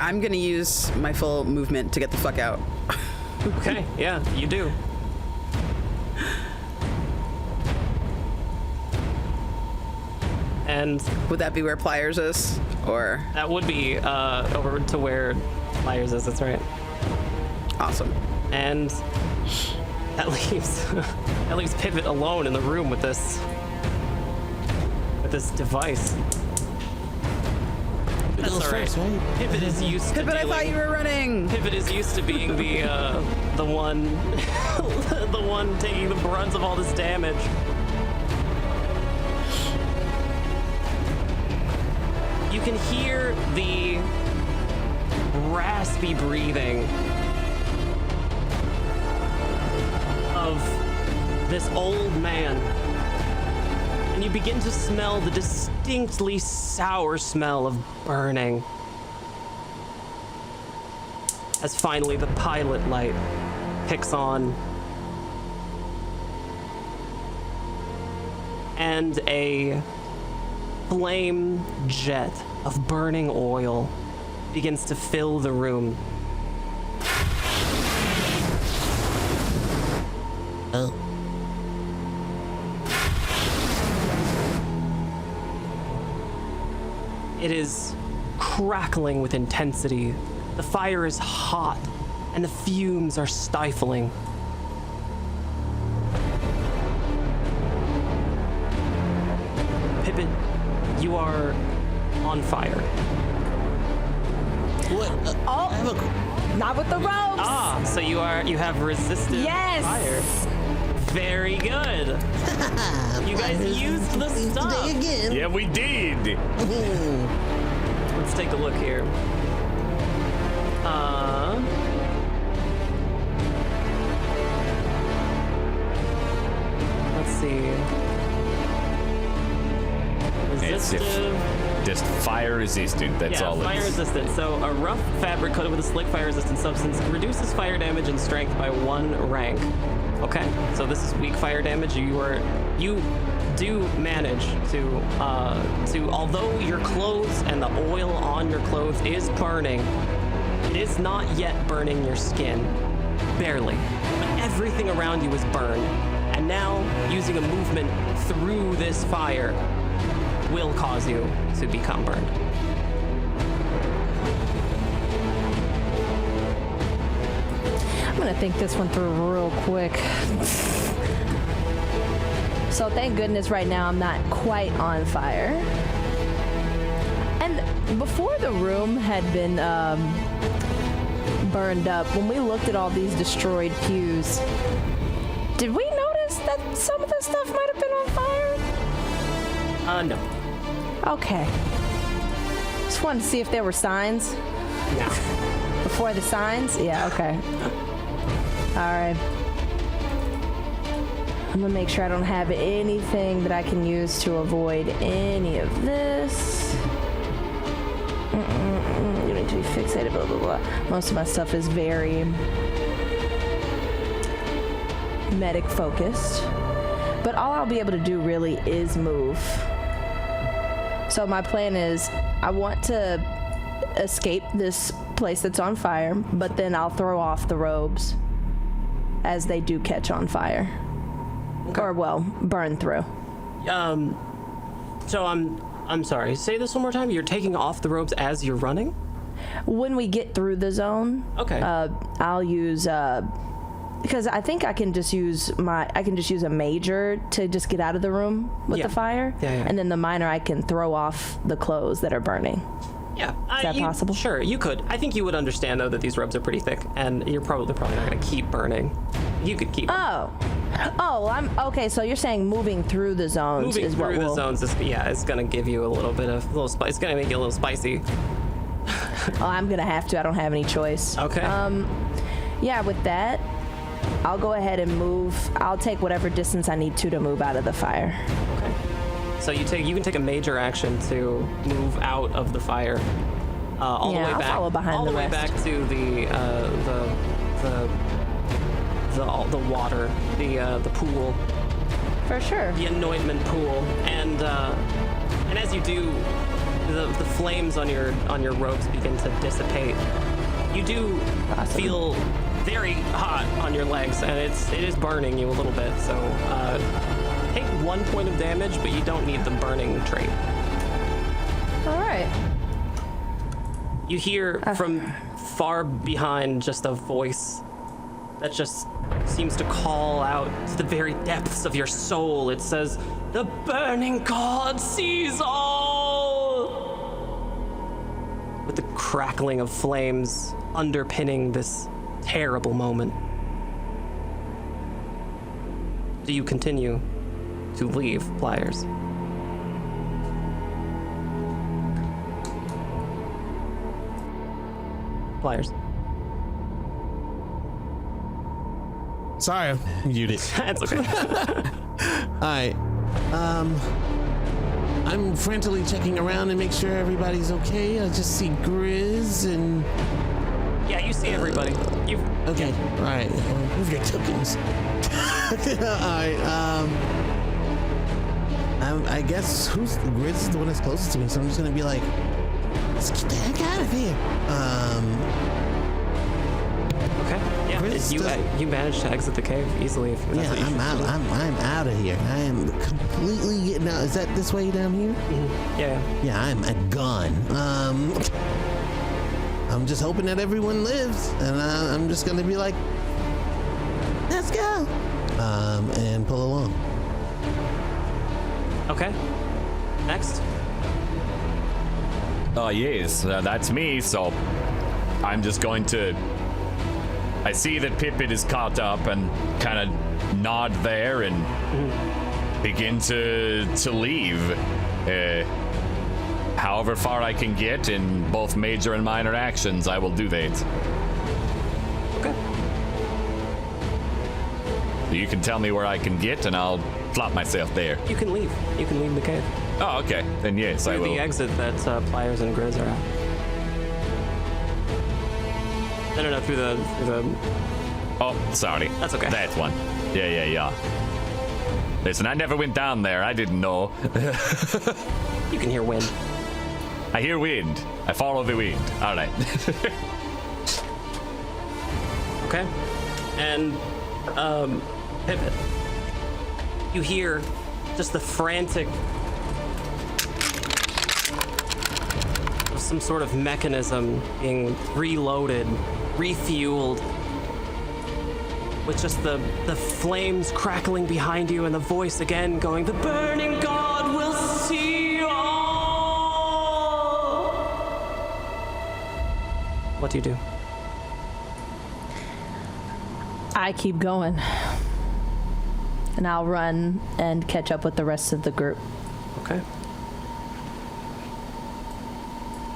[SPEAKER 2] I'm gonna use my full movement to get the fuck out.
[SPEAKER 1] Okay, yeah, you do. And
[SPEAKER 2] Would that be where Pliers is? Or
[SPEAKER 1] that would be over to where Pliers is, that's right.
[SPEAKER 2] awesome.
[SPEAKER 1] And that leaves Pivot alone in the room with this device. That's all right.
[SPEAKER 6] First, right?
[SPEAKER 1] Pivot is used to
[SPEAKER 2] Pivot, I thought you were running.
[SPEAKER 1] Pivot is used to being the one the one taking the brunt of all this damage. You can hear the raspy breathing of this old man. And you begin to smell the distinctly sour smell of burning. As finally the pilot light kicks on. And a flame jet of burning oil begins to fill the room.
[SPEAKER 6] Oh.
[SPEAKER 1] It is crackling with intensity. The fire is hot, and the fumes are stifling. Pippin, you are on fire.
[SPEAKER 6] What?
[SPEAKER 5] Oh,
[SPEAKER 6] I have a,
[SPEAKER 5] not with the ropes.
[SPEAKER 1] Ah, so you have resisted
[SPEAKER 5] Yes.
[SPEAKER 1] fire. Very good. You guys used the stuff.
[SPEAKER 6] today again.
[SPEAKER 3] Yeah, we did.
[SPEAKER 1] Let's take a look here. see.
[SPEAKER 3] It's just fire resistant. That's all
[SPEAKER 1] fire
[SPEAKER 3] it is.
[SPEAKER 1] resistant. So a rough fabric coated with a slick fire resistant substance reduces fire damage and strength by 1 rank. Okay, so this is weak fire damage. You do manage to although your clothes and the oil on your clothes is burning, it is not yet burning your skin. Barely. But everything around you is burned. And now, using a movement through this fire will cause you to become burned.
[SPEAKER 5] I'm gonna think this one through real quick. So thank goodness right now I'm not quite on fire. And before the room had been burned up, when we looked at all these destroyed pews, did we notice that some of this stuff might have been on fire?
[SPEAKER 1] No.
[SPEAKER 5] Okay. Just wanted to see if there were signs.
[SPEAKER 1] No.
[SPEAKER 5] Before the signs? Yeah, okay. Alright. I'm gonna make sure I don't have anything that I can use to avoid any of this. You need to be fixated, blah, blah, blah. Most of my stuff is very medic focused. But all I'll be able to do really is move. So my plan is I want to escape this place that's on fire, but then I'll throw off the robes as they do catch on fire. Okay. Or, well, burn through.
[SPEAKER 1] So I'm sorry. Say this one more time. You're taking off the robes as you're running?
[SPEAKER 5] When we get through the zone,
[SPEAKER 1] okay.
[SPEAKER 5] I'll use because I think I can just use a major to just get out of the room with the fire.
[SPEAKER 1] Yeah.
[SPEAKER 5] And then the minor I can throw off the clothes that are burning.
[SPEAKER 1] Yeah.
[SPEAKER 5] Is that possible?
[SPEAKER 1] Sure, you could. I think you would understand though that these robes are pretty thick and you're probably not going to keep burning. You could keep.
[SPEAKER 5] Oh, I'm okay. So you're saying moving through the zones
[SPEAKER 1] moving
[SPEAKER 5] is
[SPEAKER 1] through
[SPEAKER 5] what
[SPEAKER 1] the
[SPEAKER 5] will...
[SPEAKER 1] zones is it's going to give you a little bit of spice. It's going to make you a little spicy.
[SPEAKER 5] Oh, I'm gonna have to. I don't have any choice.
[SPEAKER 1] Okay.
[SPEAKER 5] Yeah, with that, I'll go ahead and move. I'll take whatever distance I need to move out of the fire.
[SPEAKER 1] Okay. So you can take a major action to move out of the fire. All the way
[SPEAKER 5] I'll
[SPEAKER 1] back.
[SPEAKER 5] Follow behind
[SPEAKER 1] all the way
[SPEAKER 5] rest.
[SPEAKER 1] back to the water, the pool.
[SPEAKER 5] For sure.
[SPEAKER 1] The anointment pool, and as you do, the flames on your robes begin to dissipate. You do feel very hot on your legs, and it is burning you a little bit. So take 1 point of damage, but you don't need the burning trait.
[SPEAKER 5] All right.
[SPEAKER 1] You hear from far behind just a voice that just seems to call out to the very depths of your soul. It says, "The burning god sees all!" With the crackling of flames underpinning this terrible moment. Do you continue to leave Pliers? Pliers.
[SPEAKER 6] Sorry, I'm muted.
[SPEAKER 1] That's okay.
[SPEAKER 6] Alright. I'm frantically checking around and make sure everybody's okay. I just see Grizz and...
[SPEAKER 1] Yeah, you see everybody.
[SPEAKER 6] Okay, alright. Move your tokens. Alright, I guess Grizz is the one that's closest to me, so I'm just gonna be like, let's get the heck out of here.
[SPEAKER 1] Okay. Yeah. You managed to exit the cave easily. If that's what you
[SPEAKER 6] I'm out.
[SPEAKER 1] do.
[SPEAKER 6] I'm out of here. I am completely getting out. Is that this way down here?
[SPEAKER 1] Mm-hmm. Yeah.
[SPEAKER 6] Yeah, I'm gone. I'm just hoping that everyone lives, and I'm just gonna be like, let's go, and pull along.
[SPEAKER 1] Okay. Next.
[SPEAKER 3] Yes, that's me. So I'm just going to. I see that Pippin is caught up and kind of nod there and begin to leave. However far I can get in both major and minor actions, I will do that.
[SPEAKER 1] Okay.
[SPEAKER 3] You can tell me where I can get, and I'll plop myself there.
[SPEAKER 1] You can leave. You can leave the cave.
[SPEAKER 3] Oh, okay. Then yes, I
[SPEAKER 1] Through
[SPEAKER 3] will.
[SPEAKER 1] the exit that Pliers and Grizz are at. No, through the...
[SPEAKER 3] Oh, sorry.
[SPEAKER 1] That's okay.
[SPEAKER 3] That one. Yeah. Listen, I never went down there. I didn't know.
[SPEAKER 1] You can hear wind.
[SPEAKER 3] I hear wind. I follow the wind. All right.
[SPEAKER 1] Okay. And, Pivot. You hear just the frantic... of some sort of mechanism being reloaded, refueled, with just the flames crackling behind you and the voice again going, "The burning god will see all." What do you do?
[SPEAKER 5] I keep going. And I'll run and catch up with the rest of the group.
[SPEAKER 1] Okay.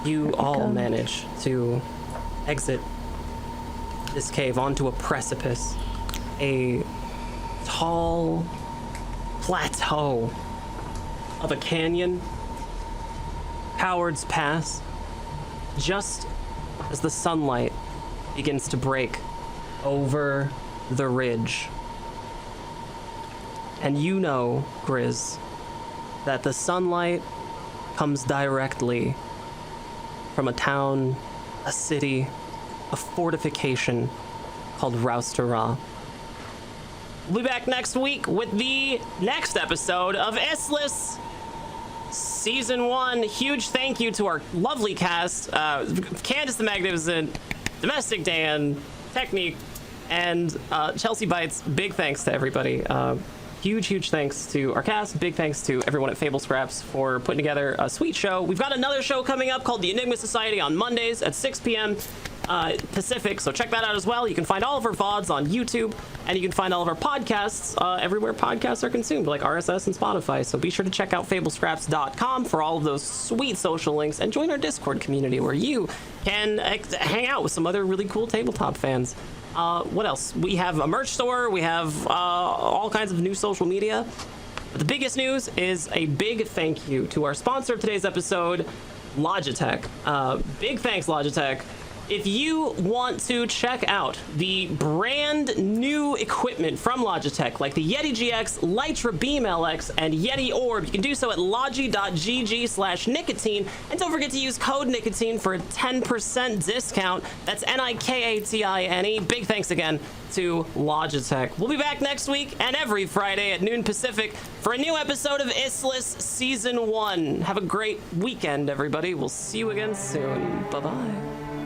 [SPEAKER 1] You all manage to exit this cave onto a precipice, a tall plateau of a canyon. Cowards pass just as the sunlight begins to break over the ridge. And you know, Grizz, that the sunlight comes directly from a town, a city, a fortification called Roustera. We'll be back next week with the next episode of Issliss Season 1. Huge thank you to our lovely cast, Candacethemagnificent, Domesticdan, Techniq, and Chelseabytes. Big thanks to everybody. Huge thanks to our cast. Big thanks to everyone at Fable Scraps for putting together a sweet show. We've got another show coming up called The Enigma Society on Mondays at 6 p.m. Pacific, so check that out as well. You can find all of our VODs on YouTube, and you can find all of our podcasts everywhere podcasts are consumed, like RSS and Spotify. So be sure to check out fablescraps.com for all of those sweet social links, and join our Discord community where you can hang out with some other really cool tabletop fans. What else? We have a merch store. We have all kinds of new social media. But the biggest news is a big thank you to our sponsor of today's episode, Logitech. Big thanks, Logitech. If you want to check out the brand new equipment from Logitech, like the Yeti GX, Lytra Beam LX, and Yeti Orb, you can do so at logi.gg/nicotine. And don't forget to use code nicotine for a 10% discount. That's NIKATINE. Big thanks again to Logitech. We'll be back next week and every Friday at noon Pacific for a new episode of Issliss Season 1. Have a great weekend, everybody. We'll see you again soon. Bye-bye.